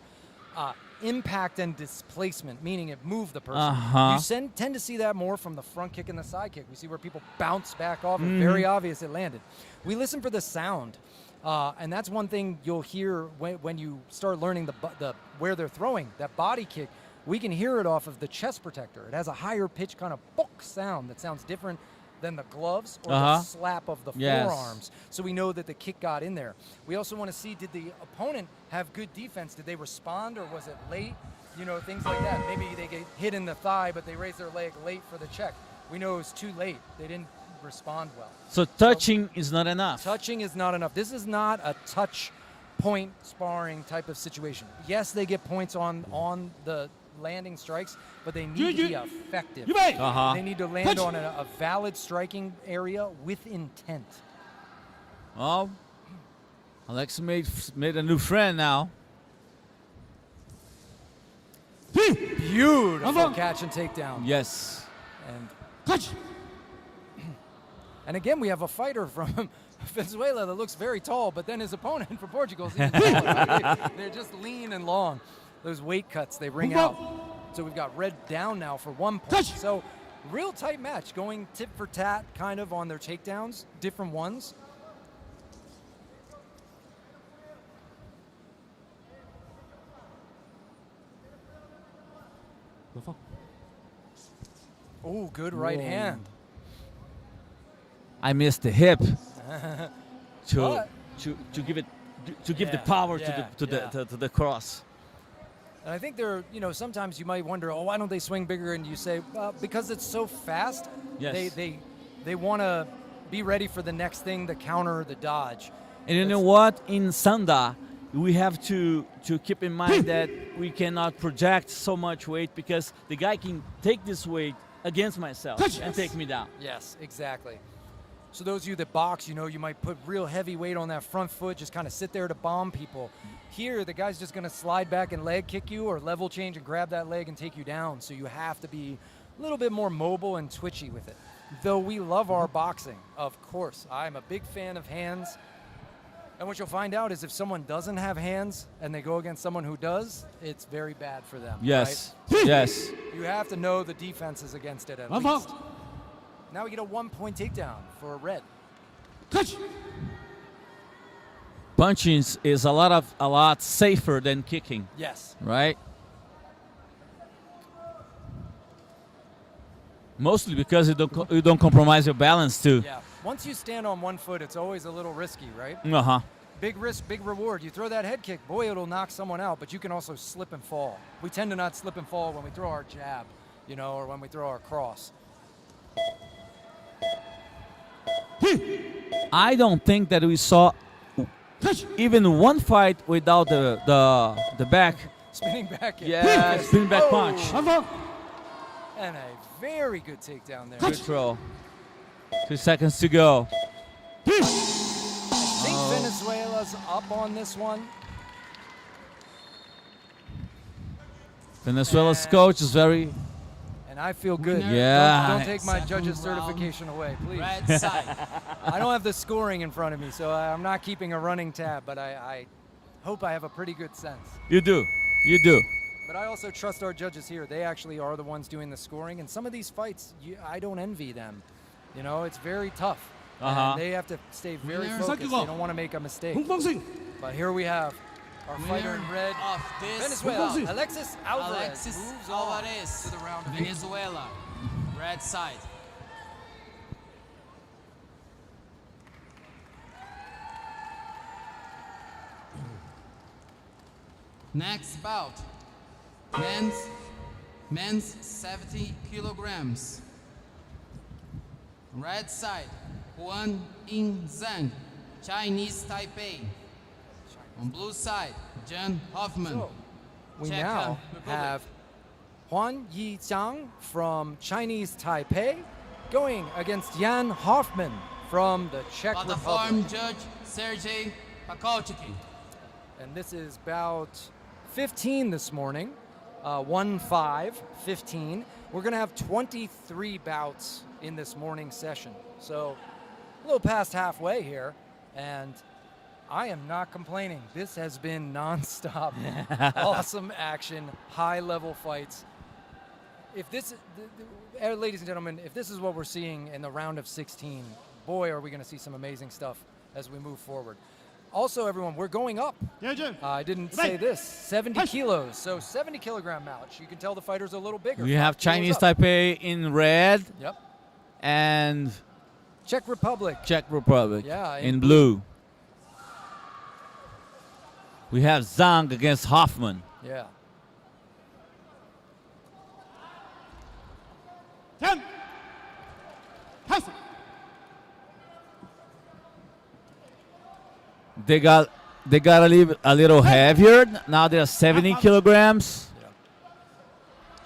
impact and displacement, meaning it moved the person. Uh-huh. You tend to see that more from the front kick and the side kick. We see where people bounce back off. It's very obvious it landed. We listen for the sound. And that's one thing you'll hear when you start learning the where they're throwing. That body kick, we can hear it off of the chest protector. It has a higher pitch kind of book sound that sounds different than the gloves or the slap of the Yes. forearms. So we know that the kick got in there. We also want to see, did the opponent have good defense? Did they respond or was it late? You know, things like that. Maybe they get hit in the thigh, but they raised their leg late for the check. We know it was too late. They didn't respond well. So touching is not enough. Touching is not enough. This is not a touch point sparring type of situation. Yes, they get points on the landing strikes, but they need to be effective. Uh-huh. They need to land on a valid striking area with intent. Oh, Alex made a new friend now. Beautiful catch and takedown. Yes. And again, we have a fighter from Venezuela that looks very tall, but then his opponent from Portugal is even taller. They're just lean and long. Those weight cuts, they ring out. So we've got red down now for 1 point. So real tight match, going tit for tat kind of on their takedowns, different ones. Oh, good right hand. I missed the hip to But- give it to give the Yeah, power yeah, to the cross. And I think sometimes you might wonder, oh, why don't they swing bigger? And you say, because it's so fast, Yes. they want to be ready for the next thing, the counter, the dodge. And you know what? In Sanda, we have to keep in mind that we cannot project so much weight, because the guy can take this weight against myself and take me down. Yes, exactly. So those of you that box, you might put real heavy weight on that front foot, just kind of sit there to bomb people. Here, the guy's just going to slide back and leg kick you or level change and grab that leg and take you down. So you have to be a little bit more mobile and twitchy with it. Though we love our boxing, of course. I'm a big fan of hands. And what you'll find out is if someone doesn't have hands and they go against someone who does, it's very bad for them. Yes. Right? Yes. You have to know the defenses against it at least. Now we get a 1 point takedown for a red. Punching is a lot safer than kicking, Yes. right? Mostly because you don't compromise your balance too. Yeah. Once you stand on one foot, it's always a little risky, right? Uh-huh. Big risk, big reward. You throw that head kick, boy, it'll knock someone out, but you can also slip and fall. We tend to not slip and fall when we throw our jab, or when we throw our cross. I don't think that we saw even one fight without the back. Spinning back kick. Yeah, spin back punch. And a very good takedown there. Good throw. 2 seconds to go. I think Venezuela's up on this one. Venezuela's And- coach is very. And I feel good. Winner. Yeah. Don't take my Second judge's round. certification away, please. Red side. I don't have the scoring in front of me, so I'm not keeping a running tab, but I hope I have a pretty good sense. You do. You do. But I also trust our judges here. They actually are the ones doing the scoring. And some of these fights, I don't envy them. You know, it's very tough. Uh-huh. And they have to stay very Winner. focused. They don't want to make a mistake. But here we have our fighter in red, of this Venezuela, Alexis Alvarez. Alexis moves on Alvarez, to the round of 8. Venezuela, red side. Next bout, men's 70 kilograms. Red side, Huan Ying Zhang, Chinese Taipei. On blue side, Jan Hoffman. So, we Czech now Republic. have Huan Yijiang from Chinese Taipei going against Jan Hoffman from the Czech Platform Republic. judge Sergey Pakolchiki. And this is bout 15 this morning, 1-5-15. We're going to have 23 bouts in this morning session. So a little past halfway here, and I am not complaining. This has been nonstop, awesome action, high-level fights. If this, ladies and gentlemen, if this is what we're seeing in the round of 16, boy, are we going to see some amazing stuff as we move forward. Also, everyone, we're going up. I didn't say this, 70 kilos, so 70 kilogram match. You can tell the fighter's a little bigger. We have 5 kilos Chinese up. Taipei in red Yep. and Czech Republic. Czech Republic Yeah, in blue. We have Zhang against Hoffman. Yeah. They got a little heavier. Now they're 70 kilograms.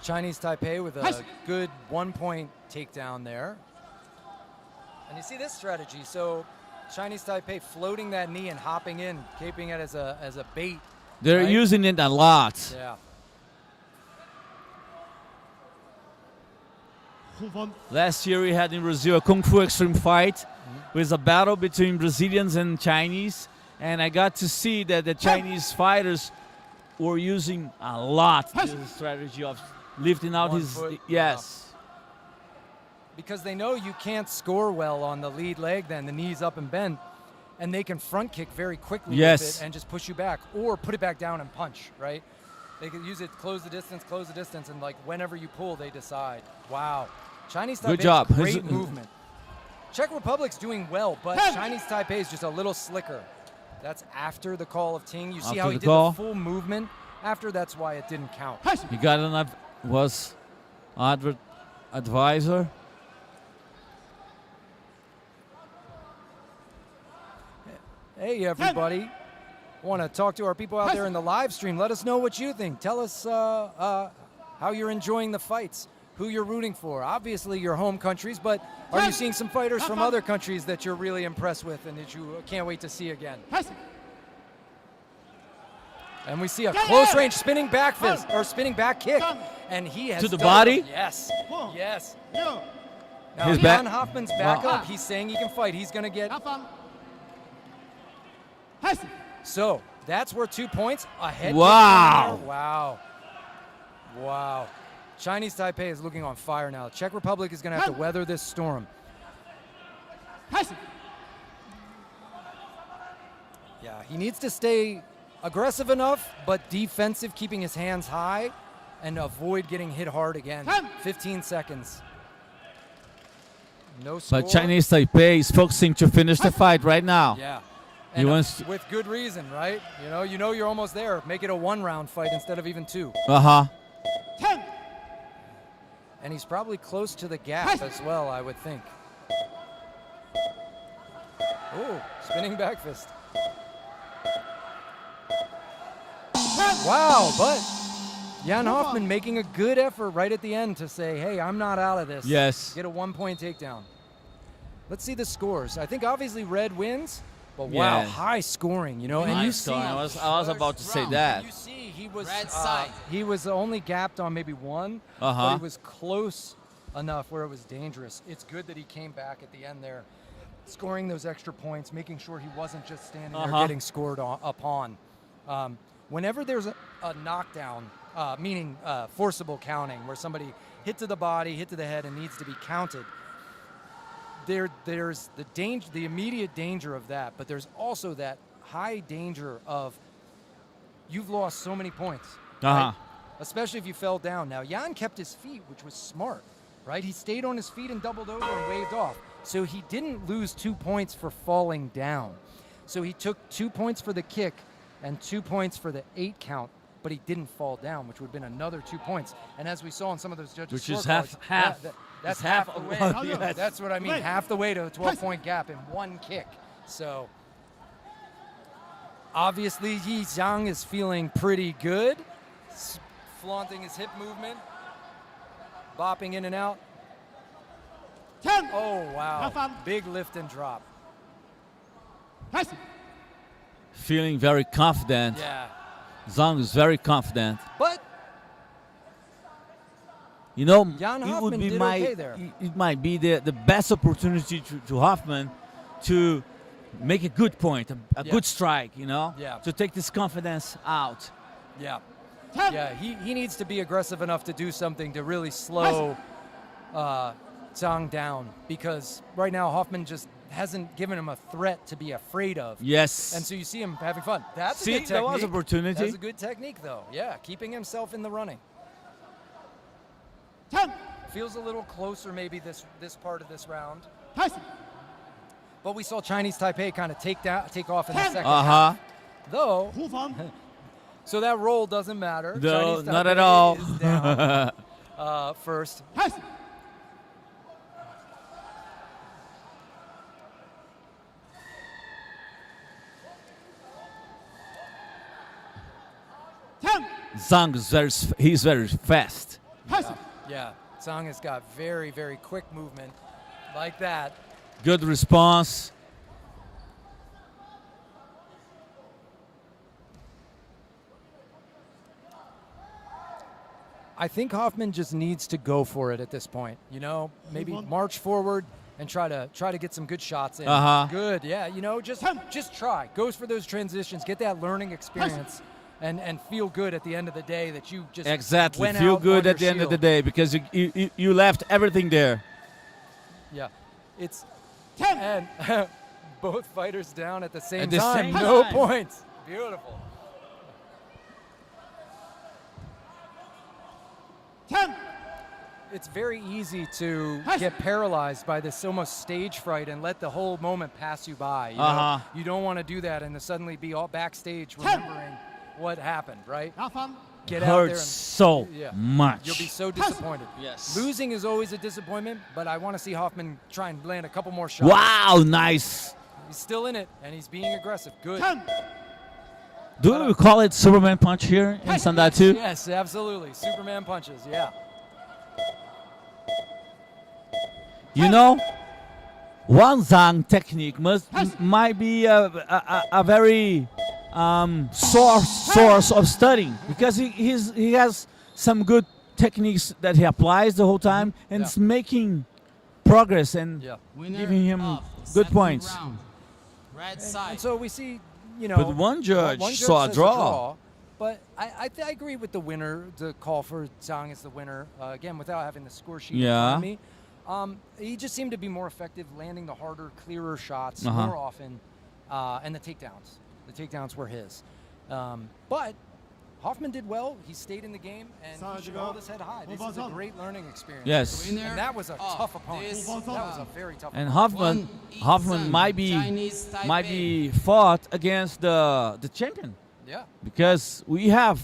Chinese Taipei with a good 1-point takedown there. And you see this strategy. So Chinese Taipei floating that knee and hopping in, keeping it as a bait. They're Right. using it a lot. Yeah. Last year we had in Brazil a Kung Fu Extreme fight with a battle between Brazilians and Chinese. And I got to see that the Chinese fighters were using a lot this strategy of lifting out One his... foot, Yes. Because they know you can't score well on the lead leg then, the knee's up and bent. And they can front kick very quickly Yes. with it and just push you back. Or put it back down and punch, right? They can use it, close the distance, and like whenever you pull, they decide. Wow. Chinese Taipei, Good job. great movement. Czech Republic's doing well, but Chinese Taipei is just a little slicker. That's after the call of Ting. You see After how he the did call. the full movement after, that's why it didn't count. He got an advisor. Hey, everybody. Want to talk to our people out there in the live stream. Let us know what you think. Tell us how you're enjoying the fights, who you're rooting for. Obviously, your home countries, but are you seeing some fighters from other countries that you're really impressed with and that you can't wait to see again? And we see a close-range spinning back fist, or spinning back kick, and he has To the done body? it. Yes, yes. Now, His Jan back- Hoffman's back Wow. up. He's saying he can fight. He's going to get... So, that's worth 2 points. A head kick Wow. from there. Wow. Wow. Chinese Taipei is looking on fire now. Czech Republic is going to have to weather this storm. Yeah, he needs to stay aggressive enough, but defensive, keeping his hands high, and avoid getting hit hard again. 15 seconds. No score. But Chinese Taipei is focusing to finish the fight right now. Yeah. He And wants to- with good reason, right? You know you're almost there. Make it a 1-round fight instead of even 2. Uh-huh. And he's probably close to the gap as well, I would think. Oh, spinning back fist. Wow, but Jan Hoffman making a good effort right at the end to say, hey, I'm not out of this. Yes. Get a 1-point takedown. Let's see the scores. I think obviously red wins, But wow, Yeah. high scoring, you know. And you see, I was about to say round. that. you see, he was only gapped on maybe one, but he was close enough where it was dangerous. It's good that he came back at the end there, scoring those extra points, making sure he wasn't just standing there getting scored upon. Whenever there's a knockdown, meaning forcible counting, where somebody hit to the body, hit to the head, and needs to be counted, there's the danger, the immediate danger of that, but there's also that high danger of you've lost so many points, right? Especially if you fell down. Now, Jan kept his feet, which was smart, right? He stayed on his feet and doubled over and waved off. So he didn't lose 2 points for falling down. So he took 2 points for the kick and 2 points for the 8 count, but he didn't fall down, which would have been another 2 points. And as we saw in some of those judges' Which is scorecards, half. that's It's half half the of way. what- yes. That's what I mean, half the way to a 12-point gap in one kick. So obviously, Yi Zhang is feeling pretty good, flaunting his hip movement, bopping in and out. 10. Oh, wow. Have fun. Big lift and drop. Nice. Feeling very confident. Yeah. Zhang is very confident. But You know, Jan it would Hoffman be did okay there. It might be the best opportunity to Hoffman to make a good point, a good strike, you know, Yeah. to take this confidence out. yeah. 10. Yeah, he needs to be aggressive enough to do something to really slow Zhang down, because right now Hoffman just hasn't given him a threat to be afraid of. Yes. And so you see him having fun. That's See, a good technique. that was opportunity. That's a good technique, though. Yeah, keeping himself in the running. 10. Feels a little closer maybe this part of this round. Nice. But we saw Chinese Taipei kind of take off in the 10. second Uh-huh. half. Though, Move on. so that roll doesn't matter. No, Chinese not Taipei at all. is down, first. Nice. Zhang is he's very fast. Nice. Yeah, Zhang has got very, very quick movement like that. Good response. I think Hoffman just needs to go for it at this point. You know, maybe march forward and try to get some good shots in. Good, yeah. You know, just try. Goes for those transitions. Get that learning experience, and feel good at the end of the day that you just Exactly. went Feel out good on at the your end of the shield. day because you left everything there. Yeah, it's 10. and both fighters down at the same At the time. same No time. points. Beautiful. 10. It's very easy to get paralyzed by this almost stage fright and let the whole moment pass you by. You know? You don't want to do that and to suddenly be all backstage remembering what happened, right? Have fun. Get out there Hurts and so yeah. much. You'll be so disappointed. Yes. Losing is always a disappointment, but I want to see Hoffman try and land a couple more shots. Wow, nice. He's still in it, and he's being aggressive. Good. 10. Do we call it Superman punch here in Sanda too? Yes, absolutely. Superman punches, yeah. You know, one Zhang technique might be a very source of studying because he has some good techniques that he applies the whole time and it's making progress and Winner giving him of the good second points. round. Red side. And so we see, you know. But one judge saw a says draw. But I agree with the winner, the call for Zhang as the winner, again, without having the score sheet in Yeah. front of me. He just seemed to be more effective landing the harder, clearer shots more often, and the takedowns. The takedowns were his. But Hoffman did well. He stayed in the game, and he should hold his head high. This is a great learning experience. Yes. Winner And that was a of tough opponent. this That was a round. very tough And opponent. Hoffman might Chinese be Taipei. fought against the champion Yeah, because we have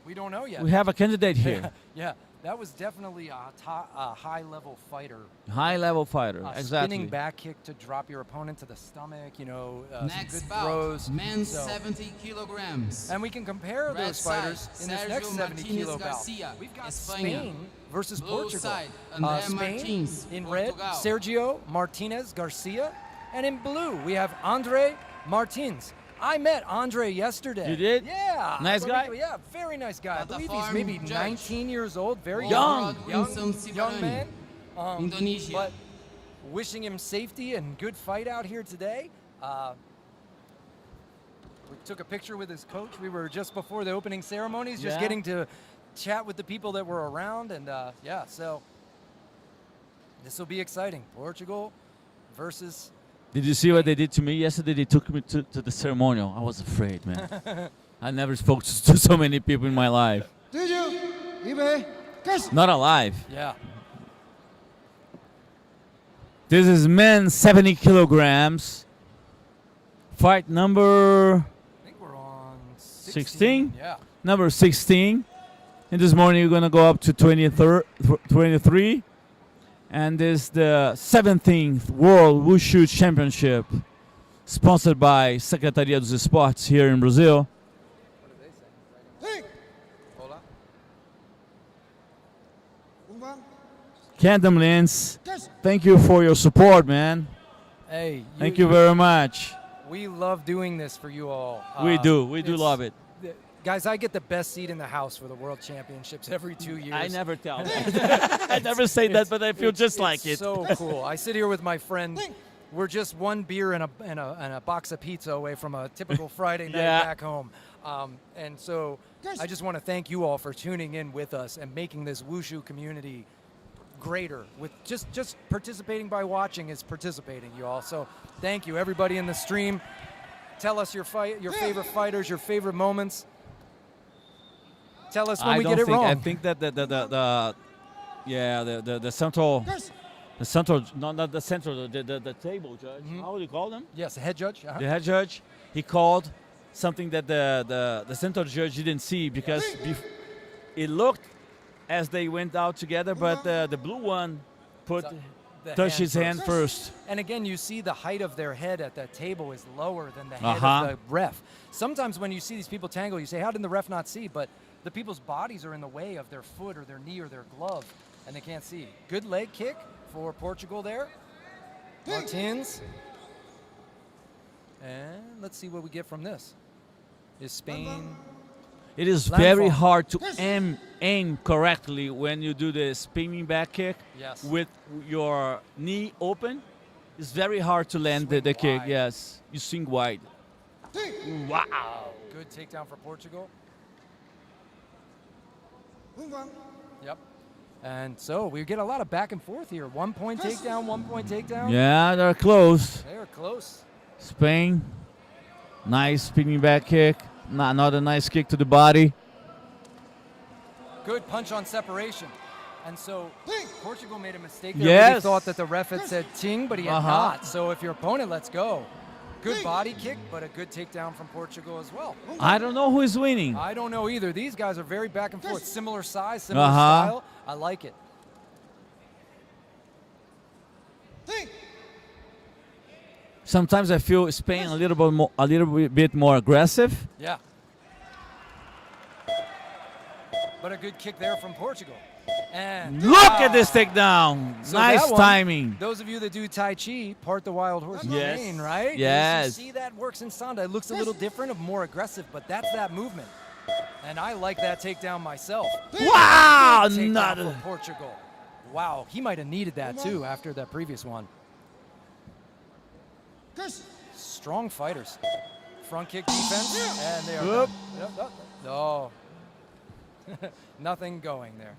we don't know yet. a candidate here, Yeah, that was definitely a high-level fighter. high level fighter. A Exactly. spinning back kick to drop your opponent to the stomach, you know, Next some good bout, throws. men's So- 70 kilograms. And we can compare Red those fighters side, in this Sergio next 70 kilo bout. Martinez-Garcia, We've got España. Spain versus Blue Portugal. side, Andrea Spain Martins, in Portugal. red, Sergio Martinez Garcia. And in blue, we have Andre Martins. I met Andre yesterday. You did? Yeah. Nice guy? Yeah, very nice guy. I believe he's Platform maybe judge. 19 years old, very Young. young man. Indonesia. But wishing him safety and good fight out here today. We took a picture with his coach. We were just before the opening ceremonies, just Yeah. getting to chat with the people that were around. And yeah, so this will be exciting. Portugal versus... Did you see what they did to me yesterday? They took me to the ceremonial. I was afraid, man. I never spoke to so many people in my life. Did you? Ibe. Yes. Not alive. Yeah. This is men 70 kilograms. Fight number I think we're on 16? Yeah. number 16. And this morning we're gonna go up to 23. And this is the 17th World Wushu Championship, sponsored by Secretaria dos Esportes here in Brazil. Hey. Hold on. Umang. Candom Lens, Yes. thank you for your support, man. Hey. Thank you very much. We love doing this for you all. We do it's- love it. Guys, I get the best seat in the house for the World Championships every 2 years. I never tell that. I never say that, but I feel just like it. It's so cool. I sit here with my friend. We're just one beer and a box of pizza away from a typical Friday night Yeah. back home. And so I just want to thank you all for tuning in with us and making this wushu community greater. With just participating by watching is participating, you all. So thank you, everybody in the stream. Tell us your favorite fighters, your favorite moments. Tell us when we get it wrong. I think that the central, Yes. the central, not the central, the table judge. How would you call them? Yes, the head judge. The head judge. He called something that the central judge didn't see because it looked as they went out together, but the blue one touched his hand first. And again, you see the height of their head at that table is lower than the head Uh-huh. of the ref. Sometimes when you see these people tangle, you say, how did the ref not see? But the people's bodies are in the way of their foot or their knee or their glove, and they can't see. Good leg kick for Portugal there. Martins. And let's see what we get from this. Is Spain... It is Landfall. very hard to aim correctly when you do the spinning back kick Yes. with your knee open. It's very hard to land the Swing kick. wide. Yes, you swing wide. Wow. Good takedown for Portugal. Umang. Yep. And so we get a lot of back and forth here. 1 point takedown, 1 point takedown. Yeah, they're close. They're close. Spain, nice spinning back kick. Not a nice kick to the body. Good punch on separation. And so Portugal made a mistake there. Yes. He thought that the ref had said ting, but he had not. So if your opponent lets go, good body kick, but a good takedown from Portugal as well. I don't know who is winning. I don't know either. These guys are very back and forth. Similar size, similar Uh-huh. style. I like it. Sometimes I feel Spain a little bit more aggressive. Yeah. But a good kick there from Portugal. And Look at this takedown. So Nice that one, timing. Those of you that do Tai Chi, part the wild horse's Yes. mane, right? Yes. You see that works in Sanda. It looks a little different, more aggressive, but that's that movement. And I like that takedown myself. Wow, Good takedown not for Portugal. Wow, he might have needed that too after that previous one. Yes. Strong fighters. Front kick defense, and they are Whoop. done. Yep. No. Nothing going there.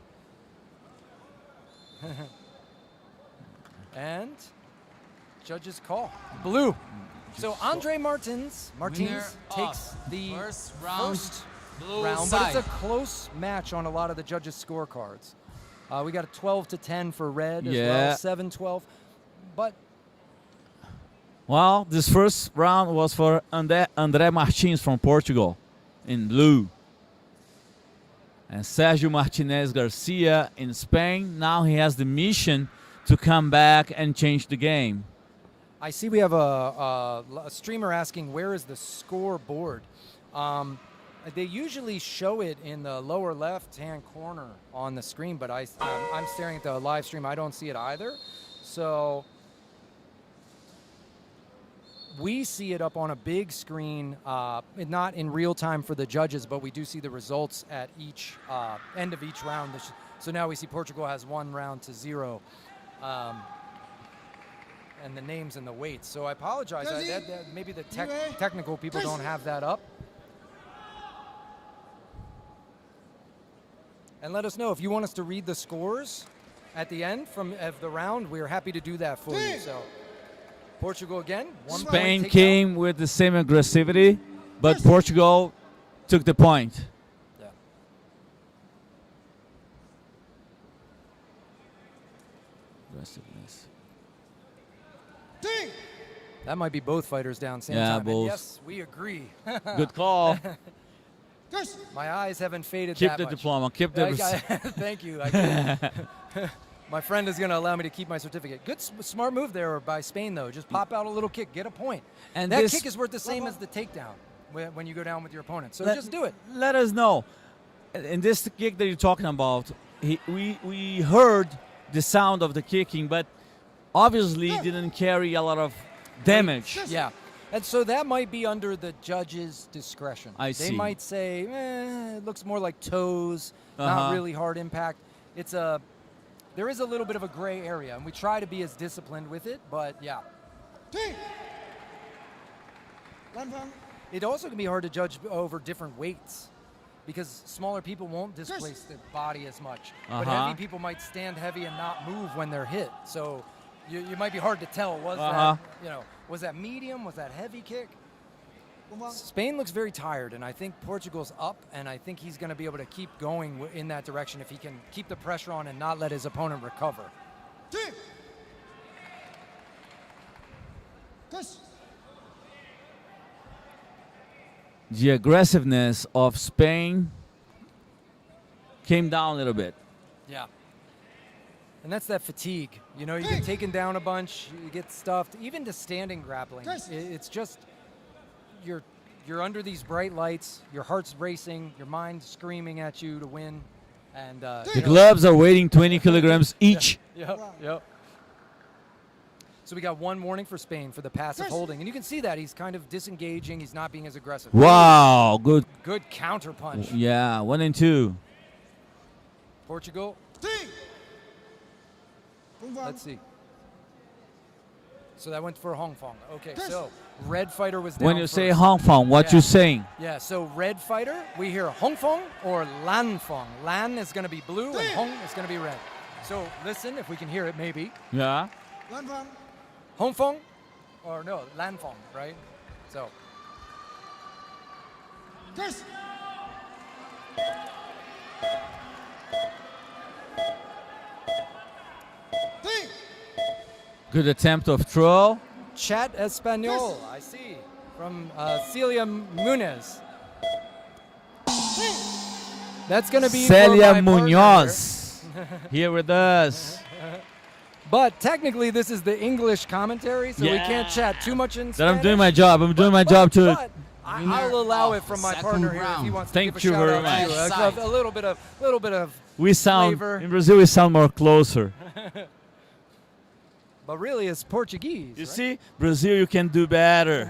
And judges call. Blue. So Andre Martins Winner takes of the first round, blue round, but side. it's a close match on a lot of the judges' scorecards. We got a 12-10 for red as Yeah. well, 7-12. But Well, this first round was for André Martins from Portugal in blue. And Sergio Martinez Garcia in Spain. Now he has the mission to come back and change the game. I see we have a streamer asking, where is the scoreboard? They usually show it in the lower left-hand corner on the screen, but I'm staring at the live stream. I don't see it either. So we see it up on a big screen, not in real time for the judges, but we do see the results at each end of each round. So now we see Portugal has 1 round to 0. And the names and the weights. So I apologize. Maybe the technical people don't have that up. And let us know if you want us to read the scores at the end of the round. We're happy to do that for you. So Portugal again. Spain came with the same aggressivity, but Portugal took the point. Yeah. Aggressiveness. That might be both fighters down same Yeah, time. And both. yes, we agree. Good call. My eyes haven't faded Keep that the much. diploma. Keep the. Thank you. My friend is going to allow me to keep my certificate. Good, smart move there by Spain, though. Just pop out a little kick, get a point. And that this- kick is worth the same as the takedown when you go down with your opponent. So Let- just do it. Let us know. In this kick that you're talking about, we heard the sound of the kicking, but obviously didn't carry a lot of damage. Yeah. And so that might be under the judge's discretion. I They see. might say, it looks more like toes, not Uh-huh. really hard impact. There is a little bit of a gray area, and we try to be as disciplined with it, but yeah. It also can be hard to judge over different weights because smaller people won't displace the body as much. But Uh-huh. heavy people might stand heavy and not move when they're hit. So you might be hard to tell. Uh-huh. Was that medium? Was that heavy kick? Spain looks very tired, and I think Portugal's up, and I think he's going to be able to keep going in that direction if he can keep the pressure on and not let his opponent recover. The aggressiveness of Spain came down a little bit. Yeah. And that's that fatigue. You know, you get taken down a bunch, you get stuffed. Even to standing grappling, it's just you're under these bright lights, your heart's racing, your mind's screaming at you to win. And The gloves are weighing 20 kilograms each. Yep. So we got 1 warning for Spain for the passive holding. And you can see that he's kind of disengaging. He's not being as aggressive. Wow, good. Good counter punch. Yeah, 1 and 2. Portugal. Let's see. So that went for Hong Fong. Okay, so red fighter was down When you say first. Hong Kong, what Yeah. you saying? Yeah, so red fighter, we hear Hong Fong or Lan Fong. Lan is going to be blue and Hong is going to be red. So listen, if we can hear it maybe. Yeah. Hong Fong or no, Lan Fong, right? So. Good attempt of throw. Chat Espanol, I see, from Celia Munez. That's going to be Celia for my partner Munoz here with us. But technically, this is the English commentary, so we can't chat too much in That Spanish. I'm doing my job. I'm doing my job too. But I'll allow it from my Second partner here if round. he wants to Thank give you a shout very out to much. you. A little bit of We sound flavor. in Brazil. We sound more closer. But really, it's Portuguese. You right? see, Brazil, you can do better.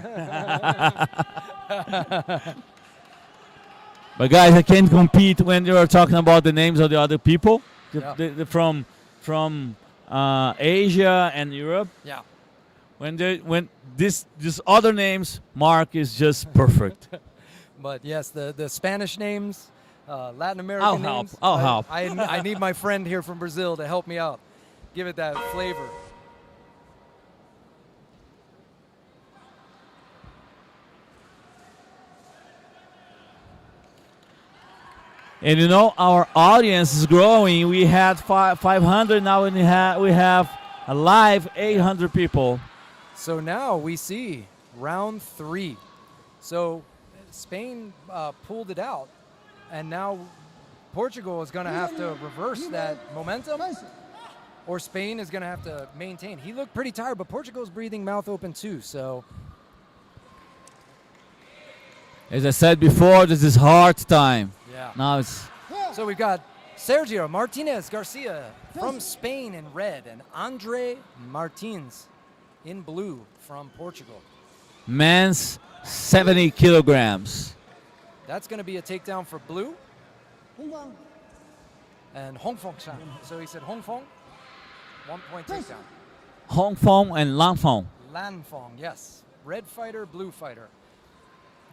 But guys, I can't compete when you are talking about the names of the other people from Asia and Europe. Yeah. When these other names, Mark is just perfect. But yes, the Spanish names, Latin American names. I'll help. I need my friend here from Brazil to help me out. Give it that flavor. And you know, our audience is growing. We had 500, now we have a live 800 people. So now we see round 3. So Spain pulled it out, and now Portugal is going to have to reverse that momentum, or Spain is going to have to maintain. He looked pretty tired, but Portugal's breathing mouth open too. So As I said before, this is hard time. yeah. Now it's So we've got Sergio Martinez Garcia from Spain in red, and Andre Martins in blue from Portugal. men's 70 kilograms. That's going to be a takedown for blue. 红方 And Hong Fong Chan. So he said Hong Fong, 1 point takedown. Hong Fong and Lang Fong. Lan Fong, yes. Red fighter, blue fighter.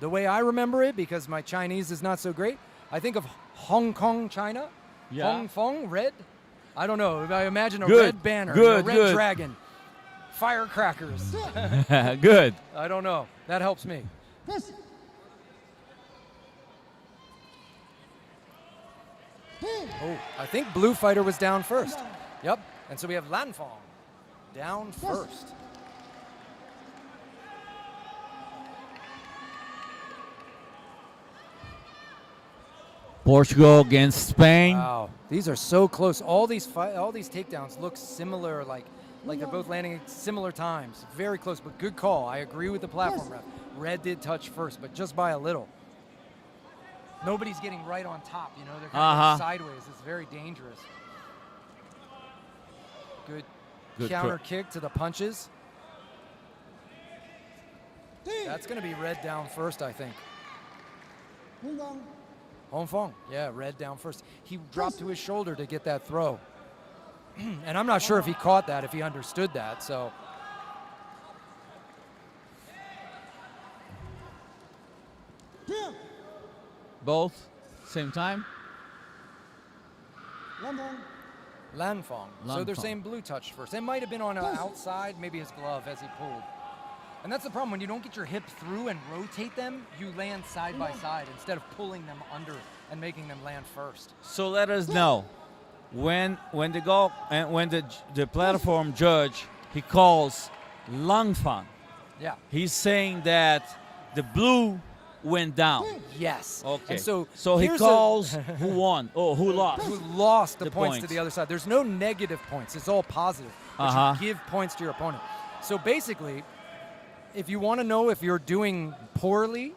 The way I remember it, because my Chinese is not so great, I think of Hong Kong, China. Yeah. Hong Fong, red. I don't know. I imagine a Good, red banner, good, a red good. dragon, firecrackers. Good. I don't know. That helps me. 开始 Oh, I think blue fighter was down first. Yep. And so we have Lan Fong down first. Portugal against Spain. Wow, these are so close. All these takedowns look similar, like they're both landing at similar times. Very close, but good call. I agree with the platform ref. Red did touch first, but just by a little. Nobody's getting right on top, you know. They're kind of sideways. It's very dangerous. Good counter kick to the punches. That's going to be red down first, I think. 红方 Hong Fong, yeah, red down first. He dropped to his shoulder to get that throw. And I'm not sure if he caught that, if he understood that, so. Both same time. 蓝方 Lan Fong. So Lan they're Fong. saying blue touched first. It might have been on an outside, maybe his glove as he pulled. And that's the problem. When you don't get your hip through and rotate them, you land side by side instead of pulling them under and making them land first. So let us know when the platform judge he calls Lang Fong. Yeah. He's saying that the blue went down. Yes. Okay. And so he here's calls who won? Oh, who lost? who lost the The points to points. the other side. There's no negative points. It's all positive. But you give points to your opponent. So basically, if you want to know if you're doing poorly,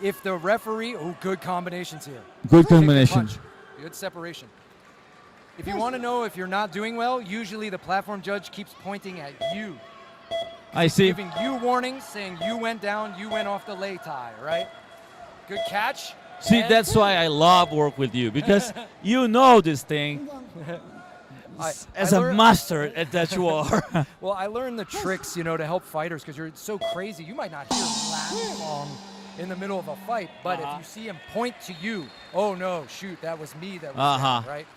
if the referee, good combinations here. Good Take the combination. punch. Good separation. If you want to know if you're not doing well, usually the platform judge keeps pointing at you. I see. Giving you warnings, saying you went down, you went off the lei tai, right? Good catch. See, And that's why I love work with you because you know this thing as I a learned- master at that you are. Well, I learned the tricks, to help fighters because you're so crazy. You might not hear Lan Fong in the middle of a fight, but if you see him point to you, oh no, shoot, that was me that was down, right?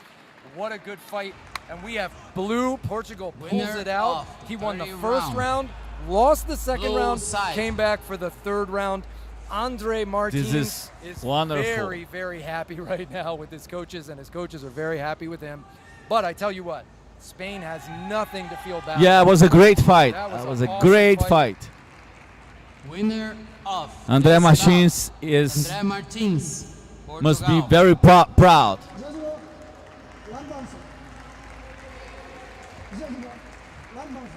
What a good fight. And we have blue. Portugal pulls Winner it out. of He won the third first round, lost the second Blue round, side. came back for the third round. Andre Martins is is wonderful. very, very happy right now with his coaches, and his coaches are very happy with him. But I tell you what, Spain has nothing to feel bad Yeah, it was a great fight. That was That was an a awesome great fight. fight. Winner of André this Martins bout, is André Martins, must be Portugal. very proud. 这是个蓝方式，这是个蓝方式。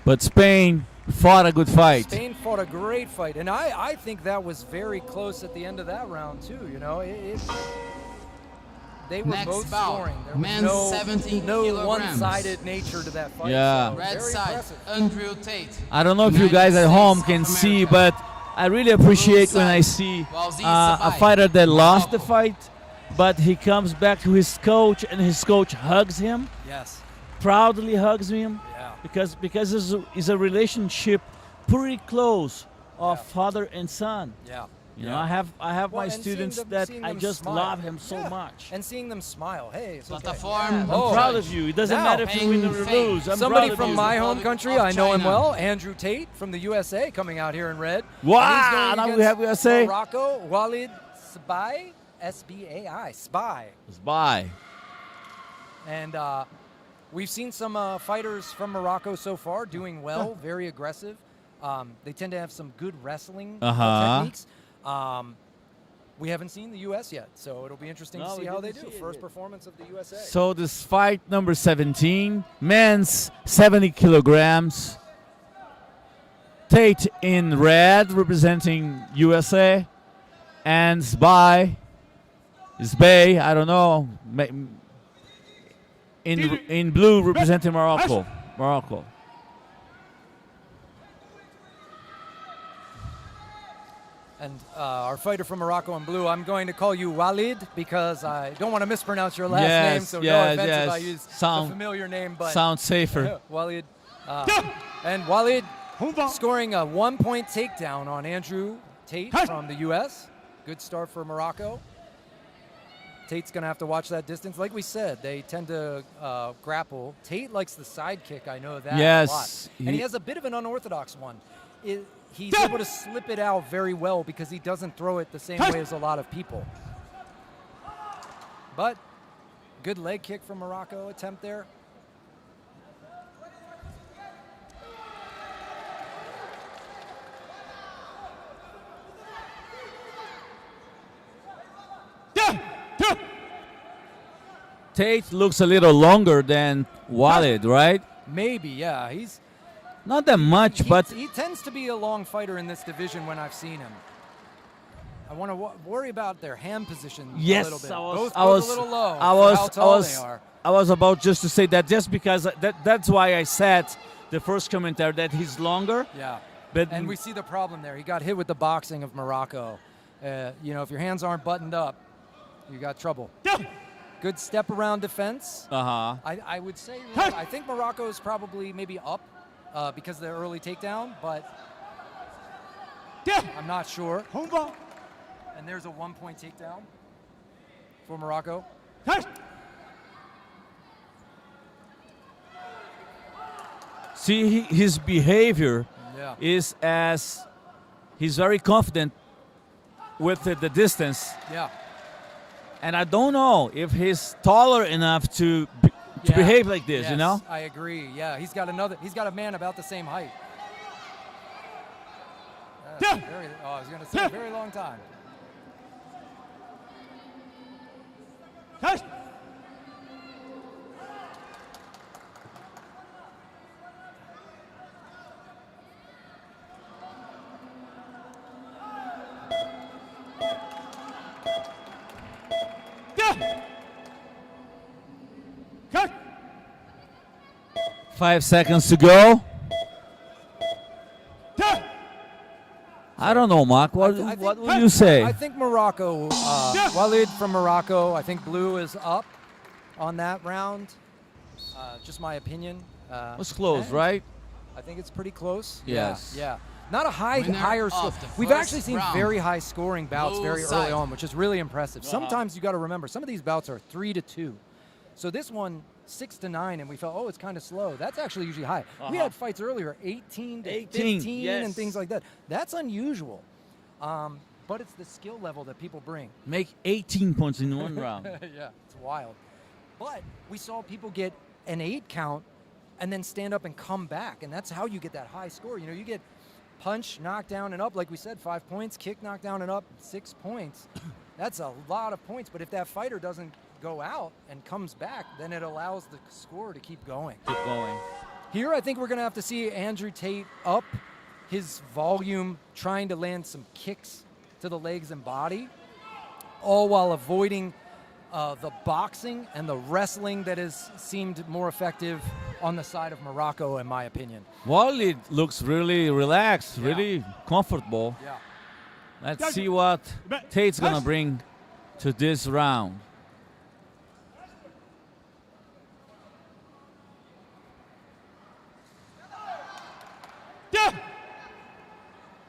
But Spain fought a good fight. Spain fought a great fight, and I think that was very close at the end of that round too. They were Next both bout, scoring. There men's was 17 no kilograms. one-sided nature to that fight. Yeah. so Red very side, impressive. Andrew Tate. I don't know if you United guys at States home of can see, America. but I really appreciate when I side, see Wazir a Sabai, fighter that lost the Morocco. fight, but he comes back to his coach and his coach hugs him, Yes. proudly hugs him, Yeah. because it's a relationship pretty close of Yeah. father and son. Yeah. You know, I have Well, my and seeing students them- that seeing I them just smile. love him so Yeah. much. And seeing them smile. Hey, it's okay. Platform. Yeah. I'm Oh, proud of you. It doesn't Now, matter if you win or Paying fame. lose. I'm Somebody proud from of you. my home Republic country, of I know him China. well, Andrew Tate from the USA, coming out here in red. Wow, And he's going now we against have USA. Morocco, Walid Sbai, S-B-A-I, Spy. It's bye. And we've seen some fighters from Morocco so far doing well, very aggressive. They tend to have some good wrestling techniques. We haven't seen the U.S. yet, so it'll be interesting No, to see we how they didn't do. see it First yet. performance of the USA. So this fight number 17, men's 70 kilograms. Tate in red representing USA, and Zbay, I don't know, in blue representing Morocco. And our fighter from Morocco in blue, I'm going to call you Walid because I don't want to mispronounce your last name, so no offense if I use a familiar name. But sounds safer. Walid. And Walid scoring a 1-point takedown on Andrew Tate from the U.S. Good start for Morocco. Tate's going to have to watch that distance. Like we said, they tend to grapple. Tate likes the side kick. I know that a lot. And he has a bit of an unorthodox one. He's able to slip it out very well because he doesn't throw it the same way as a lot of people. But good leg kick from Morocco attempt there. Tate looks a little longer than Walid, right? Maybe, yeah. He's not that much, but he tends to be a long fighter in this division when I've seen him. I want to worry about their hand position a little bit. Both a little low for how tall they are. I was about just to say that just because that's why I said the first commentary that he's longer. Yeah. But and we see the problem there. He got hit with the boxing of Morocco. You know, if your hands aren't buttoned up, you got trouble. Good step around defense. I would say, I think Morocco is probably maybe up because of the early takedown, but I'm not sure. And there's a 1-point takedown for Morocco. See, his behavior is as he's very confident with the distance. Yeah. And I don't know if he's taller enough to behave like this, yes, you know? I agree. Yeah, he's got a man about the same height. I was going to say a very long time. Cut. 5 seconds to go. I don't know, Mark. What will you say? I think Morocco, Walid from Morocco, I think blue is up on that round. Just my opinion. It was close, right? I think it's pretty close. Yes. Yeah. Not a higher score. We've actually seen very high scoring bouts very early on, which is really impressive. Sometimes you got to remember, some of these bouts are 3-2. So this one, 6-9, and we felt, oh, it's kind of slow. That's actually usually high. We had fights earlier, 18-15 and things like that. That's unusual. But it's the skill level that people bring. Make 18 points in one round. Yeah, it's wild. But we saw people get an 8 count and then stand up and come back, and that's how you get that high score. You know, you get punch, knockdown, and up, like we said, 5 points, kick, knockdown, and up, 6 points. That's a lot of points, but if that fighter doesn't go out and comes back, then it allows the score to keep going. Here, I think we're going to have to see Andrew Tate up his volume, trying to land some kicks to the legs and body, all while avoiding the boxing and the wrestling that has seemed more effective on the side of Morocco, in my opinion. Walid looks really relaxed, really comfortable. Yeah. Let's see what Tate's going to bring to this round.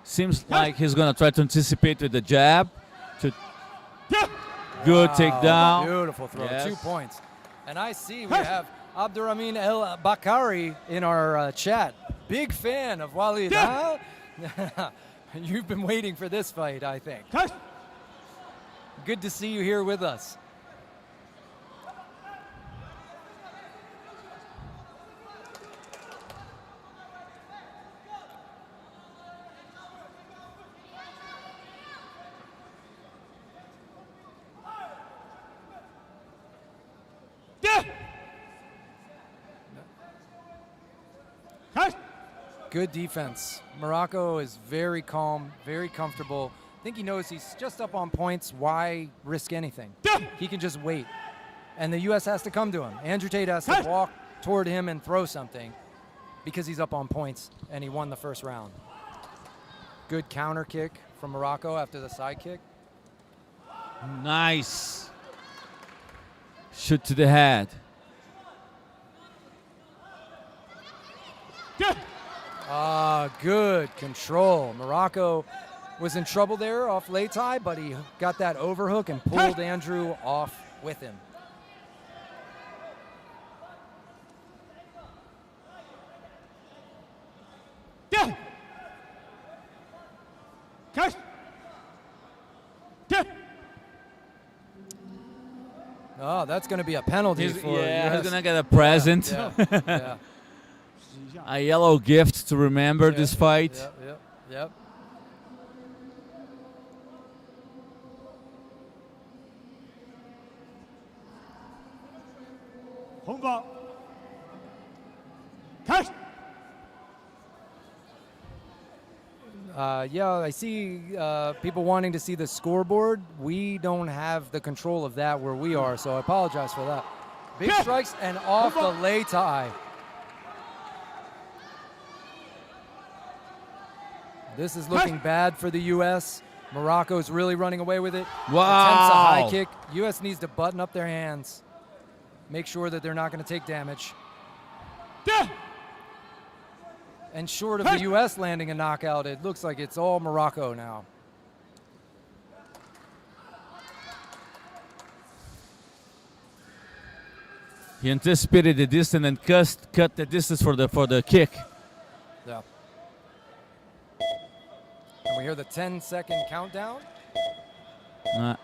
Seems like he's going to try to anticipate with the jab. Good takedown. Beautiful throw. 2 points. And I see we have Abdurrahman El Bakari in our chat. Big fan of Walid. Huh? You've been waiting for this fight, I think. Good to see you here with us. Good defense. Morocco is very calm, very comfortable. I think he knows he's just up on points. Why risk anything? He can just wait. And the U.S. has to come to him. Andrew Tate has to walk toward him and throw something because he's up on points and he won the first round. Good counter kick from Morocco after the side kick. Nice. Shoot to the head. Good control. Morocco was in trouble there off lei tai, but he got that overhook and pulled Andrew off with him. Oh, that's going to be a penalty He's for going to get a present. Yeah. A yellow gift to remember this fight. Yep. I see people wanting to see the scoreboard. We don't have the control of that where we are, so I apologize for that. Big strikes and off the lei tai. This is looking bad for the U.S. Morocco's really running away with it. Wow. Attempts a high kick. U.S. needs to button up their hands. Make sure that they're not going to take damage. And short of the U.S. landing a knockout, it looks like it's all Morocco now. He anticipated the distance and cut the distance for the kick. Yeah. And we hear the 10-second countdown. And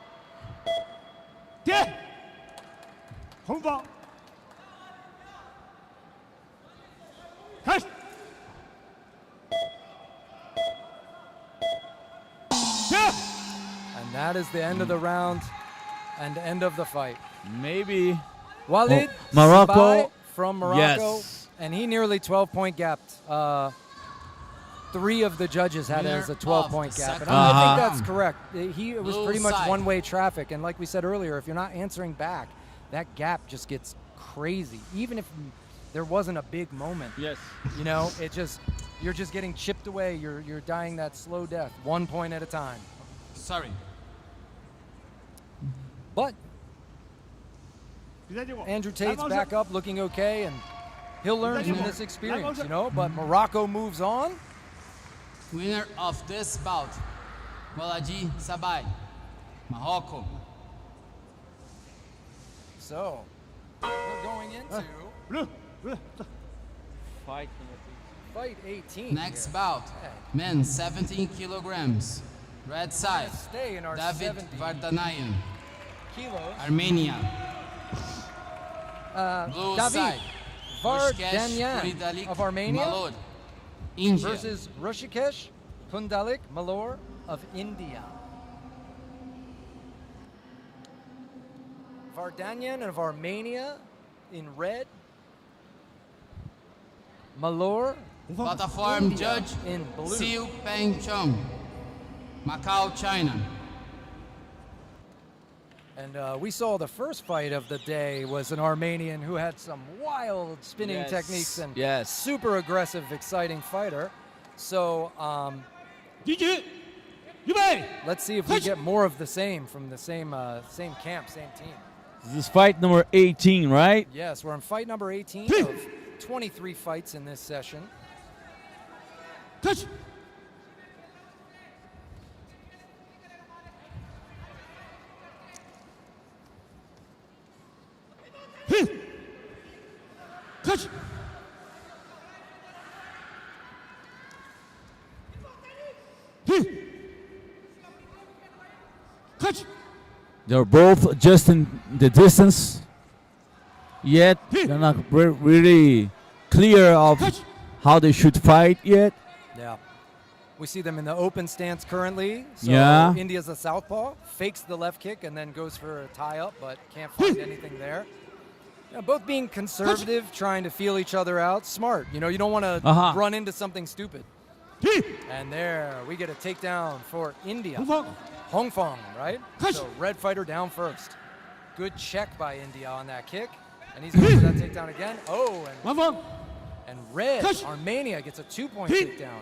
that is the end of the round and end of the fight. Maybe. Walid Morocco. Sabai from Morocco, Yes. and he nearly 12-point gapped. 3 of the judges had it as a 12-point gap. And I think that's correct. It was pretty much one-way traffic. And like we said earlier, if you're not answering back, that gap just gets crazy. Even if there wasn't a big moment. Yes. You know, you're just getting chipped away. You're dying that slow death, 1 point at a time. Sorry. But Andrew Tate's back up looking okay, and he'll learn from this experience, you know. But Morocco moves on. Winner of this bout, Walid Sabai, Morocco. So, we're going into fight 18. Next here. bout, men 17 kilograms. Red side, Stay in our David 70 Vardanayan, kilos. Armenia. Blue David side, Vardanyan Pundalik of Armenia Malor, India. versus Rishikesh Pundalik Malor of India. Vardanyan of Armenia in red. Malor Platform India judge, in blue. Siu Peng Chong, Macau, China. And we saw the first fight of the day was an Armenian who had some wild spinning Yes. techniques and Yes. super aggressive, exciting fighter. So let's see if we get more of the same from the same camp, same team. This is fight number 18, right? Yes, we're on fight number 18 of 23 fights in this session. They're both just in the distance, yet they're not really clear of how they should fight yet. Yeah. We see them in the open stance currently. So Yeah. India's a southpaw, fakes the left kick and then goes for a tie-up, but can't find anything there. You know, both being conservative, trying to feel each other out. Smart. You know, you don't want to run into something stupid. And there, we get a takedown for India. Hong Fong, right? So red fighter down first. Good check by India on that kick. And he's going for that takedown again. Oh, and red, Armenia gets a 2-point takedown.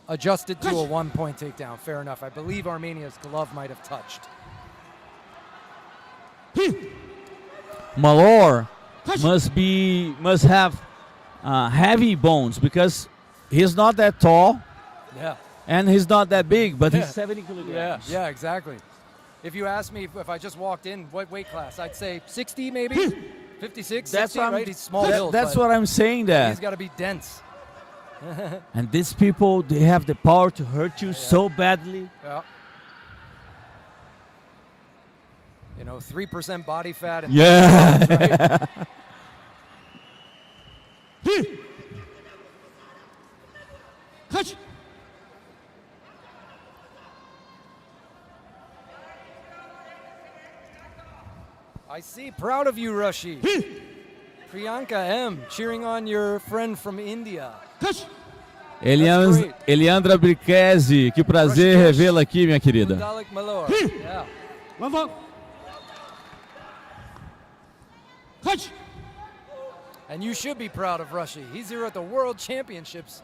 adjusted to a 1-point takedown. Fair enough. I believe Armenia's glove might have touched. Malor must have heavy bones because he's not that tall. Yeah. And he's not that big, but Yeah. he's 70 kilograms. Yeah, exactly. If you asked me if I just walked in, what weight class, I'd say 60 maybe, 56, 60, right? He's small build. That's but what I'm saying there. he's got to be dense. And these people, they have the power to hurt you so badly. Yeah. You know, 3% body fat. And Yeah. right? I see. Proud of you, Rashi. Priyanka M. cheering on your friend from India. Eliandra Brichesi, que prazer revê-la aqui, minha querida. Dalek Malor. Yeah. And you should be proud of Rashi. He's here at the World Championships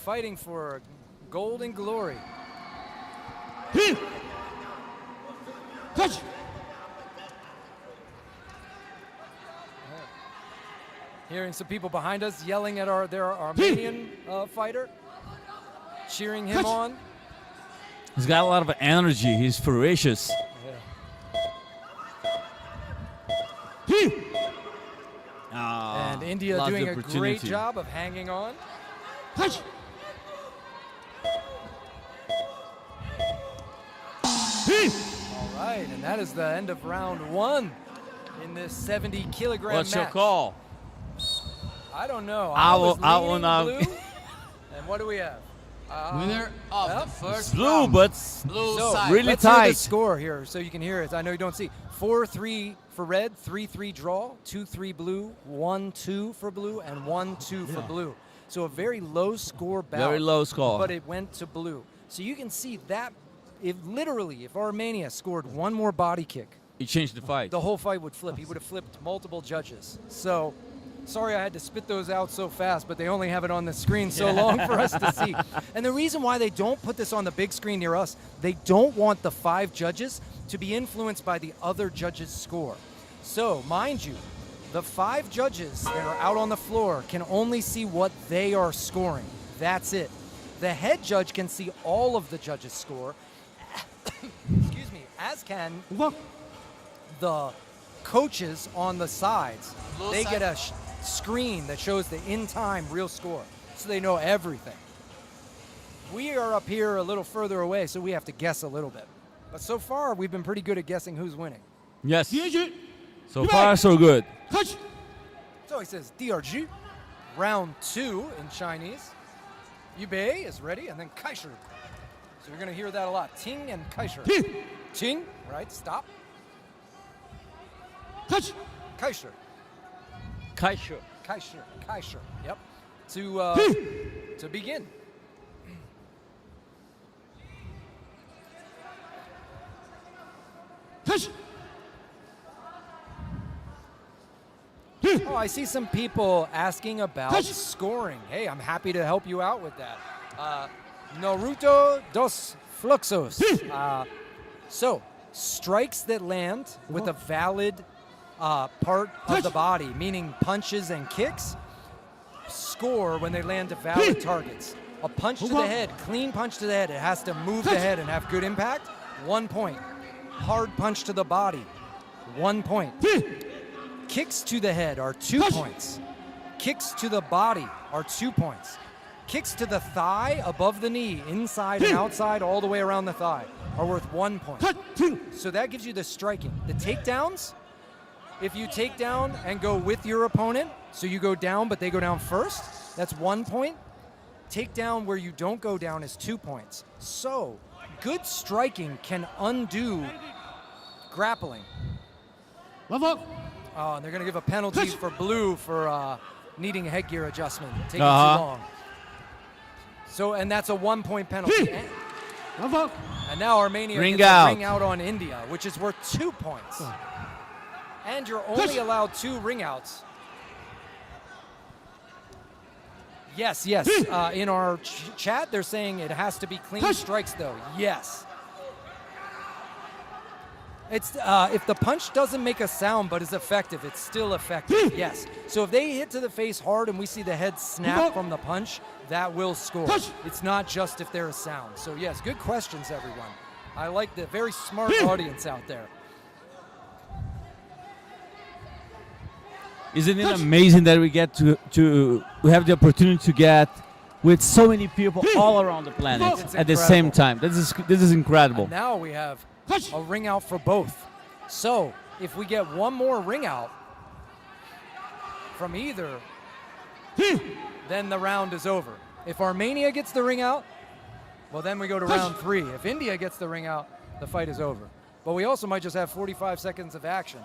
fighting for gold and glory. Hearing some people behind us yelling at their Armenian fighter, cheering him on. He's got a lot of energy. He's ferocious. And India doing a great job of hanging on. All right, and that is the end of round 1 in this 70-kilogram What's match. your call? I don't know. I will leaning not. blue. And what do we have? Winner of the first Blue, round. but Blue So, side. really let's hear tight. the score here so you can hear it. I know you don't see. 4-3 for red, 3-3 draw, 2-3 blue, 1-2 for blue, and 1-2 for blue. So a very low score bout. Very low score. But it went to blue. So you can see that if Armenia scored one more body kick, He changed the fight. the whole fight would flip. He would have flipped multiple judges. So sorry I had to spit those out so fast, but they only have it on the screen so long for us to see. And the reason why they don't put this on the big screen near us, they don't want the 5 judges to be influenced by the other judges' score. So, mind you, the 5 judges that are out on the floor can only see what they are scoring. That's it. The head judge can see all of the judges' score, excuse me, as can the coaches on the sides. Blue They side. get a screen that shows the in-time real score, so they know everything. We are up here a little further away, so we have to guess a little bit. But so far, we've been pretty good at guessing who's winning. Yes. So far, so good. So he says, DRG, round 2 in Chinese. Yubei is ready, and then Kaisher. So you're going to hear that a lot. Ting and Kaisher. Ting, right, stop. Kaisher. Kaisho. Kaisher. Yep. To begin. Oh, I see some people asking about scoring. Hey, I'm happy to help you out with that. Naruto dos Fluxos. So, strikes that land with a valid part of the body, meaning punches and kicks, score when they land to valid targets. A punch to the head, clean punch to the head, it has to move the head and have good impact, 1 point. Hard punch to the body, 1 point. Kicks to the head are 2 points. Kicks to the body are 2 points. Kicks to the thigh, above the knee, inside and outside, all the way around the thigh, are worth 1 point. So that gives you the striking. The takedowns, if you take down and go with your opponent, so you go down but they go down first, that's 1 point. Takedown where you don't go down is 2 points. So good striking can undo grappling. Oh, and they're going to give a penalty for blue for needing a headgear adjustment, taking too long. So, and that's a 1 point penalty. And now Armenia Ring gets out. a ring out on India, which is worth 2 points. And you're only allowed 2 ring outs. Yes, yes. In our chat, they're saying it has to be clean strikes, though. Yes. It's if the punch doesn't make a sound but is effective, it's still effective. Yes. So if they hit to the face hard and we see the head snap from the punch, that will score. It's not just if there is sound. So yes, good questions, everyone. I like the very smart audience out there. Isn't it amazing that we get we have the opportunity to get with so many people all around the planet at the same time? This is incredible. And now we have a ring out for both. So if we get one more ring out from either, then the round is over. If Armenia gets the ring out, well, then we go to round 3. If India gets the ring out, the fight is over. But we also might just have 45 seconds of action.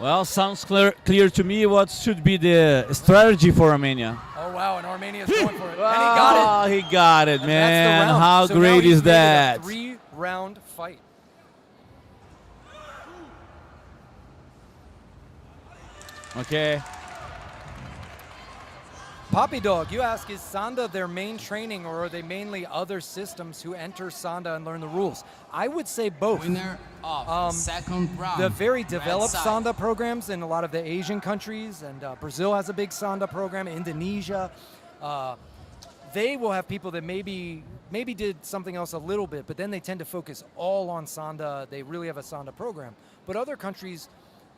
Well, sounds clear to me what should be the strategy for Armenia. Oh, wow, and Armenia's going for it. And he got it. Oh, he got it, And man. that's the round. How So great now he's is made it that? a 3-round fight. Okay. Poppy Dog, you ask, is Sanda their main training, or are they mainly other systems who enter Sanda and learn the rules? I would say both. Winner of second round. The very red developed side. Sanda programs in a lot of the Asian countries, and Brazil has a big Sanda program, Indonesia. They will have people that maybe did something else a little bit, but then they tend to focus all on Sanda. They really have a Sanda program. But other countries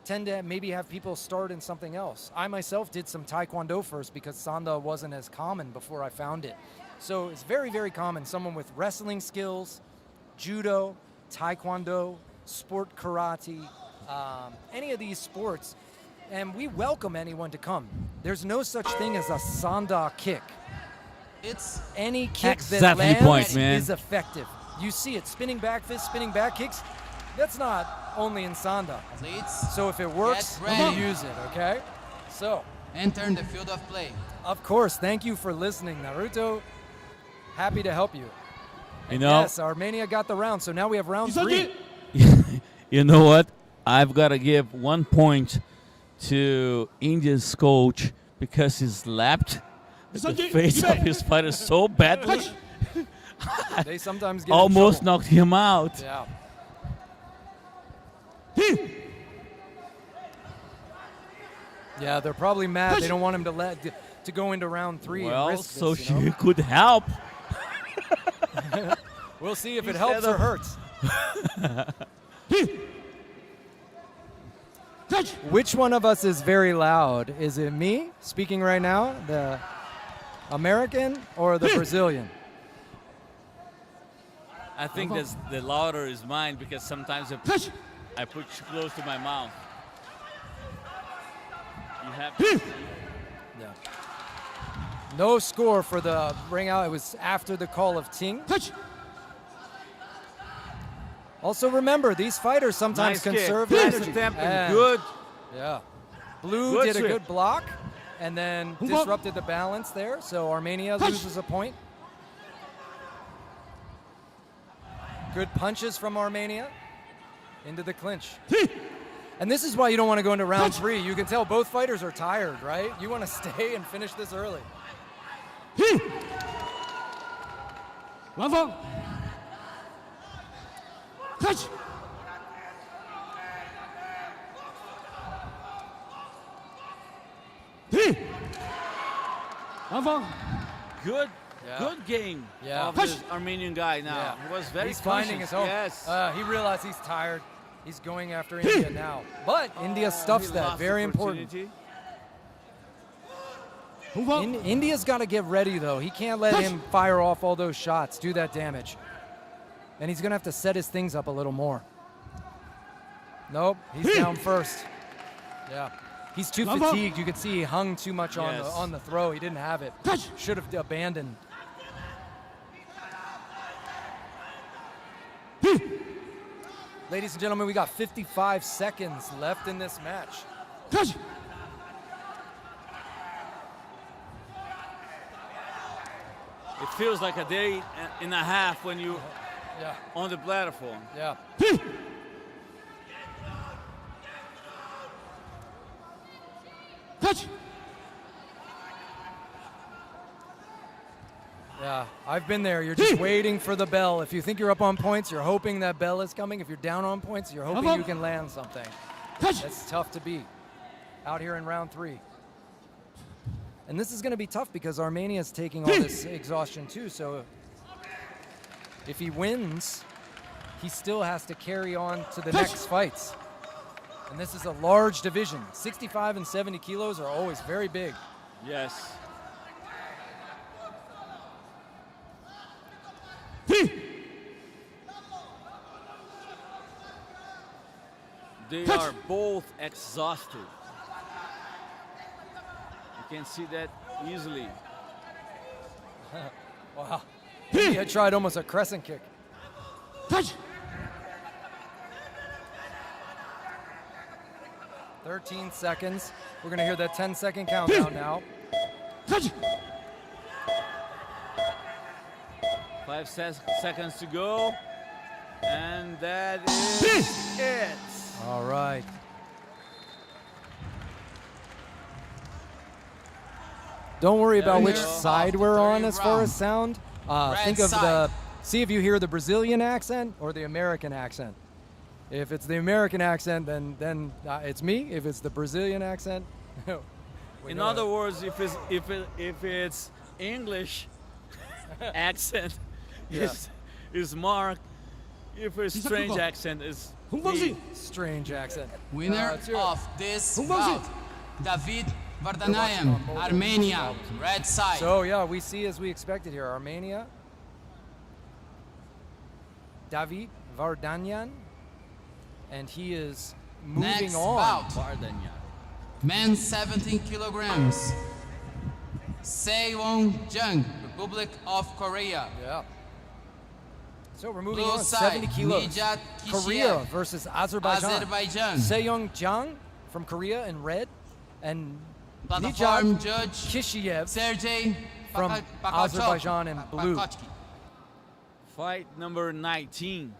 tend to maybe have people start in something else. I myself did some Taekwondo first because Sanda wasn't as common before I found it. So it's very, very common. Someone with wrestling skills, judo, Taekwondo, sport karate, any of these sports, and we welcome anyone to come. There's no such thing as a Sanda kick. It's Any kick that Exactly lands point, man. is effective. You see it, spinning back fist, spinning back kicks. That's not only in Sanda. athletes So if it works, Get ready. you use it, okay? So, enter the field of play. of course, thank you for listening, Naruto. Happy to help you. You know, Yes, Armenia got the round, so now we have round 3. you know what? I've got to give 1 point to India's coach because he slapped the face of his fighter so badly, They sometimes get in almost trouble. knocked him out. Yeah. Yeah, they're probably mad. They don't want him to go into round 3 and Well, risk so this, you know? he could help. We'll see if it helps or hurts. Which one of us is very loud? Is it me speaking right now, the American, or the Brazilian? I think the louder is mine because sometimes I put too close to my mouth. You have to. Yeah. No score for the ring out. It was after the call of Ting. Also remember, these fighters sometimes conserve Nice energy. attempt. And- Good. Yeah. Blue Good did a sweep. good block and then disrupted the balance there, so Armenia loses a point. Good punches from Armenia into the clinch. And this is why you don't want to go into round 3. You can tell both fighters are tired, right? You want to stay and finish this early. Good. Yeah. Good game Yeah. of this Armenian guy now. Yeah. He was very He's finding his home. Yes. He realized he's tired. He's going after India now. But India stuffs He that. lost Very the important. opportunity. India's got to get ready, though. He can't let him fire off all those shots, do that damage. And he's going to have to set his things up a little more. Nope, he's down first. Yeah. He's too fatigued. You could see he hung too much Yes. on the throw. He didn't have it. Should have abandoned. Ladies and gentlemen, we got 55 seconds left in this match. It feels like a day and a half when you Yeah, on the platform. yeah. Touch. Yeah, I've been there. You're just waiting for the bell. If you think you're up on points, you're hoping that bell is coming. If you're down on points, you're hoping you can land something. Touch. That's tough to beat out here in round 3. And this is going to be tough because Armenia is taking all this exhaustion too. So if he wins, he still has to carry on to the next fights. And this is a large division. 65 and 70 kilos are always very big. Yes. They are both exhausted. You can see that easily. Wow. He had tried almost a crescent kick. Touch. 13 seconds. We're going to hear that 10-second countdown now. Touch. 5 seconds to go. And that is it. All right. Don't worry about which Winner side of we're the on third as far round. as sound. Think of side. see if you hear the Brazilian accent or the American accent. If it's the American accent, then it's me. If it's the Brazilian accent, In other words, if it's English accent, Yeah. is Mark. If it's strange accent, is me. strange accent. Winner let's hear it. of this bout, David Vardanayan, Armenia, red side. So yeah, we see as we expected here, Armenia. David Vardanyan, and he is moving Next on. bout, Vardanya. men 17 kilograms, Sewon Jung, Republic of Korea. Yeah. So we're moving Blue on. side, 70 kilos. Nijat Korea Kishiev, versus Azerbaijan. Azerbaijan. Seyong Jang from Korea in red, and Platform Nijat judge, Kishiev Sergey from Pakachov. Azerbaijan in blue. Pakachki. Fight number 19.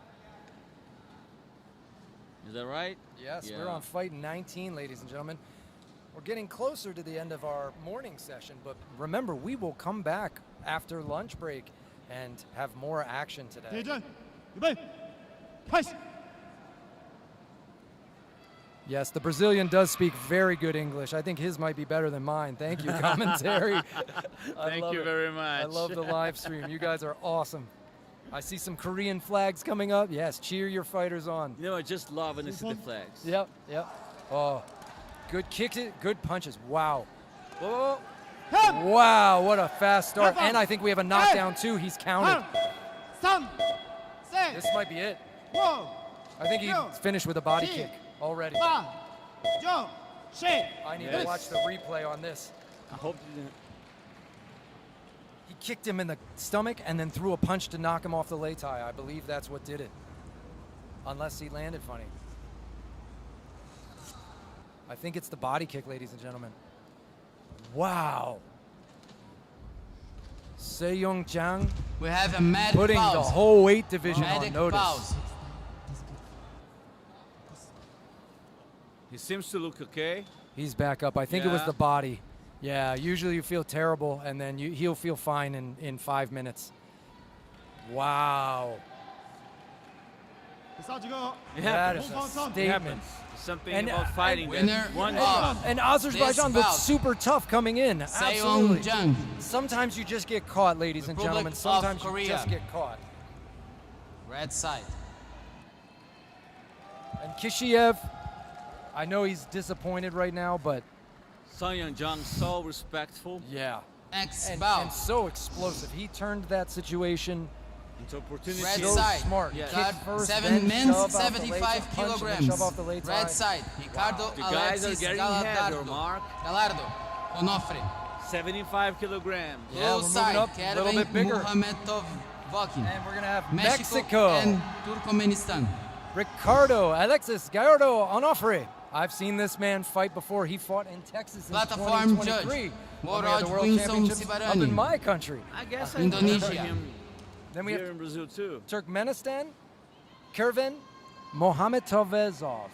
Is that right? Yes, Yeah. we're on fight 19, ladies and gentlemen. We're getting closer to the end of our morning session, but remember, we will come back after lunch break and have more action today. 대전 이번 파이트. Yes, the Brazilian does speak very good English. I think his might be better than mine. Thank you, commentary. I Thank love you it. very much. I love the live stream. You guys are awesome. I see some Korean flags coming up. Yes, cheer your fighters on. You know, I just love when I see the flags. Yep, yep. Oh, good kicks, good punches. Wow. Whoa. Wow, what a fast start. And I think we have a knockdown too. He's counted. 3, 4, This might be it. 5, I think he's finished with a body kick already. 6, 7, I need Yes. to watch the replay on this. I hope you didn't. He kicked him in the stomach and then threw a punch to knock him off the lei tai. I believe that's what did it. Unless he landed funny. I think it's the body kick, ladies and gentlemen. Wow. Seyong Jang We have a medic putting the pause. whole weight division on Medic notice. pause. He seems to look okay. He's back up. I think it was Yeah. the body. Yeah, usually you feel terrible and then he'll feel fine in 5 minutes. Wow. That is a It statement. happens. Something And, about fighting. winner that one of shot. And Azerbaijan This looks bout. super tough coming in. Seyong Absolutely. Jung, Sometimes you just get caught, ladies and Republic gentlemen. of Sometimes you Korea. just get caught. red side. And Kishiev, I know he's disappointed right now, but Sanyang Jang so respectful yeah. Next And bout. so explosive. He turned that situation into opportunity. Red so side. smart. Yes. Kick Guard first, 7 then men, shove off the 75 leg, punch and then kilograms. shove off the leg Red tie. side, Ricardo The guys are Alexis getting heavier, Galardo. Mark. Galardo, Onofre. 75 kilograms. Yeah, Blue we're moving side, up a little bit Kervin bigger. Muhammedov Vakin. And we're going to have Mexico, Mexico. and Turkmenistan. Ricardo Alexis Gallardo Onofre. I've seen this man fight before. He fought in Texas in Platform 2023. judge, when we had the Morocco World Winston Championships up Sibarani. in my country. I guess I Indonesia. remember him Then we here have in Brazil too. Turkmenistan, Kervin Mohamedovezov.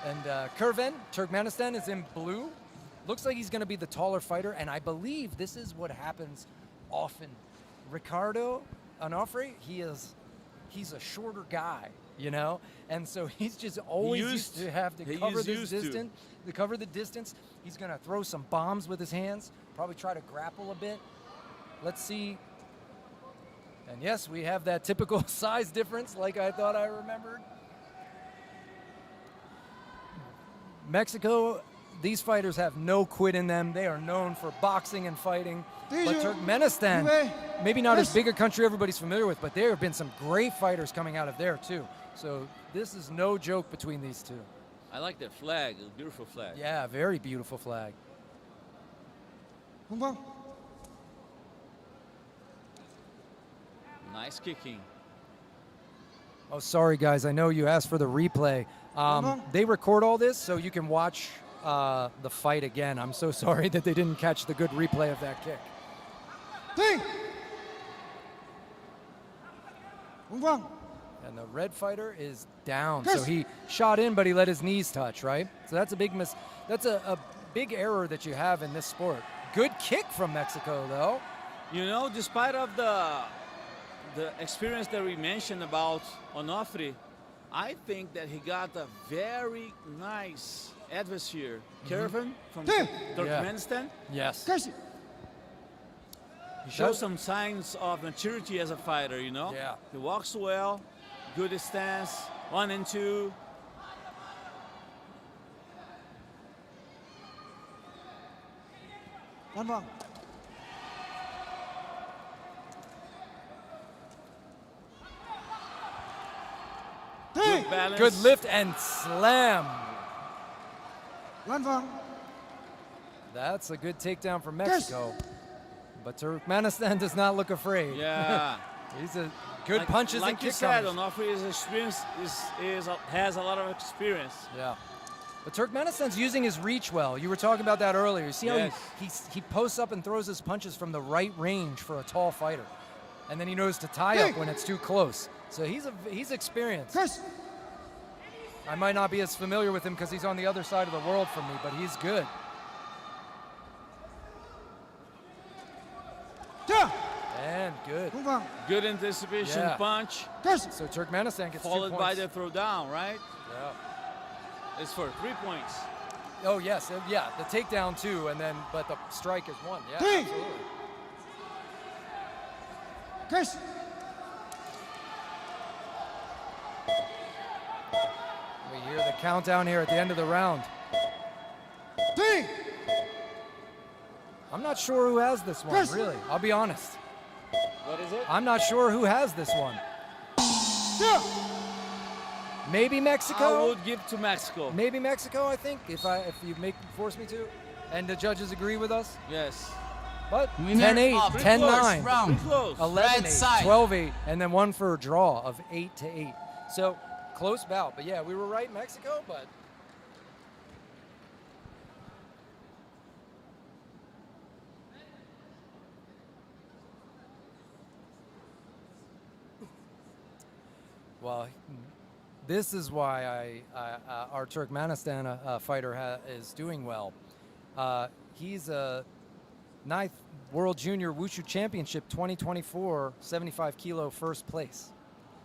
And Kervin, Turkmenistan, is in blue. Looks like he's going to be the taller fighter, and I believe this is what happens often. Ricardo Onofre, he's a shorter guy, you know, and so he's just always used to have to cover this distance. To cover the distance, he's going to throw some bombs with his hands, probably try to grapple a bit. Let's see. And yes, we have that typical size difference, like I thought I remembered. Mexico, these fighters have no quit in them. They are known for boxing and fighting. But Turkmenistan, maybe not as big a country everybody's familiar with, but there have been some great fighters coming out of there too. So this is no joke between these two. I like that flag, a beautiful flag. Yeah, very beautiful flag. Nice kicking. Oh, sorry guys, I know you asked for the replay. They record all this so you can watch the fight again. I'm so sorry that they didn't catch the good replay of that kick. And the red fighter is down. So he shot in, but he let his knees touch, right? So that's a big that's a big error that you have in this sport. Good kick from Mexico, though. You know, despite of the experience that we mentioned about Onofre, I think that he got a very nice adversary, Kervan from Turkmenistan. Yes. He shows some signs of maturity as a fighter, you know? Yeah. He walks well, good stance, 1 and 2. Good balance. Good lift and slam. That's a good takedown from Mexico. But Turkmenistan does not look afraid. Yeah. He's a good punches and like you kick said, counters. Onofre is experienced, has a lot of experience. Yeah. But Turkmenistan's using his reach well. You were talking about that earlier. You see how he posts up and throws his punches from the right range for a tall fighter. And then he knows to tie up when it's too close. So he's experienced. I might not be as familiar with him because he's on the other side of the world from me, but he's good. And good. Good anticipation punch. So Turkmenistan gets 2 followed points. by the throw down, right? Yeah. It's for 3 points. Oh yes, yeah. The takedown too, and then but the strike is 1. Yeah. Absolutely. We hear the countdown here at the end of the round. I'm not sure who has this one, really. I'll be honest. What is it? I'm not sure who has this one. Maybe Mexico. I would give to Mexico. Maybe Mexico, I think, if you force me to. And the judges agree with us. Yes. But Winner 10-8, of the 10-9, round. 11-8, Red side. 12-8, and then one for a draw of 8-8. So close bout. But yeah, we were right, Mexico, but well, this is why our Turkmenistan fighter is doing well. He's a 9th World Junior Wushu Championship 2024 75 kilo first place.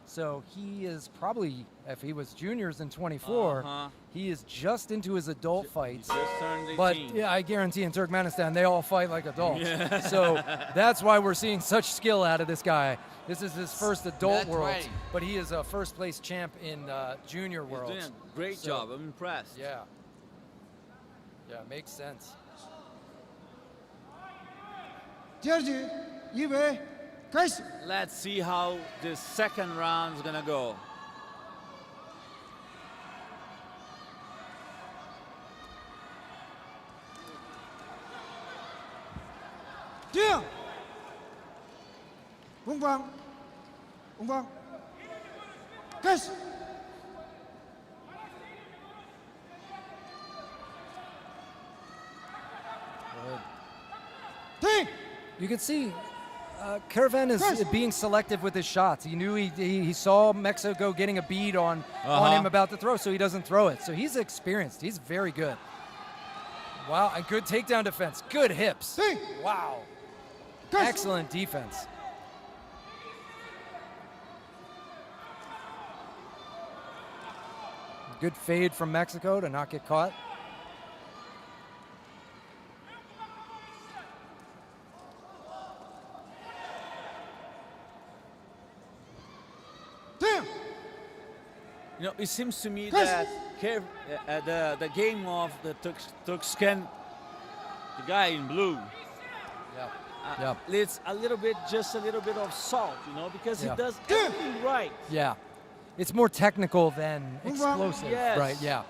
So he is probably, if he was juniors in 24, he is just into his adult fights. Just turned 18. But yeah, I guarantee in Turkmenistan, they all fight like adults. Yeah. So that's why we're seeing such skill out of this guy. This is his first adult Worlds, but he is a first place champ in junior Worlds. He's doing a great job. I'm impressed. Yeah. Yeah, makes sense. Let's see how this second round is gonna go. You can see Kervan is being selective with his shots. He knew he saw Mexico getting a bead on him about to throw, so he doesn't throw it. So he's experienced. He's very good. Wow, and good takedown defense. Good hips. Three. Wow. Yes. Excellent defense. Good fade from Mexico to not get caught. Damn. You know, it seems to me Yes. that the game of the Turks can, the guy in blue, Yeah. it's just a little bit of salt, you know, because Yeah. he does everything right. Yeah. It's more technical than explosive. Yes. Right, yeah.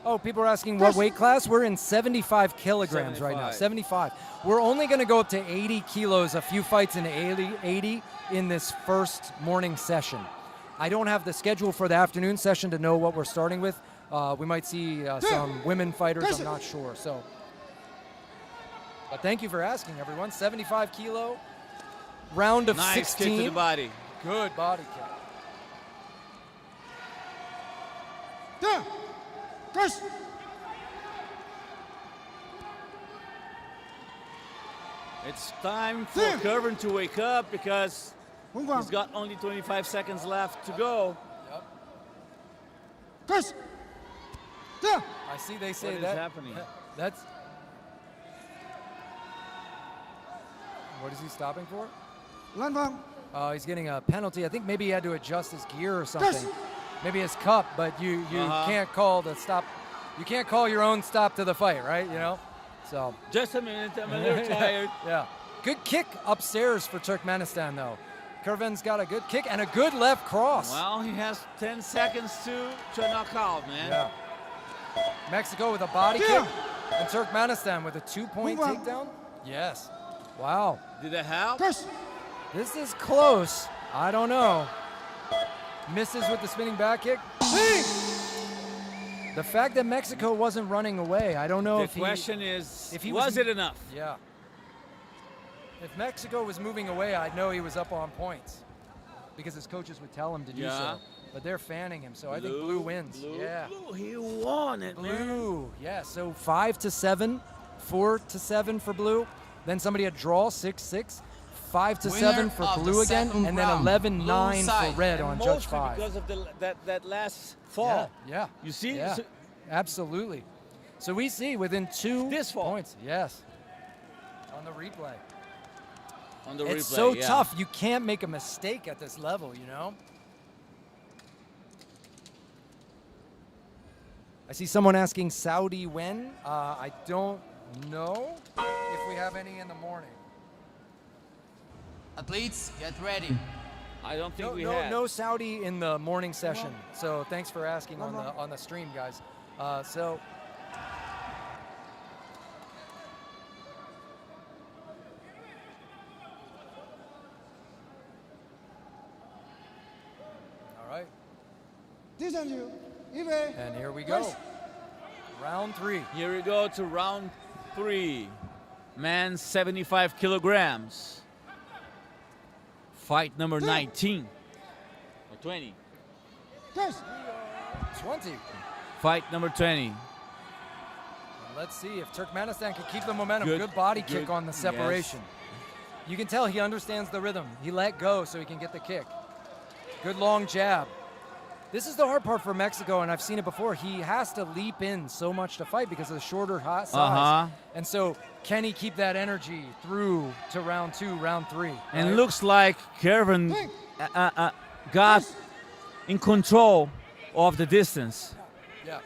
Oh, people are asking what weight class? We're in 75 kilograms right now. 75. We're only going to go up to 80 kilos, a few fights in 80 in this first morning session. I don't have the schedule for the afternoon session to know what we're starting with. We might see some women fighters, I'm not sure. So, but thank you for asking, everyone. 75 kilo, round of Nice 16. kick to the body. Good body kick. Damn. Yes. It's time for Damn. Curvin to wake up because Move on. he's got only 25 seconds left to go. Yes. Damn. I see they say What is that. happening? That's. What is he stopping for? Land one. He's getting a penalty. I think maybe he had to adjust his gear or something. Maybe his cup, but you can't call the stop. You can't call your own stop to the fight, right? You know. So. Just a minute, I'm a little tired. Yeah. Good kick upstairs for Turkmenistan though. Curvin's got a good kick and a good left cross. Well, he has 10 seconds to knock out, man. Yeah. Mexico with a body Yeah. kick and Turkmenistan with a 2-point Move on. takedown. Yes. Wow. Did that help? Yes. This is close. I don't know. Misses with the spinning back kick. The fact that Mexico wasn't running away, I don't know The question is, was it enough? Yeah. If Mexico was moving away, I'd know he was up on points because his coaches would tell him to do Yeah. so. But they're fanning him, so I think blue wins. Yeah. Blue, he won it, man. Blue. Yeah, so 5-7, 4-7 for blue. Then somebody had draw 6-6. 5-7 for Winner of blue the again, second and then round, 11-9 blue side. for red And on Judge mostly 5. because of that last fall. Yeah. You see? Yeah, So- absolutely. So we see within 2 This fall. points. Yes. On the replay. on the It's replay, so yeah. tough. You can't make a mistake at this level, you know? I see someone asking Saudi when. I don't know if we have any in the morning. Athletes, get ready. I don't think No, we no, have. no Saudi in the morning session. So thanks for asking on the stream, guys. So. All right. And here we go. Round 3. Here we go to round 3. Man, 75 kilograms. Fight number 19. Or 20. 20. Fight number 20. Let's see if Turkmenistan can keep the momentum. Good- Good body good- kick on the separation. You can tell he understands the rhythm. He let go so he can get the kick. Good long jab. This is the hard part for Mexico, and I've seen it before. He has to leap in so much to fight because of the shorter size. And so can he keep that energy through to round 2, round 3? And right? looks like Kevin got in control of the distance. Yeah.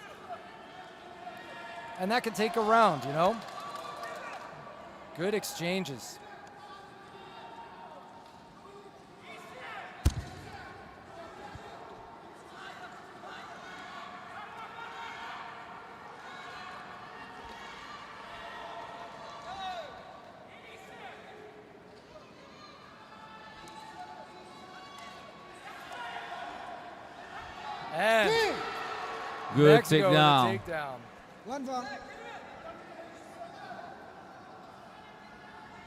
And that can take a round, you know? Good exchanges. And Good Mexico with a takedown. takedown.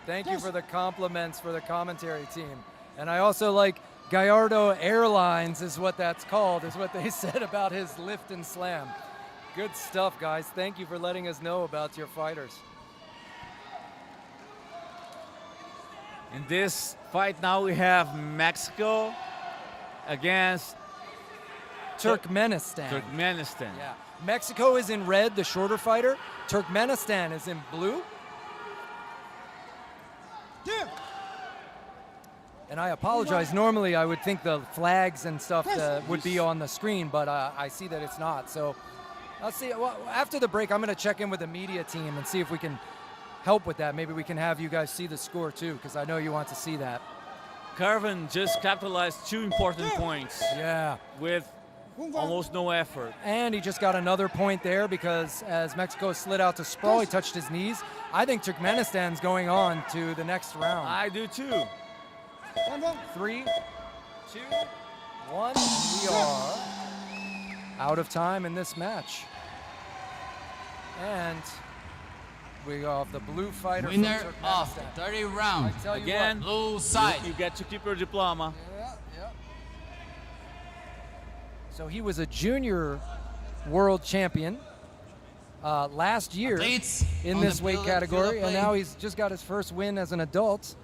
Thank you for the compliments for the commentary team. And I also like Gallardo Airlines is what that's called, is what they said about his lift and slam. Good stuff, guys. Thank you for letting us know about your fighters. In this fight now we have Mexico against Turkmenistan. Turkmenistan. Yeah. Mexico is in red, the shorter fighter. Turkmenistan is in blue. Yeah. And I apologize. Normally, I would think the flags and stuff would be on the screen, but I see that it's not. So let's see. Well, after the break, I'm going to check in with the media team and see if we can help with that. Maybe we can have you guys see the score too, because I know you want to see that. Carvin just capitalized 2 important points Yeah. with almost no effort. And he just got another point there because as Mexico slid out to sprawl, he touched his knees. I think Turkmenistan's going on to the next round. I do too. 3, 2, 1. We are out of time in this match. And we have the blue fighter Winner from of Turkmenistan. the 30th round. I tell you Again, Blue side. you get to keep your diploma. Yeah. So he was a junior world champion last year Athletes in on this the weight field category, of and play. now he's just got his first win as an adult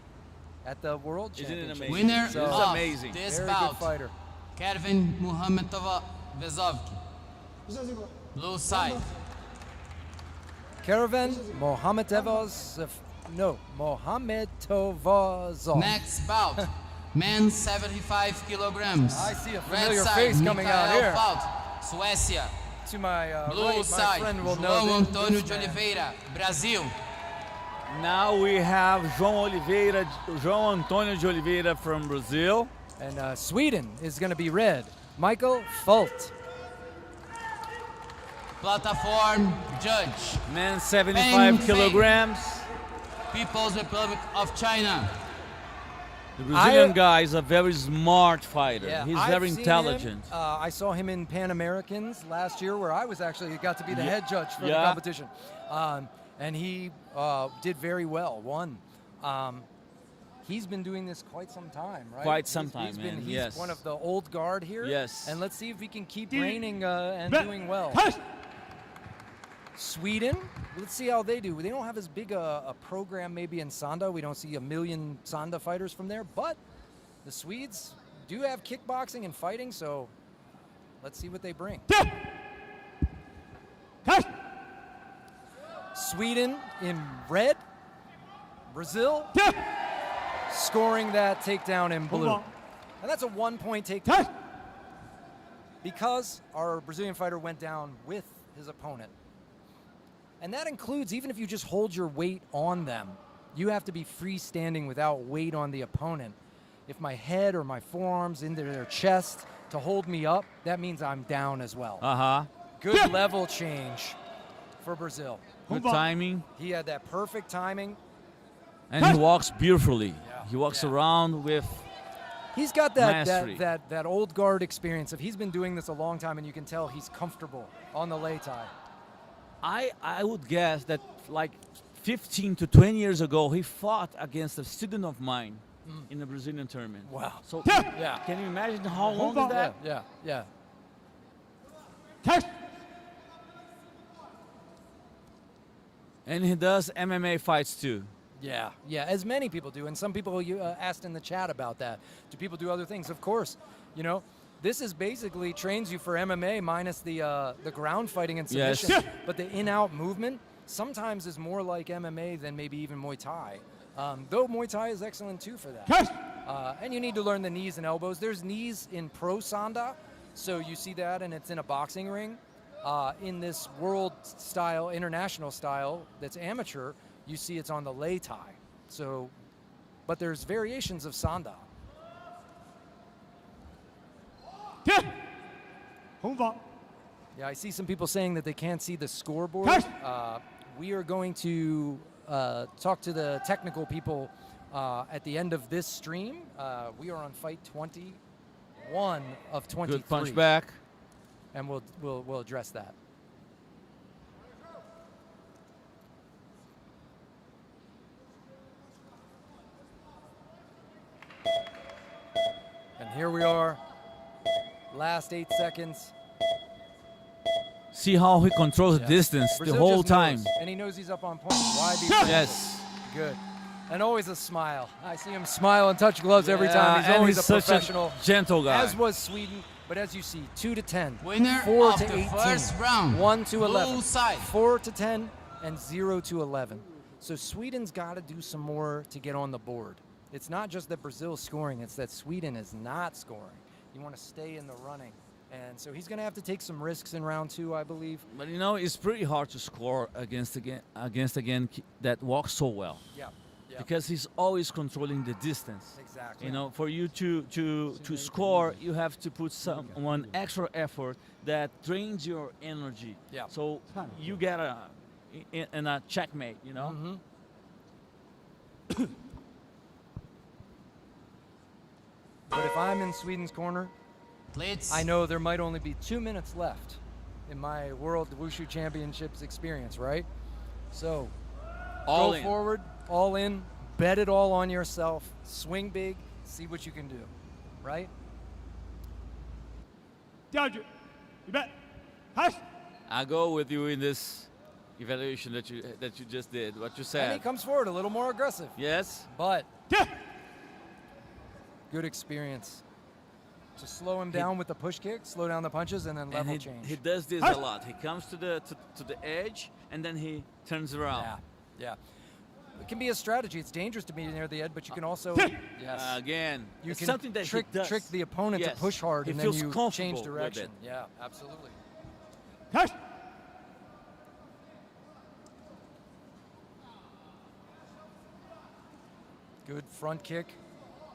at the World Isn't it Championship. amazing? Winner So- It's of amazing. this Very bout, good fighter. Kevin Muhammedova Vezovki. Blue side. Caravan Mohamedovazov. Next bout, men 75 kilograms. I see a Red familiar side, face coming out Mikael here. Fault, Suécia. To my Blue right, my side, friend will João know Antônio this de man. Oliveira, Brazil. Now we have João Antônio de Oliveira from Brazil. And Sweden is going to be red. Michael Fult. Platform judge, Men 75 Bang, kilograms. People's Republic of China. The Brazilian guy is a very smart fighter. Yeah, He's I've very seen intelligent. him. I saw him in Pan Americans last year, where I was actually got to be the head judge for the Yeah. competition, and he did very well. Won. He's been doing this quite some time, right? Quite some He's time, man, He's yes. one of the old guard here. Yes. And let's see if he can keep reigning and doing well. Sweden, let's see how they do. They don't have as big a program maybe in Sanda. We don't see a million Sanda fighters from there, but the Swedes do have kickboxing and fighting, so let's see what they bring. Sweden in red, Brazil scoring that takedown in blue. And that's a 1-point takedown because our Brazilian fighter went down with his opponent. And that includes even if you just hold your weight on them, you have to be freestanding without weight on the opponent. If my head or my forearms into their chest to hold me up, that means I'm down as well. Good level change for Brazil. Good timing. He had that perfect timing. And he walks beautifully. Yeah. He walks Yeah. around with He's got that mastery. that old guard experience. If he's been doing this a long time, and you can tell he's comfortable on the lei tai. I would guess that like 15 to 20 years ago, he fought against a student of mine in the Brazilian tournament. Wow. So Yeah. can you imagine how long is that? Yeah. And he does MMA fights too. Yeah, as many people do, and some people you asked in the chat about that. Do people do other things? Of course, this is basically trains you for MMA minus the ground fighting and Yes. submission. But the in-out movement sometimes is more like MMA than maybe even Muay Thai. Though Muay Thai is excellent too for that. And you need to learn the knees and elbows. There's knees in Pro Sanda, so you see that, and it's in a boxing ring. In this world style, international style, that's amateur, you see it's on the lei tai. So, but there's variations of Sanda. Yeah, I see some people saying that they can't see the scoreboard. We are going to talk to the technical people at the end of this stream. We are on fight 21 of 23. Good punch back. And we'll address that. And here we are, last 8 seconds. See how he controls the distance Brazil the whole just time. knows, and he knows he's up on point. Why be playful? Yes. Good. And always a smile. I see him smile and touch gloves every time. He's and always he's a such professional. a gentle guy. As was Sweden, but as you see, 2-10, Winner 4 of to the 18, first round, 1-11, blue side. 4-10, and 0-11. So Sweden's got to do some more to get on the board. It's not just that Brazil's scoring; it's that Sweden is not scoring. You want to stay in the running, and so he's going to have to take some risks in round 2, I believe. But you know, it's pretty hard to score against that walks so well. Yeah. Yeah. Because he's always controlling the distance. Exactly. You know, for you to score, you have to put one extra effort that drains your energy. Yeah. So you get in a checkmate. You know. Mm-hmm. But if I'm in Sweden's corner, Blitz. I know there might only be 2 minutes left in my World Wushu Championships experience, right? So All go in. forward, all in, bet it all on yourself, swing big, see what you can do, right? I go with you in this evaluation that you just did. What you And said. he comes forward a little more aggressive, Yes. but good experience. To slow him down with the push kick, slow down the punches, and then And level he, change. he does this a lot. He comes to the edge and then he turns around. Yeah, yeah. It can be a strategy. It's dangerous to be near the edge, but you can also Again, you it's can something that trick he does. trick the opponent to Yes. push hard, He and then feels you comfortable change with direction. it. Yeah, absolutely. Good front kick.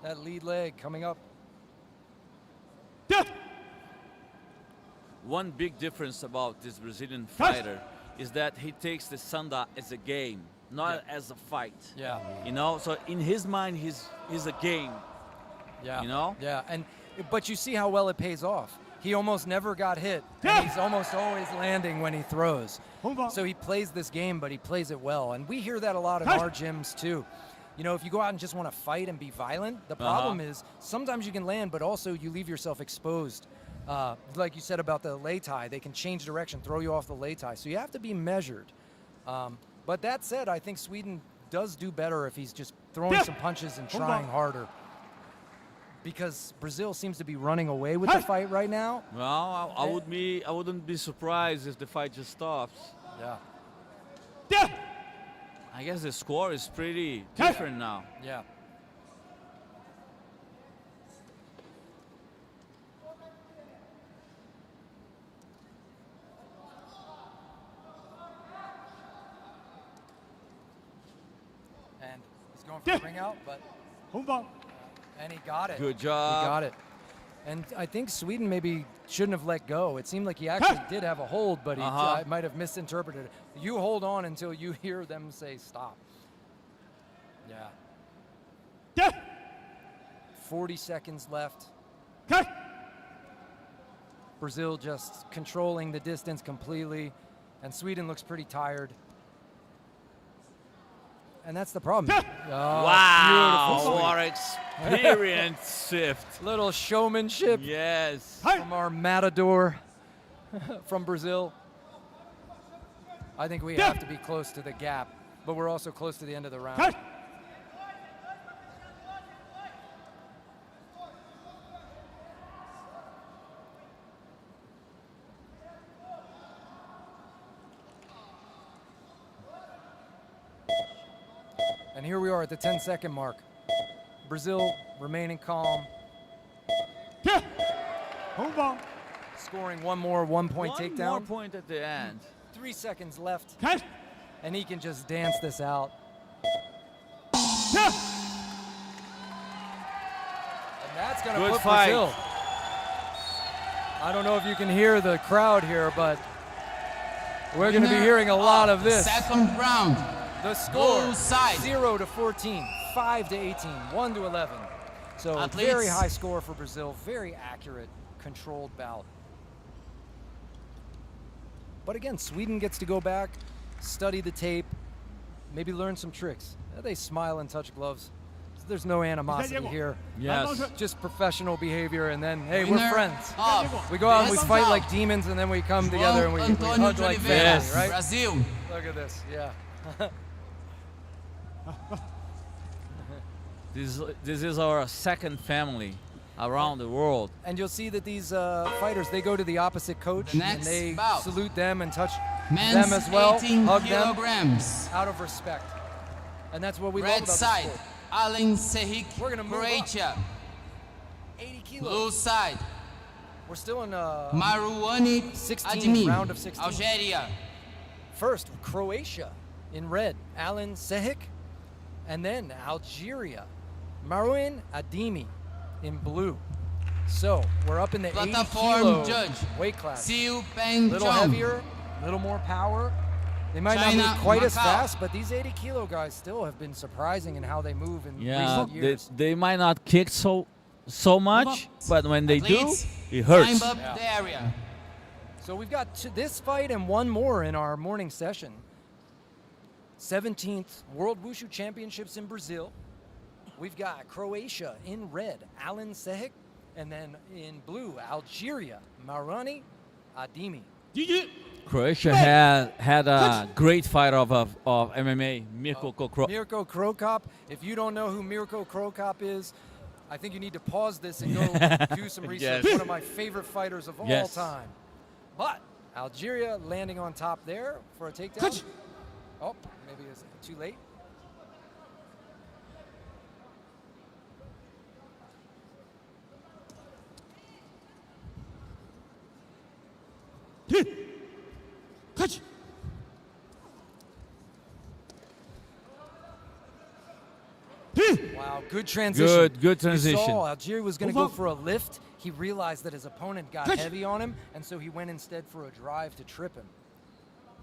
That lead leg coming up. One big difference about this Brazilian fighter is that he takes the Sanda as a game, not as a fight. Yeah. You know, so in his mind, he's a game. Yeah. You know? Yeah, but you see how well it pays off. He almost never got hit, and he's almost always landing when he throws. So he plays this game, but he plays it well. And we hear that a lot in our gyms too. You know, if you go out and just want to fight and be violent, the problem is sometimes you can land, but also you leave yourself exposed. Like you said about the lei tai, they can change direction, throw you off the lei tai. So you have to be measured. But that said, I think Sweden does do better if he's just throwing some punches and trying harder. Because Brazil seems to be running away with the fight right now. Well, I wouldn't be surprised if the fight just stops. Yeah. I guess the score is pretty different now. Yeah. And he's going for a ring out, but and he got it. Good job. He got it. And I think Sweden maybe shouldn't have let go. It seemed like he actually did have a hold, but he might have misinterpreted it. You hold on until you hear them say stop. Yeah. 40 seconds left. Brazil just controlling the distance completely, and Sweden looks pretty tired. And that's the problem. Wow, beautiful. what experience shift. Little showmanship Yes. from our matador from Brazil. I think we have to be close to the gap, but we're also close to the end of the round. And here we are at the 10-second mark. Brazil remaining calm. Scoring one more one-point takedown. One more point at the end. 3 seconds left. And he can just dance this out. And that's going to Good put fight. Brazil. I don't know if you can hear the crowd here, but we're going to be hearing a lot of this. Second round. The score, Blue side. 0-14, 5-18, 1-11. So Athletes. very high score for Brazil, very accurate, controlled bout. But again, Sweden gets to go back, study the tape, maybe learn some tricks. They smile and touch gloves. there's no animosity here. Yes. Just professional behavior, and then, hey, Winner we're friends. of We go out and we this fight bout, like demons, and then we come together and we Antonio hug like de Oliveira, family, right? Brazil. Look at this, yeah. This is our second family around the world. And you'll see that these fighters, they go to the opposite coach, The and next they bout. salute them and touch Men's them as well, 18 hug them kilograms. out of respect. And that's what we love Red about side, the sport. Alen Sehic, We're gonna move Croatia. 80 kilos. Blue side, We're still in Marouane 16, Admi, round of 16. Algeria. First, Croatia in red, Alen Sehic, and then Algeria, Marouane Admi in blue. So we're up in the 80 Platform kilo judge, weight class. Siu A Peng little Chong. heavier, a little more power. They might China, not move quite as Macau. fast, but these 80 kilo guys still have been surprising in how they move in Yeah, recent years. they might not kick so much, but when they do, Athletes, it hurts. climb up the area. So we've got this fight and one more in our morning session. 17th World Wushu Championships in Brazil. We've got Croatia in red, Alen Sehic, and then in blue, Algeria, Marouane Admi. Croatia had a great fighter of MMA, Mirko Krokop. Mirko Krokop. If you don't know who Mirko Krokop is, I think you need to pause this and go do some research. Yes. One of my favorite fighters of all Yes. time. But Algeria landing on top there for a takedown. Oh, maybe it's too late. Wow, good transition. Good transition. You saw Algeria was going to go for a lift. He realized that his opponent got heavy on him, and so he went instead for a drive to trip him.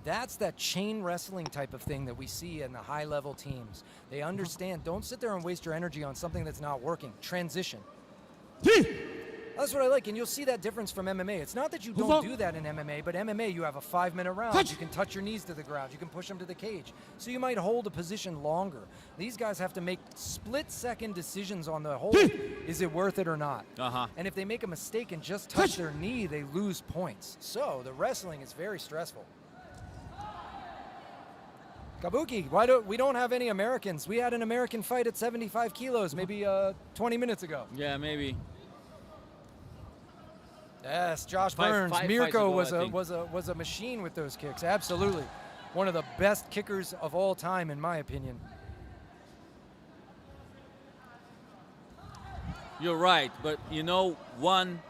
That's that chain wrestling type of thing that we see in the high-level teams. They understand, don't sit there and waste your energy on something that's not working. Transition. That's what I like, and you'll see that difference from MMA. It's not that you don't do that in MMA, but MMA, you have a 5-minute round. You can touch your knees to the ground. You can push them to the cage. So you might hold a position longer. These guys have to make split-second decisions on the hold. Is it worth it or not? And if they make a mistake and just touch their knee, they lose points. So the wrestling is very stressful. Kabuki, we don't have any Americans. We had an American fight at 75 kilos maybe 20 minutes ago. Yeah, maybe. Yes, Josh Five Burns. fights Mirko ago, was a machine with those kicks. Absolutely, one of the best kickers of all time, in my opinion. You're right, but you know one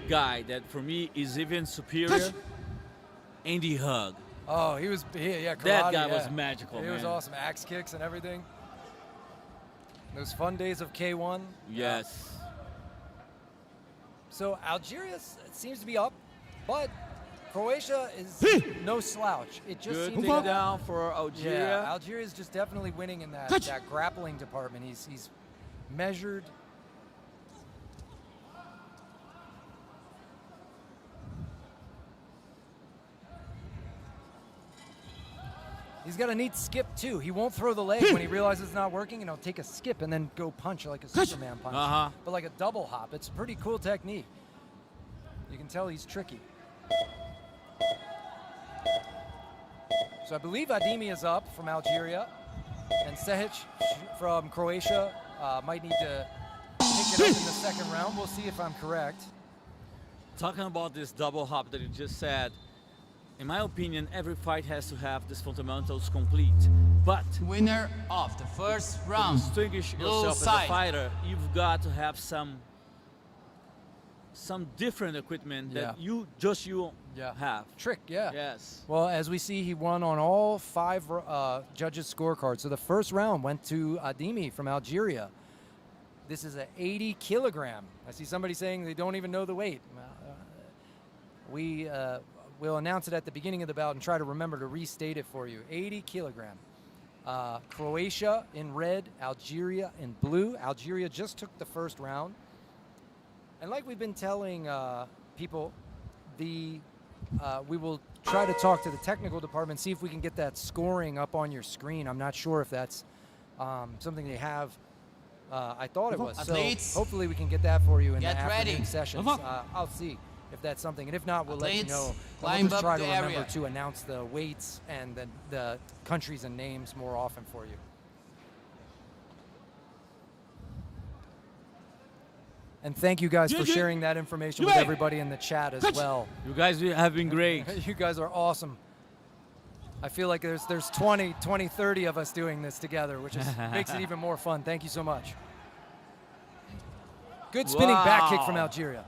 guy that for me is even superior, Andy Hug. Oh, he was karate, That guy was magical, He was man. awesome. Axe kicks and everything. Those fun days of K1. Yes. So Algeria seems to be up, but Croatia is no slouch. It just Good seems takedown for Algeria. Yeah, Algeria is just definitely winning in that grappling department. He's measured. He's got a neat skip too. He won't throw the leg when he realizes it's not working, and he'll take a skip and then go punch like a Superman punch. But like a double hop. It's a pretty cool technique. You can tell he's tricky. So I believe Ademi is up from Algeria, and Sehic from Croatia might need to pick it up in the second round. We'll see if I'm correct. Talking about this double hop that you just said, in my opinion, every fight has to have these fundamentals complete. But Winner of the first to round, distinguish blue yourself as side. a fighter, you've got to have some different equipment that you have. Trick, yeah. Yes. Well, as we see, he won on all 5 judges' scorecards. So the first round went to Ademi from Algeria. This is an 80 kilogram. I see somebody saying they don't even know the weight. We'll announce it at the beginning of the bout and try to remember to restate it for you. 80 kilogram. Croatia in red, Algeria in blue. Algeria just took the first round. And like we've been telling people, we will try to talk to the technical department, see if we can get that scoring up on your screen. I'm not sure if that's something they have I thought it was. Athletes, so hopefully we can get that for you in the get afternoon ready. sessions. I'll see if that's something. And if not, we'll let you Athletes, know. And climb we'll just up try to the remember area. to announce the weights and the countries and names more often for you. And thank you guys for sharing that information with everybody in the chat as well. You guys have been great. You guys are awesome. I feel like there's 20, 30 of us doing this together, which makes it even more fun. Thank you so much. Good spinning back kick from Algeria.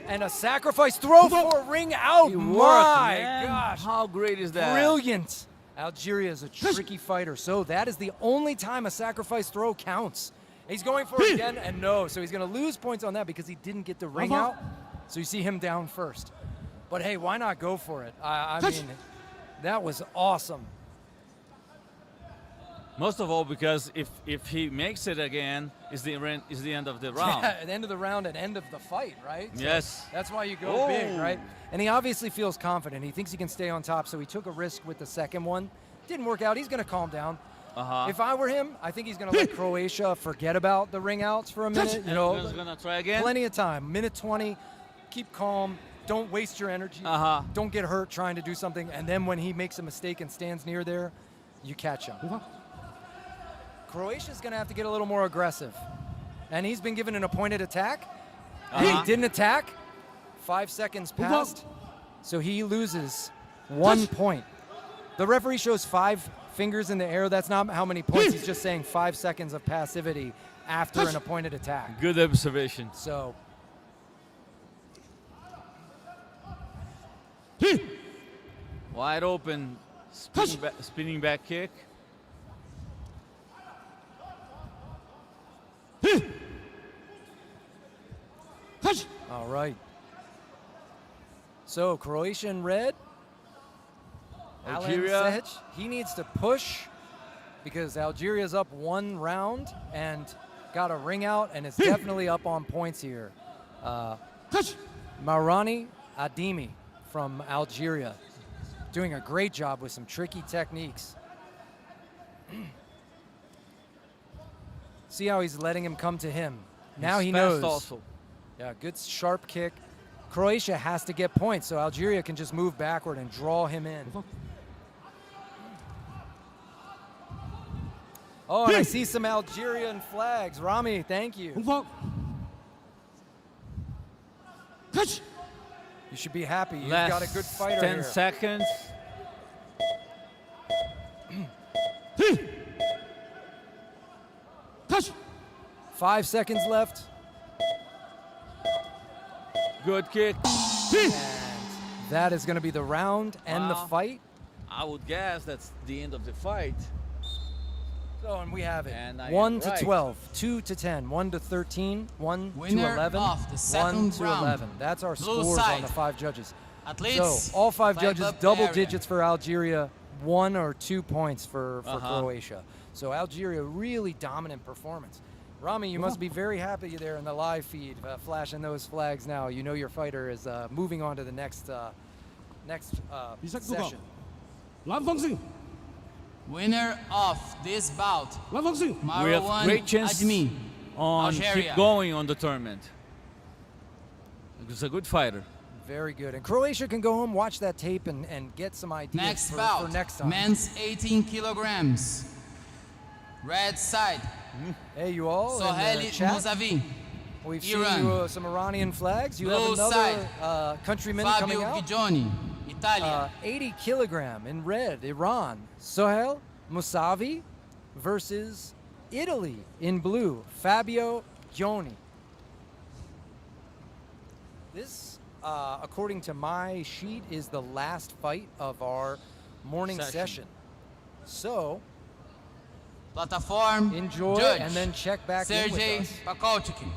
And a sacrifice throw for a ring out. It worked, My man. gosh. How great is that? Brilliant. Algeria is a tricky fighter, so that is the only time a sacrifice throw counts. He's going for it again, and no. So he's going to lose points on that because he didn't get the ring out. So you see him down first. But hey, why not go for it? I mean, that was awesome. Most of all because if he makes it again, it's the end of the round. Yeah, at the end of the round and end of the fight, right? So Yes. that's why you go big, right? And he obviously feels confident. He thinks he can stay on top, so he took a risk with the second one. Didn't work out. He's going to calm down. If I were him, I think he's going to let Croatia forget about the ring outs for a minute. You know, He's gonna try again. plenty of time. Minute 20. Keep calm. Don't waste your energy. Don't get hurt trying to do something. And then when he makes a mistake and stands near there, you catch him. Croatia's going to have to get a little more aggressive. And he's been given an appointed attack. He didn't attack. 5 seconds passed. So he loses 1 point. The referee shows 5 fingers in the air. That's not how many points. He's just saying 5 seconds of passivity after an appointed attack. Good observation. So Wide open, spinning back kick. all right. So Croatia in red. Algeria. Alan Sehc, he needs to push because Algeria's up 1 round and got a ring out and is definitely up on points here. Marani Adimi from Algeria doing a great job with some tricky techniques. See how he's letting him come to him. Now He's he fast knows. also. Yeah, good sharp kick. Croatia has to get points, so Algeria can just move backward and draw him in. Oh, and I see some Algerian flags. Rami, thank you. You should be happy. You've Last got a good fighter 10 here. seconds. Touch. 5 seconds left. Good kick. And that is going to be the round and the Wow. fight. I would guess that's the end of the fight. So, and we have it. And I 1 am to right. 12, 2 to 10, 1 to 13, 1 to Winner 11, of the 1 second to round. 11. That's our Blue scores on side. the 5 judges. Athletes, So all 5 climb judges, up the double area. digits for Algeria, 1 or 2 points for Uh-huh. Croatia. So Algeria, really dominant performance. Rami, you must be very happy there in the live feed, flashing those flags now. You know your fighter is moving on to the next session. Winner of this bout, We have Marwan great chance Ajmi, on Algeria. keep going on the tournament. He's a good fighter. Very good. And Croatia can go home, watch that tape, and get some ideas Next for bout, next time. men's 18 kilograms. Red side, Hey, you all in the Sohail chat. Mousavi. We've Iran. seen you, some Iranian flags. You have Blue another countryman coming Fabio out. Gigioni, Italia. 80 kilogram in red, Iran. Sohail Mousavi versus Italy in blue, Fabio Gioni. This, according to my sheet, is the last fight of our morning session. So Platform enjoy judge, and then check back in Sergey with us. Pakolchiki.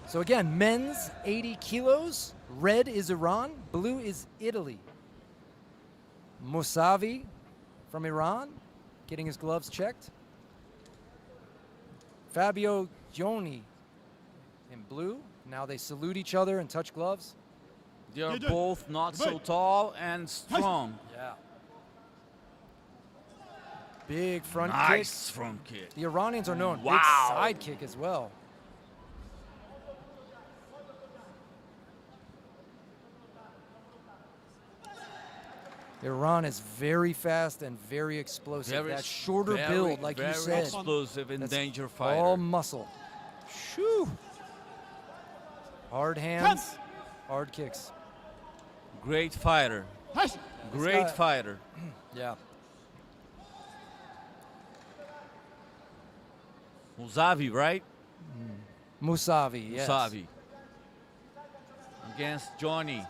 So again, men's 80 kilos. Red is Iran, blue is Italy. Mousavi from Iran, getting his gloves checked. Fabio Gioni in blue. Now they salute each other and touch gloves. They are both not so tall and strong. Yeah. Big front kick. Nice front kick. The Iranians are known. Wow. Big side kick as well. Iran is very fast and very explosive. That shorter build, like you said. Explosive and that's danger fighter. all muscle. Shoo. Hard hands, hard kicks. Great fighter. Great fighter. Yeah. Musavi, right? Musavi, yes. Musavi. Against Johnny.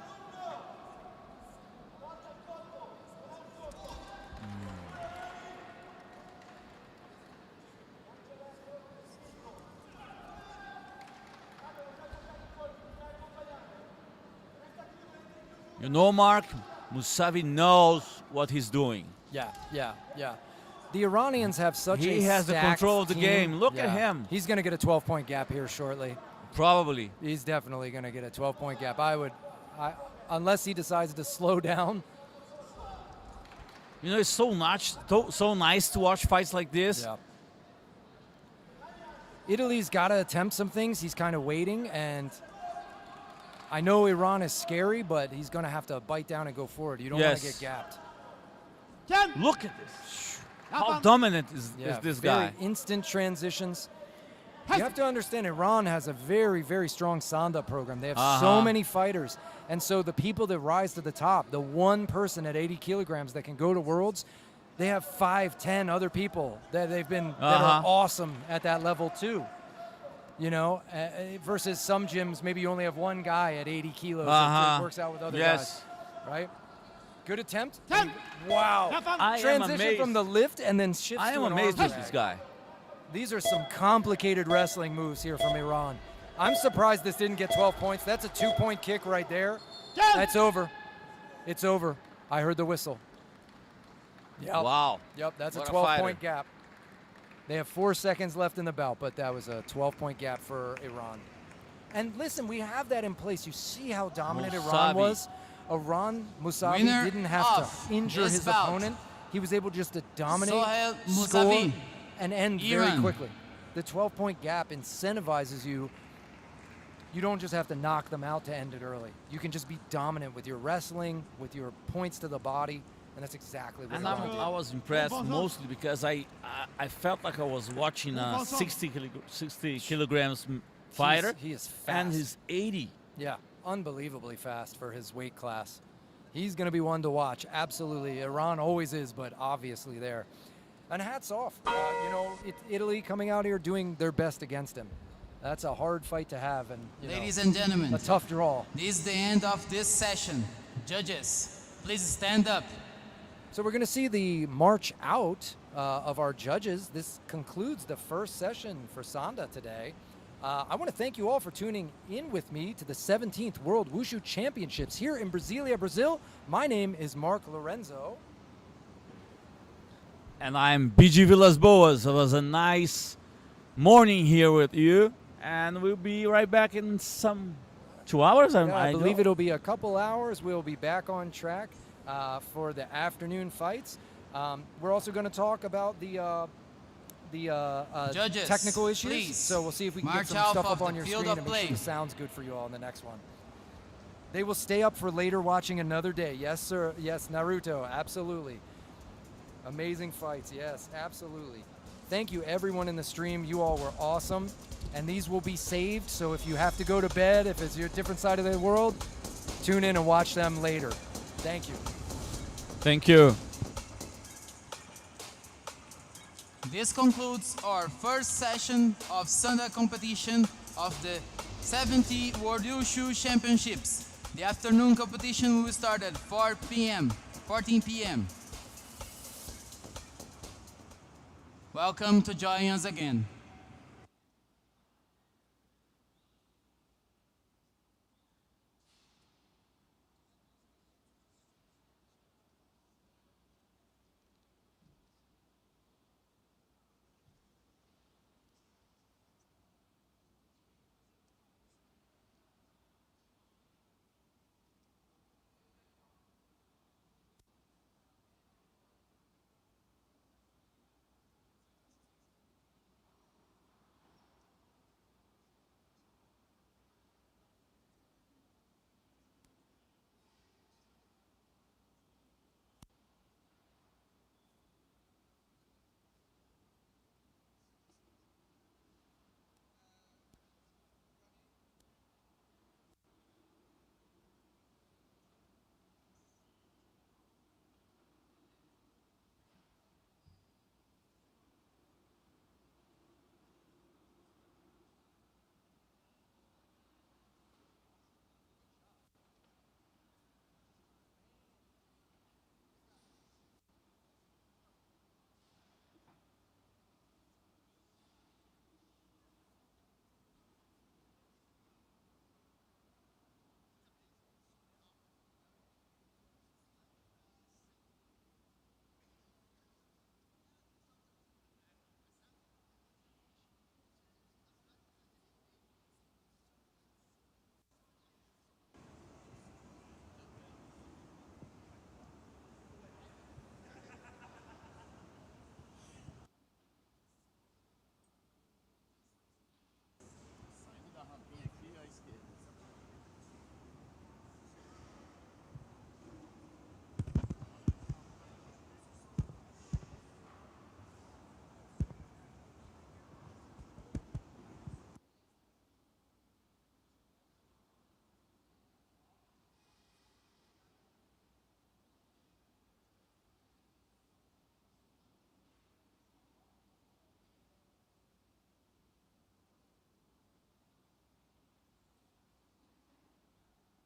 You know, Mark, Musavi knows what he's doing. Yeah. The Iranians have such He a has the stacked control of the team. game. Look at Yeah. him. He's going to get a 12-point gap here shortly. Probably. He's definitely going to get a 12-point gap. Unless he decides to slow down. You know, it's so nice to watch fights like this. Yeah. Italy's got to attempt some things. He's kind of waiting, and I know Iran is scary, but he's going to have to bite down and go forward. You don't want to get gapped. Look at this. How dominant is this guy? Very instant transitions. You have to understand, Iran has a very, very strong Sanda program. They have so many fighters. And so the people that rise to the top, the one person at 80 kilograms that can go to Worlds, they have 5, 10 other people that they've been that are awesome at that level too. You know, versus some gyms, maybe you only have one guy at 80 kilos that works out with other guys. Right? Good attempt. Wow. Transition from the lift and then shifts I am to an amazed arm with drag. this guy. These are some complicated wrestling moves here from Iran. I'm surprised this didn't get 12 points. That's a 2-point kick right there. That's over. It's over. I heard the whistle. Yep. Wow. Yep, that's What a a 12-point gap. They have 4 seconds left in the bout, but that was a 12-point gap for Iran. And listen, we have that in place. You see how dominant Iran was? Musavi Winner didn't have of to injure this his bout. opponent. He was able just to dominate, Sohail score, Musavi, and end very Iran. quickly. The 12-point gap incentivizes you. You don't just have to knock them out to end it early. You can just be dominant with your wrestling, with your points to the body, and that's exactly what And Iran did. I was impressed mostly because I felt like I was watching a 60 kilograms fighter. He is fast. And he's 80. Yeah, unbelievably fast for his weight class. He's going to be one to watch, absolutely. Iran always is, but obviously there. And hats off. Italy coming out here doing their best against him. That's a hard fight to have. And Ladies and gentlemen, a tough draw. this is the end of this session. Judges, please stand up. So we're going to see the march out of our judges. This concludes the first session for Sanda today. I want to thank you all for tuning in with me to the 17th World Wushu Championships here in Brasilia, Brazil. My name is Mark Lorenzo. And I'm BG Villas Boas. It was a nice morning here with you. And we'll be right back in some 2 hours. I believe it'll be a couple hours. We'll be back on track for the afternoon fights. We're also going to talk about the Judges, technical issues. please So we'll see if we can march get some out stuff of up on the your field screen of and make sure play. the sound's good for you all in the next one. They will stay up for later watching another day. Yes, sir. Yes, Naruto. Absolutely. Amazing fights. Yes, absolutely. Thank you, everyone in the stream. You all were awesome. And these will be saved. So if you have to go to bed, if it's your different side of the world, tune in and watch them later. Thank you. Thank you. This concludes our first session of Sanda competition of the 70 World Wushu Championships. The afternoon competition will start at 14 p.m. Welcome to join us again.